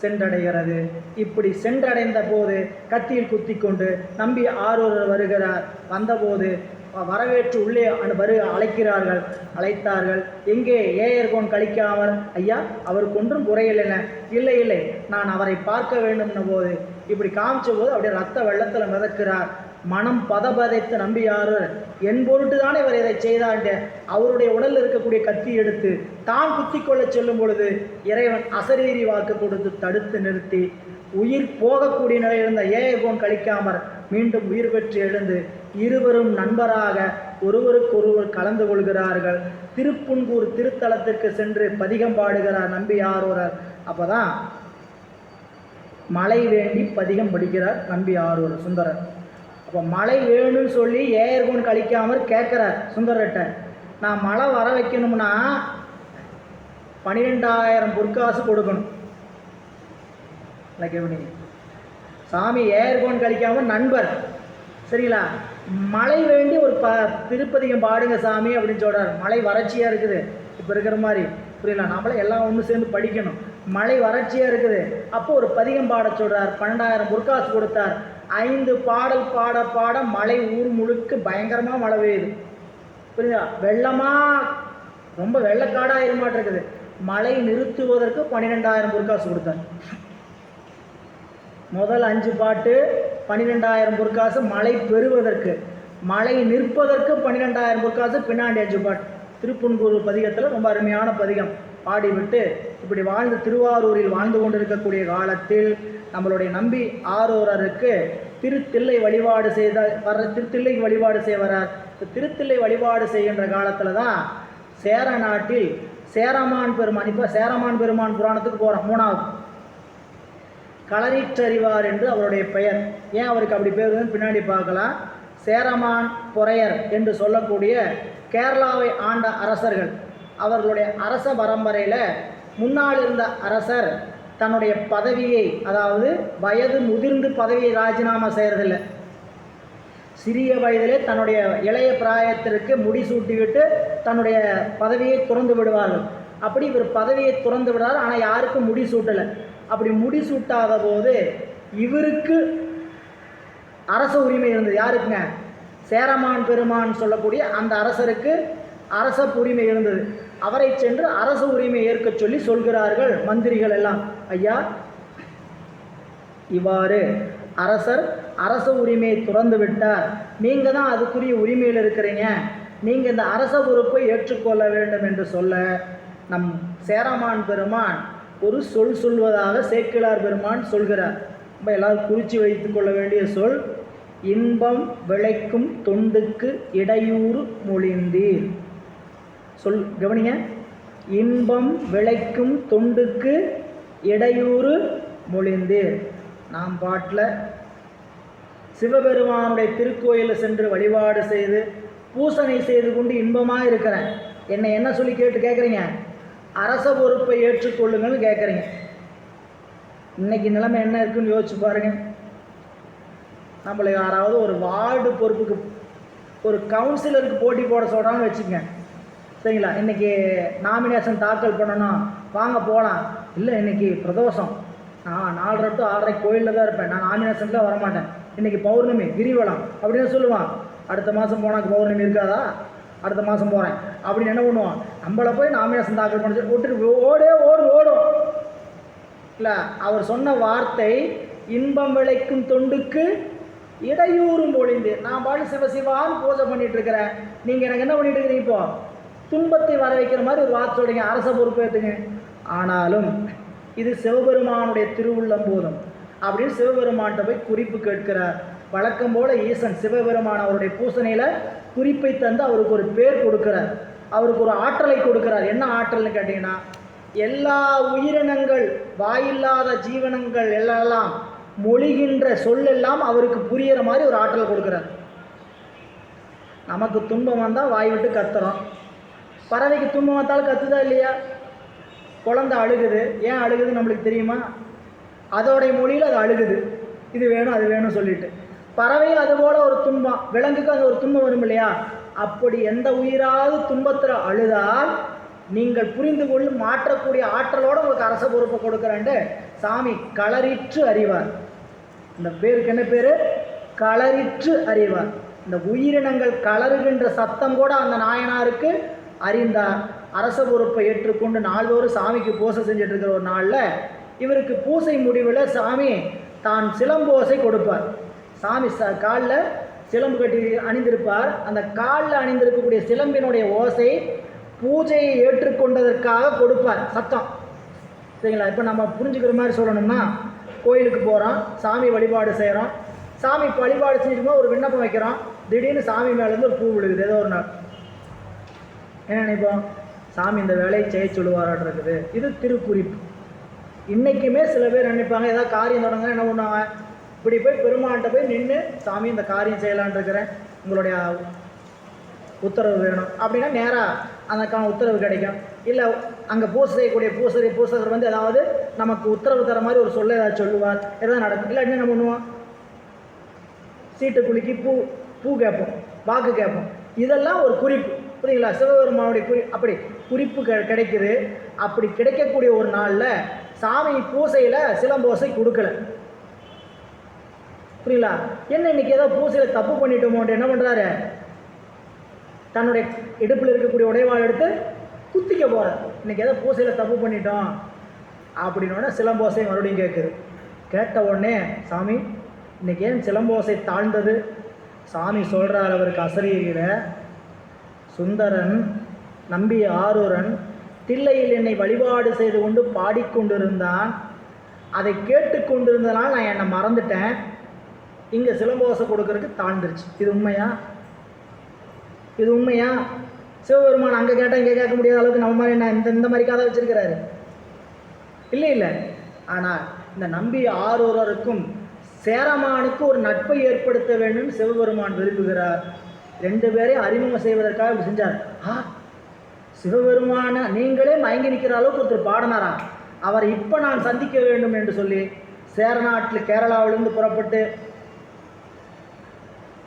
சென்றடைகிறது. இப்படி சென்றடைந்த போது கத்தியில் குத்தி கொண்டு நம்பி ஆரூர் வருகிறார். வந்தபோது வரவேற்று உள்ளே அழைத்தார்கள். எங்கே ஏயர்கோன் கலிக்காமர்? ஐயா, அவருக்கு ஒன்றும் குறையில்லை. இல்லை, நான் அவரை பார்க்க வேண்டும்ன போது இப்படி காமிச்ச போது அப்படியே ரத்த வெள்ளத்தில் மிதக்கிறார். மனம் பதபதைத்து நம்பியாரு என் பொருட்டு தானே இவர் இதை செய்தான்ட்டு அவருடைய உடலில் இருக்கக்கூடிய கத்தி எடுத்து தான் குத்தி கொள்ள செல்லும் பொழுது இறைவன் அசரீரி வாக்கு கொடுத்து தடுத்து நிறுத்தி உயிர் போகக்கூடிய நிலையில் இருந்த ஏயர்கோன் கலிக்காமர் மீண்டும் உயிர் பெற்று எழுந்து இருவரும் நண்பராக ஒருவருக்கொருவர் கலந்து கொள்கிறார்கள். திருப்புன்கூர் திருத்தலத்திற்கு சென்று பதிகம் பாடுகிறார் நம்பி ஆரூரர். அப்போ தான் மழை வேண்டி பதிகம் படிக்கிறார் நம்பி ஆரூரர் சுந்தரர். அப்போ மழை வேணும்னு சொல்லி ஏயர்கோன் கழிக்காமல் கேட்குறார் சுந்தரர்கிட்ட, நான் மழை வர வைக்கணும்னா 12,000 பொற்காசு கொடுக்கணும். இல்லை கேவனி, சாமி ஏயர்கோன் கழிக்காமல் நண்பர், சரிங்களா, மழை வேண்டி ஒரு திருப்பதிகம் பாடுங்க சாமி அப்படின்னு சொல்கிறார். மழை வறட்சியாக இருக்குது இப்போ இருக்கிற மாதிரி, புரியல, நம்மளே எல்லாம் ஒன்று சேர்ந்து படிக்கணும். மழை வறட்சியாக இருக்குது, அப்போ ஒரு பதிகம் பாட சொல்கிறார். 12,000 பொற்காசு கொடுத்தார். 5 பாடல் பாட பாட மழை ஊர் முழுக்க பயங்கரமாக மழை பெய்யுது, புரியுதா, வெள்ளமாக ரொம்ப வெள்ளக்காடாக இருமாட்டிருக்குது. மழை நிறுத்துவதற்கு 12,000 பொற்காசு கொடுத்தார். முதல் 5 பாட்டு 12,000 பொற்காசு மழை பெறுவதற்கு, மழை நிற்பதற்கு 12,000 பொற்காசு பின்னாடி 5 பாட்டு. திருப்புன்கூர் பதிகத்தில் ரொம்ப அருமையான பதிகம் பாடிவிட்டு இப்படி வாழ்ந்து திருவாரூரில் வாழ்ந்து கொண்டிருக்கக்கூடிய காலத்தில் நம்மளுடைய நம்பி ஆரூரருக்கு திருத்தில்லை வழிபாடு திருத்தில்லை வழிபாடு செய்ய வரார். திருத்தில்லை வழிபாடு செய்கின்ற காலத்தில் தான் சேர நாட்டில் சேரமான் பெருமான், இப்போ சேரமான் பெருமான் புராணத்துக்கு போகிறோம், 3வது களரிற்றறிவார் என்று அவருடைய பெயர். ஏன் அவருக்கு அப்படி பேர் வந்து பின்னாடி பார்க்கலாம். சேரமான் பொறையர் என்று சொல்லக்கூடிய கேரளாவை ஆண்ட அரசர்கள், அவர்களுடைய அரச பரம்பரையில் முன்னால் இருந்த அரசர் தன்னுடைய பதவியை, அதாவது வயது முதிர்ந்து பதவியை ராஜினாமா செய்கிறதில்லை, சிறிய வயதிலே தன்னுடைய இளைய பிராயத்திற்கு முடிசூட்டிவிட்டு தன்னுடைய பதவியை துறந்து விடுவார்கள். அப்படி இவர் பதவியை துறந்து விடுறார், ஆனால் யாருக்கும் முடிசூட்டலை. அப்படி முடிசூட்டாத போது இவருக்கு அரச உரிமை இருந்தது. யாருக்குங்க? சேரமான் பெருமான் சொல்லக்கூடிய அந்த அரசருக்கு அரச உரிமை இருந்தது. அவரை சென்று அரச உரிமை ஏற்க சொல்லி சொல்கிறார்கள் மந்திரிகள் எல்லாம். ஐயா, இவ்வாறு அரசர் அரச உரிமையை துறந்து விட்டார், நீங்கள் தான் அதுக்குரிய உரிமையில் இருக்கிறீங்க, நீங்கள் இந்த அரச பொறுப்பை ஏற்றுக்கொள்ள வேண்டும் என்று சொல்ல நம் சேரமான் பெருமான் ஒரு சொல் சொல்வதாக சேக்கிழார் பெருமான் சொல்கிறார். நம்ம எல்லாரும் குறித்து வைத்து கொள்ள வேண்டிய சொல், இன்பம் விளைக்கும் தொண்டுக்கு இடையூறு மொழிந்தீர். சொல் கவனிங்க, இன்பம் விளைக்கும் தொண்டுக்கு இடையூறு மொழிந்தீர். நாம் பாட்டில் சிவபெருமானுடைய திருக்கோயிலில் சென்று வழிபாடு செய்து பூசணை செய்து கொண்டு இன்பமாக இருக்கிறேன், என்னை என்ன சொல்லி கேட்குறீங்க? அரச பொறுப்பை ஏற்றுக்கொள்ளுங்கள்னு கேட்குறீங்க. இன்னைக்கு நிலைமை என்ன இருக்குன்னு யோசிச்சு பாருங்க. நம்மளை யாராவது ஒரு வார்டு பொறுப்புக்கு, ஒரு கவுன்சிலருக்கு போட்டி போட சொல்கிறான்னு வச்சுக்கங்க, சரிங்களா, இன்றைக்கி நாமினேஷன் தாக்கல் பண்ணணும், வாங்க போகலாம். இல்லை, இன்றைக்கி பிரதோஷம், நான் 4:30 to 6:30 கோயிலில் தான் இருப்பேன், நான் நாமினேஷனில் வரமாட்டேன், இன்றைக்கி பௌர்ணமி கிரிவலம் அப்படின்னு சொல்லுவான். அடுத்த மாதம் போனால் பௌர்ணமி இருக்காதா, அடுத்த மாதம் போகிறேன் அப்படின்னு என்ன பண்ணுவான், நம்மளை போய் நாமினேஷன் தாக்கல் பண்ணி விட்டுட்டு ஓடும். இல்லை, அவர் சொன்ன வார்த்தை இன்பம் விளைக்கும் தொண்டுக்கு இடையூறும் பொழிந்து, நான் பாட்டு சிவசிவான்னு பூஜை பண்ணிட்டு இருக்கிறேன், நீங்கள் எனக்கு என்ன பண்ணிட்டு இருக்கிறீங்க, இப்போ துன்பத்தை வர வைக்கிற மாதிரி ஒரு வார்த்தை சொல்றீங்க, அரச பொறுப்பேற்றுங்க. ஆனாலும் இது சிவபெருமானுடைய திருவுள்ளம் போதும் அப்படின்னு சிவபெருமான்கிட்ட போய் குறிப்பு கேட்கிறார். வழக்கம் போல ஈசன் சிவபெருமான் அவருடைய பூசணையில் குறிப்பை தந்து அவருக்கு ஒரு பேர் கொடுக்கிறார், அவருக்கு ஒரு ஆற்றலை கொடுக்கிறார். என்ன ஆற்றல்னு கேட்டிங்கன்னா, எல்லா உயிரினங்கள், வாயில்லாத ஜீவனங்கள் எல்லாம் மொழிகின்ற சொல்லெல்லாம் அவருக்கு புரிகிற மாதிரி ஒரு ஆற்றல் கொடுக்குறார். நமக்கு துன்பம் வந்தால் வாய் விட்டு கத்துறோம், பறவைக்கு துன்பம் வந்தாலும் கத்துதா இல்லையா? குழந்தை அழுகுது, ஏன் அழுகுது நம்மளுக்கு தெரியுமா? அதோடைய மொழியில் அது அழுகுது, இது வேணும் அது வேணும் சொல்லிட்டு. பறவையும் அதுபோல் ஒரு துன்பம், விலங்குக்கு அது ஒரு துன்பம் வரும் இல்லையா? அப்படி எந்த உயிராவது துன்பத்தில் அழுதால் நீங்கள் புரிந்து கொண்டு மாற்றக்கூடிய ஆற்றலோடு உங்களுக்கு அரச பொறுப்பை கொடுக்குறேன்ட்டு சாமி களரிற்று அறிவார். இந்த பேருக்கு என்ன பேர்? களரிற்று அறிவார். இந்த உயிரினங்கள் கலருகின்ற சத்தம் கூட அந்த நாயனாருக்கு அறிந்தார். அரச பொறுப்பை ஏற்றுக்கொண்டு நாள்தோறும் சாமிக்கு பூசை செஞ்சுட்டு இருக்கிற ஒரு நாளில் இவருக்கு பூசை முடிவில் சாமி தான் சிலம்போசை கொடுப்பார். சாமி காலில் சிலம்பு கட்டி அணிந்திருப்பார். அந்த காலில் அணிந்திருக்கக்கூடிய சிலம்பினுடைய ஓசை பூஜையை ஏற்றுக்கொண்டதற்காக கொடுப்பார் சத்தம், சரிங்களா? இப்போ நம்ம புரிஞ்சுக்கிற மாதிரி சொல்லணும்னா, கோயிலுக்கு போகிறோம், சாமி வழிபாடு செய்கிறோம், சாமி வழிபாடு செஞ்சுருக்கோம், ஒரு விண்ணப்பம் வைக்கிறோம், திடீர்னு சாமி மேலேருந்து ஒரு பூ விழுகுது ஏதோ ஒரு நாள். என்ன நினைப்போம்? சாமி இந்த வேலையை செய்ய சொல்லுவாராட்டு இருக்குது. இது திருக்குறிப்பு. இன்றைக்குமே சில பேர் நினைப்பாங்க, ஏதாவது காரியம் தொடங்க என்ன பண்ணுவாங்க, இப்படி போய் பெருமாள்கிட்ட போய் நின்று சாமி இந்த காரியம் செய்யலான் இருக்கிறேன், உங்களுடைய உத்தரவு வேணும் அப்படின்னா நேராக அதுக்கான உத்தரவு கிடைக்கும். இல்லை அங்கே பூசை செய்யக்கூடிய பூசகர் வந்து ஏதாவது நமக்கு உத்தரவு தர மாதிரி ஒரு சொல்ல ஏதாவது சொல்லுவார், எதாவது நடக்கும். இல்லை என்ன பண்ணுவோம், சீட்டு குலுக்கி பூ கேட்போம், வாக்கு கேட்போம். இதெல்லாம் ஒரு குறிப்பு, புரியுங்களா? சிவபெருமானுடைய அப்படி குறிப்பு கிடைக்குது. அப்படி கிடைக்கக்கூடிய ஒரு நாளில் சாமி பூசையில் சிலம்போசை கொடுக்கல, புரியுங்களா? என்ன இன்னைக்கு ஏதோ பூசையில் தப்பு பண்ணிட்டோமோன்ட்டு என்ன பண்ணுறாரு, தன்னுடைய இடுப்பில் இருக்கக்கூடிய உடைவாள் எடுத்து குத்திக்க போகிறார். இன்றைக்கி ஏதோ பூசையில் தப்பு பண்ணிட்டோம் அப்படின்னோடனே சிலம்போசை மறுபடியும் கேட்குது. கேட்ட உடனே சாமி இன்றைக்கி ஏன் சிலம்போசை தாழ்ந்தது? சாமி சொல்கிறார் அவருக்கு அசரீரியில், சுந்தரன் நம்பி ஆரூரன் தில்லையில் என்னை வழிபாடு செய்து கொண்டு பாடிக்கொண்டிருந்தான், அதை கேட்டுக்கொண்டிருந்தனால் நான் என்னை மறந்துட்டேன், இங்கே சிலம்போசை கொடுக்கறதுக்கு தாழ்ந்துருச்சு. இது உண்மையா? இது உண்மையா? சிவபெருமான் அங்கே கேட்டால் இங்கே கேட்க முடியாத அளவுக்கு நம்ம மாதிரி என்ன இந்த மாதிரி கதை வச்சிருக்கிறாரு? இல்லை. ஆனால் இந்த நம்பி ஆரூரருக்கும் சேரமானுக்கு ஒரு நட்பை ஏற்படுத்த வேண்டும் சிவபெருமான் விரும்புகிறார். 2 பேரையும் அறிமுகம் செய்வதற்காக இப்படி செஞ்சார். சிவபெருமான நீங்களே மயங்கி நிற்கிற அளவுக்கு ஒருத்தர் பாடினாரா, அவர் இப்போ நான் சந்திக்க வேண்டும் என்று சொல்லி சேர நாட்டில் கேரளாவிலிருந்து புறப்பட்டு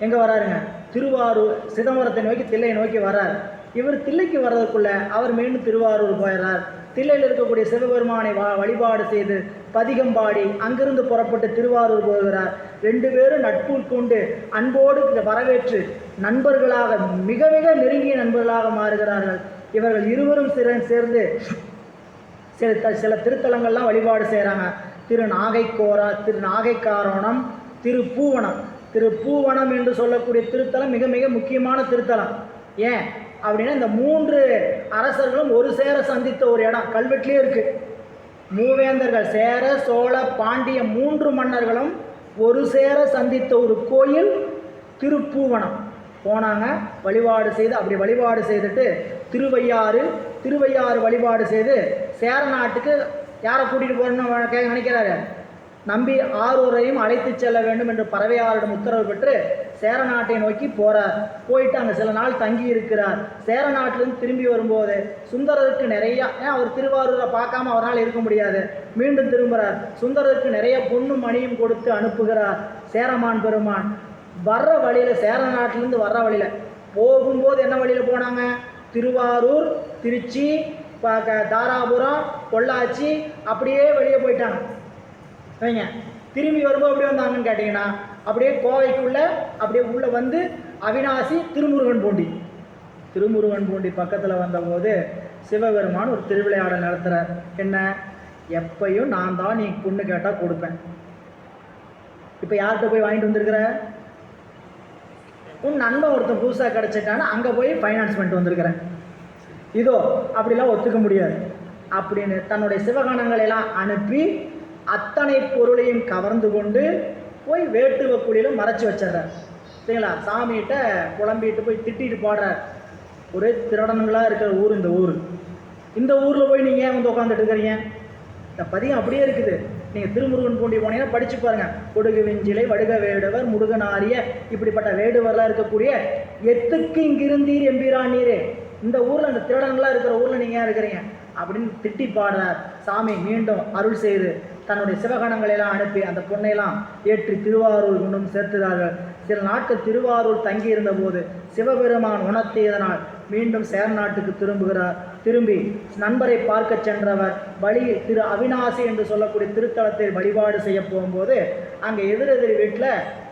எங்கே வராருங்க, திருவாரூர் சிதம்பரத்தை நோக்கி தில்லையை நோக்கி வர்றார். இவர் தில்லைக்கு வர்றதுக்குள்ள அவர் மீண்டும் திருவாரூர் போயிடுறார். தில்லையில் இருக்கக்கூடிய சிவபெருமானை வழிபாடு செய்து பதிகம்பாடி அங்கிருந்து புறப்பட்டு திருவாரூர் போகிறார். 2 பேரும் நட்பு கொண்டு அன்போடு வரவேற்று நண்பர்களாக மிக மிக நெருங்கிய நண்பர்களாக மாறுகிறார்கள். இவர்கள் இருவரும் சேர்ந்து சில திருத்தலங்கள்லாம் வழிபாடு செய்கிறாங்க. திருநாகைக்காரோணம், திருப்பூவனம் என்று சொல்லக்கூடிய திருத்தலம் மிக மிக முக்கியமான திருத்தலம். ஏன் அப்படின்னா இந்த 3 அரசர்களும் ஒரு சேர சந்தித்த ஒரு இடம் கல்வெட்டிலே இருக்குது. மூவேந்தர்கள் சேர சோழ பாண்டிய 3 மன்னர்களும் ஒரு சேர சந்தித்த ஒரு கோயில் திருப்பூவனம் போனாங்க, வழிபாடு செய்து. அப்படி வழிபாடு செய்துட்டு திருவையாறு வழிபாடு செய்து சேர நாட்டுக்கு யாரை கூட்டிகிட்டு போகணும்னு நினைக்கிறாரு, நம்பி ஆரூரையும் அழைத்து செல்ல வேண்டும் என்று பறவையாரிடம் உத்தரவு பெற்று சேர நாட்டை நோக்கி போகிறார். போயிட்டு அங்கே சில நாள் தங்கி இருக்கிறார். சேர நாட்டிலிருந்து திரும்பி வரும்போது சுந்தரருக்கு நிறையா, அவர் திருவாரூரை பார்க்காம அவரால் இருக்க முடியாது, மீண்டும் திரும்புகிறார். சுந்தரருக்கு நிறைய பொண்ணும் மணியும் கொடுத்து அனுப்புகிறார் சேரமான் பெருமான். வர்ற வழியில், சேர நாட்டிலேருந்து வர்ற வழியில் போகும்போது என்ன வழியில் போனாங்க, திருவாரூர், திருச்சி, தாராபுரம், பொள்ளாச்சி அப்படியே வெளியே போயிட்டாங்க. வைங்க, திரும்பி வரும்போது எப்படி வந்தாங்கன்னு கேட்டிங்கன்னா அப்படியே கோவைக்குள்ளே அப்படியே உள்ளே வந்து அவினாசி திருமுருகன் பூண்டி பக்கத்தில் வந்தபோது சிவபெருமான் ஒரு திருவிளையாடல் நடத்துகிறார். என்ன, எப்பையும் நான் தான் நீ பொண்ணு கேட்டால் கொடுப்பேன். இப்போ யார்கிட்ட போய் வாங்கிட்டு வந்திருக்கிற, உன் நண்பன் ஒருத்தன் புதுசாக கிடச்சிட்டான்னு அங்கே போய் ஃபைனான்ஸ் பண்ணிட்டு வந்திருக்கிறேன், இதோ அப்படிலாம் ஒத்துக்க முடியாது அப்படின்னு தன்னுடைய சிவகணங்களெல்லாம் அனுப்பி அத்தனை பொருளையும் கவர்ந்து கொண்டு போய் வேட்டுவ குழியில் மறைச்சி வச்சிட்றார். சரிங்களா? சாமிகிட்ட புலம்பிட்டு போய் திட்டிட்டு பாடுறார். ஒரே திருடனுங்களாக இருக்கிற ஊர் இந்த ஊரில் போய் நீங்கள் ஏன் வந்து உட்காந்துட்டு இருக்கிறீங்க? இந்த பதியம் அப்படியே இருக்குது. நீங்கள் திருமுருகன் பூண்டி போனீங்கன்னா படித்து பாருங்கள். கொடுகு வெஞ்சிலை வடுக வேடுவர் முடுகனாரிய இப்படிப்பட்ட வேடுவரெலாம் இருக்கக்கூடிய எத்துக்கு இங்கிருந்தீர் எம்பிரான் நீரே, இந்த ஊரில் இந்த திருடங்களாக இருக்கிற ஊரில் நீங்கள் ஏன் இருக்கிறீங்க அப்படின்னு திட்டி பாடுறார். சாமி மீண்டும் அருள் செய்து தன்னுடைய சிவகணங்களெல்லாம் அனுப்பி அந்த பொண்ணையெல்லாம் ஏற்றி திருவாரூர் கொண்டும் சேர்த்துகிறார்கள். சில நாட்கள் திருவாரூர் தங்கியிருந்த போது சிவபெருமான் உணர்த்தியதனால் மீண்டும் சேர நாட்டுக்கு திரும்புகிறார். திரும்பி நண்பரை பார்க்க சென்றவர் வழியில் திரு அவினாசி என்று சொல்லக்கூடிய திருத்தலத்தை வழிபாடு செய்ய போகும்போது அங்கே எதிரெதிரி வீட்டில்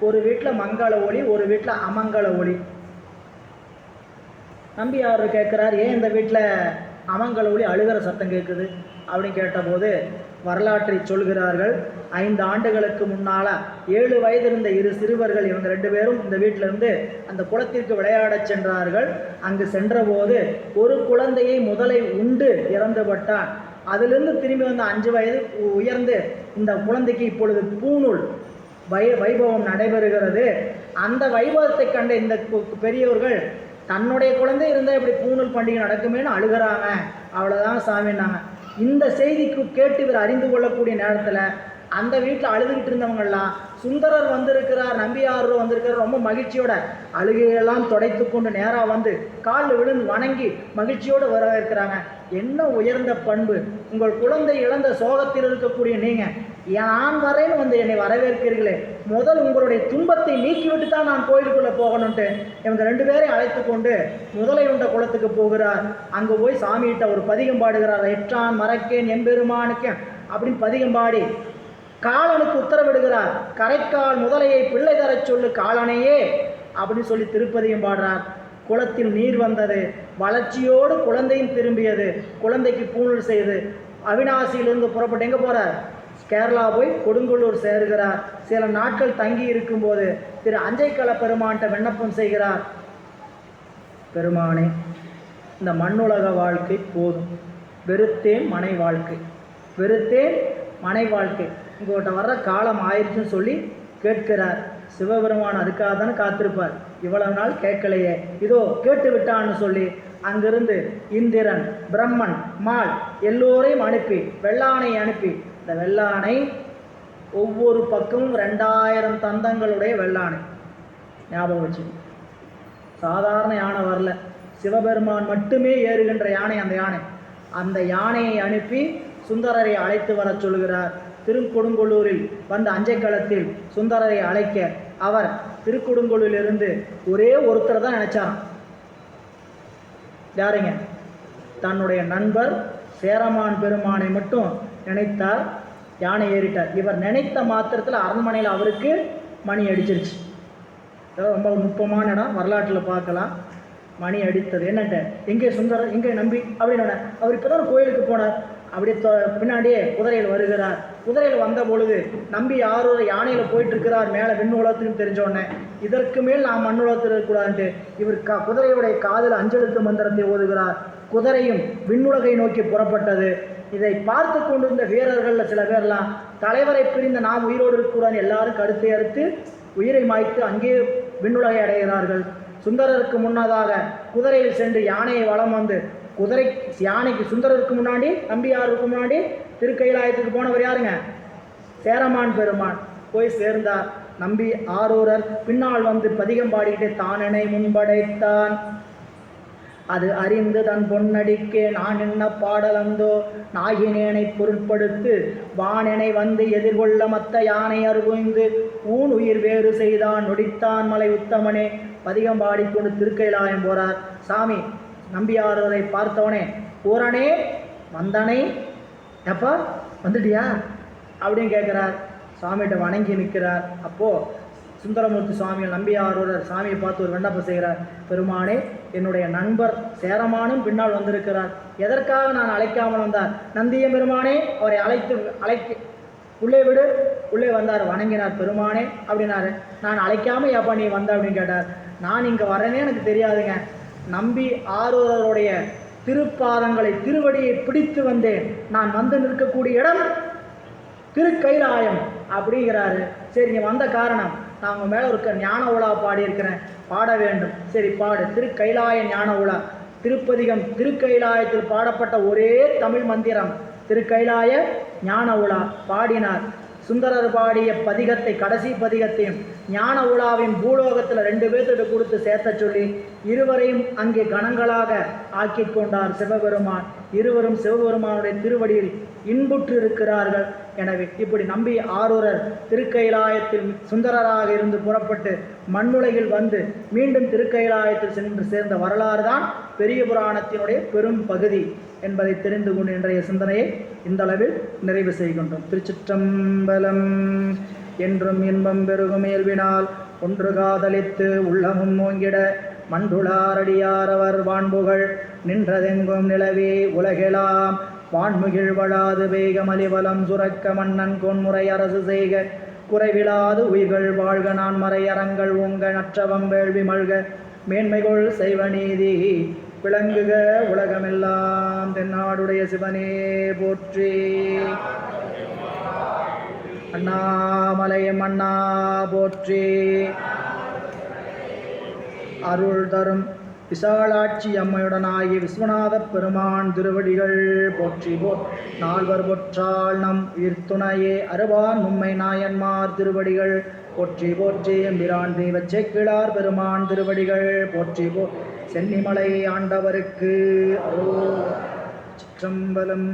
ஒரு வீட்டில் மங்கள ஒளி, ஒரு வீட்டில் அமங்கல ஒளி. நம்பியார் கேட்குறார், ஏன் இந்த வீட்டில் அமங்கல ஒளி அழுகிற சத்தம் கேட்குது அப்படின்னு கேட்டபோது வரலாற்றை சொல்கிறார்கள். 5 ஆண்டுகளுக்கு முன்னால் 7 வயது இருந்த 2 சிறுவர்கள், இவங்க 2 பேரும் இந்த வீட்டிலிருந்து அந்த குளத்திற்கு விளையாடச் சென்றார்கள். அங்கு சென்றபோது ஒரு குழந்தையை முதலை உண்டு இறந்துபட்டான். அதிலிருந்து திரும்பி வந்த 5 வயது உயர்ந்து இந்த குழந்தைக்கு இப்பொழுது பூநூல் வைபவம் நடைபெறுகிறது. அந்த வைபவத்தை கண்ட இந்த பெரியவர்கள் தன்னுடைய குழந்தை இருந்தால் இப்படி பூணூல் பண்டிகை நடக்குமேனு அழுகிறாங்க. அவ்வளோதான் சாமின்னாங்க. இந்த செய்திக்கு கேட்டு இவர் அறிந்து கொள்ளக்கூடிய நேரத்தில் அந்த வீட்டில் அழுதுகிட்டு இருந்தவங்கெல்லாம் சுந்தரர் வந்திருக்கிறார், நம்பியாரூர் வந்திருக்கிறார், ரொம்ப மகிழ்ச்சியோட அழுகையெல்லாம் துடைத்து கொண்டு நேராக வந்து காலில் விழுந்து வணங்கி மகிழ்ச்சியோடு வரவேற்கிறாங்க. என்ன உயர்ந்த பண்பு! உங்கள் குழந்தை இழந்த சோகத்தில் இருக்கக்கூடிய நீங்கள் நான் வரேன்னு வந்து என்னை வரவேற்கிறீர்களே, முதல் உங்களுடைய துன்பத்தை நீக்கிவிட்டு தான் நான் கோயிலுக்குள்ளே போகணுன்ட்டு இவங்க 2 பேரையும் அழைத்து கொண்டு முதலை உண்ட குளத்துக்கு போகிறார். அங்கே போய் சாமிகிட்ட ஒரு பதிகம் பாடுகிறார். எற்றான் மறக்கேன் எம்பெருமானுக்கேன் அப்படின்னு பதிகம் பாடி காலனுக்கு உத்தரவிடுகிறார். கரைக்கால் முதலையை பிள்ளை தரச் சொல்லு காலனையே அப்படின்னு சொல்லி திருப்பதியும் பாடுறார். குளத்தில் நீர் வந்தது, வளர்ச்சியோடு குழந்தையும் திரும்பியது. குழந்தைக்கு பூணூல் செய்து அவிநாசியிலிருந்து புறப்பட்டு எங்கே போகிறார்? கேரளா போய் கொடுங்கல்லூர் சேர்கிறார். சில நாட்கள் தங்கி இருக்கும்போது திரு அஞ்சைக்கள பெருமான்கிட்ட விண்ணப்பம் செய்கிறார். பெருமானே, இந்த மண்ணுலக வாழ்க்கை போதும், வெறுத்தேன் மனை வாழ்க்கை, வெறுத்தேன் மனை வாழ்க்கை, உங்கள்கிட்ட வர்ற காலம் ஆயிடுச்சுன்னு சொல்லி கேட்கிறார். சிவபெருமான் அதுக்காக தானே காத்திருப்பார். இவ்வளவு நாள் கேட்கலையே, இதோ கேட்டு விட்டான்னு சொல்லி அங்கிருந்து இந்திரன், பிரம்மன், மால் எல்லோரையும் அனுப்பி வெள்ளானை அனுப்பி, இந்த வெள்ளானை ஒவ்வொரு பக்கமும் 2000 தந்தங்களுடைய வெள்ளானை. ஞாபகம் வச்சு, சாதாரண யானை வரல, சிவபெருமான் மட்டுமே ஏறுகின்ற யானை அந்த யானை. அந்த யானையை அனுப்பி சுந்தரரை அழைத்து வர சொல்கிறார். திருக்கொடுங்கல்லூரில் வந்த அஞ்சைக்களத்தில் சுந்தரரை அழைக்க அவர் திருக்கொடுங்கல்லூரிலிருந்து ஒரே ஒருத்தரை தான் நினைச்சார். யாருங்க? தன்னுடைய நண்பர் சேரமான் பெருமானை மட்டும் நினைத்தார். யானை ஏறிட்டார். இவர் நினைத்த மாத்திரத்தில் அரண்மனையில் அவருக்கு மணி அடிச்சிருச்சு. ரொம்ப நுட்பமான இடம், வரலாற்றில் பார்க்கலாம். மணி அடித்தது. என்னட்ட எங்கே சுந்தரர், எங்கே நம்பி அப்படின்னு அவர் இப்போ தான் கோயிலுக்கு போனார். அப்படியே பின்னாடியே குதிரையில் வருகிறார். குதிரையில் வந்த பொழுது நம்பி ஆரூர் யானையில் போயிட்டு இருக்கிறார். மேலே விண்ணுலகத்துன்னு தெரிஞ்சோடனே இதற்கு மேல் நாம் மண்ணுலகத்தில் இருக்கக்கூடாதுன்ட்டு இவர் குதிரையுடைய காதில் 5 எழுத்து மந்திரத்தை ஓதுகிறார். குதிரையும் விண்ணுலகை நோக்கி புறப்பட்டது. இதை பார்த்து கொண்டிருந்த வீரர்களில் சில பேர்லாம் தலைவரை பிரிந்த நாம் உயிரோடு இருக்கக்கூடாது எல்லாரும் கருத்தை அறுத்து உயிரை மாய்த்து அங்கே விண்ணுலகை அடைகிறார்கள். சுந்தரருக்கு முன்னதாக குதிரையில் சென்று யானையை வலம் வந்து குதிரை யானைக்கு சுந்தரருக்கு முன்னாடி நம்பியாருக்கு முன்னாடி திருக்கைலாயத்துக்கு போனவர் யாருங்க? சேரமான் பெருமான். போய் சேர்ந்தார். நம்பி ஆரூரர் பின்னால் வந்து பதிகம் பாடிக்கிட்டே தானனை முன்படைத்தான் அது அறிந்து தன் பொன்னடிக்கே நான் என்ன பாடலந்தோ நாகினேனை பொருட்படுத்து வானெனை வந்து எதிர்கொள்ள மத்த யானை அருகுந்து ஊன் உயிர் வேறு செய்தான் நொடித்தான் மலை உத்தமனே. பதிகம் பாடிக்கொண்டு திருக்கைலாயம் போறார். சாமி நம்பியாரூரை பார்த்தவனே, பூரணே வந்தனை, எப்பா வந்துட்டியா அப்படின்னு கேட்குறார். சாமிகிட்ட வணங்கி நிற்கிறார். அப்போது சுந்தரமூர்த்தி சுவாமிகள் நம்பியாரூரர் சாமியை பார்த்து ஒரு விண்ணப்பம் செய்கிறார். பெருமானே, என்னுடைய நண்பர் சேரமானும் பின்னால் வந்திருக்கிறார், எதற்காக நான் அழைக்காமல் வந்தார்? நந்தியம் பெருமானே, அவரை அழைக்க உள்ளே விடு. உள்ளே வந்தார், வணங்கினார். பெருமானே அப்படின்னாரு. நான் அழைக்காமல் ஏப்பா நீ வந்த அப்படின்னு கேட்டார். நான் இங்கே வரேனே எனக்கு தெரியாதுங்க, நம்பி ஆரூரருடைய திருப்பாதங்களை திருவடியை பிடித்து வந்தேன். நான் வந்து நிற்கக்கூடிய இடம் திருக்கைலாயம் அப்படிங்கிறாரு. சரி, நீ வந்த காரணம், நான் உங்கள் மேலே இருக்க ஞான உலா பாடியிருக்கிறேன், பாட வேண்டும். சரி பாடு. திருக்கைலாய ஞான உலா திருப்பதிகம். திருக்கைலாயத்தில் பாடப்பட்ட ஒரே தமிழ் மந்திரம் திருக்கைலாய ஞான உலா பாடினார். சுந்தரர் பாடிய பதிகத்தை, கடைசி பதிகத்தையும் ஞான உலாவின் பூலோகத்தில் 2 பேர்த்திட்ட கொடுத்து சேர்த்த சொல்லி இருவரையும் அங்கே கணங்களாக ஆக்கி கொண்டார் சிவபெருமான். இருவரும் சிவபெருமானுடைய திருவடியில் இன்புற்று இருக்கிறார்கள். எனவே இப்படி நம்பி ஆரூரர் திருக்கைலாயத்தில் சுந்தரராக இருந்து புறப்பட்டு மண்ணுலகில் வந்து மீண்டும் திருக்கைலாயத்தில் சென்று சேர்ந்த வரலாறு தான் பெரிய புராணத்தினுடைய பெரும் பகுதி என்பதை தெரிந்து கொண்டு இன்றைய சிந்தனையை இந்த அளவில் நிறைவு செய்கின்றோம். திருச்சிற்றம்பலம். என்றும் இன்பம் பெருகும் இயல்பினால் ஒன்று காதலித்து உள்ளமும் ஓங்கிட மண்டுளாரடியாரவர் வான்புகள் நின்றதெங்கும் நிலவே உலகெலாம் வான்முகிழ் வழாது வேகமலிவலம் சுரக்க மன்னன் கொன்முறை அரசு செய்க குறைவிலாது உயிர்கள் வாழ்க நான் மறையறங்கள் ஓங்க நற்றவம் வேள்வி மல்க மேன்மைகொள் செய்வ நீதி விளங்குக உலகமெல்லாம். தென்னாடுடைய சிவனே போற்றி. அண்ணாமலையம் அண்ணா போற்றி. அருள் தரும் விசாலாட்சி அம்மையுடனாகிய விஸ்வநாத பெருமான் திருவடிகள் போற்றி நால்வர் பொற்றாள் நம் உயிர்த்துணையே அருவான் மும்மை நாயன்மார் திருவடிகள் போற்றி போற்றி. எம்பிரான் தெய்வச்சேக்கிழார் பெருமான் திருவடிகள் போற்றி சென்னிமலை ஆண்டவருக்கு சிற்றம்பலம்.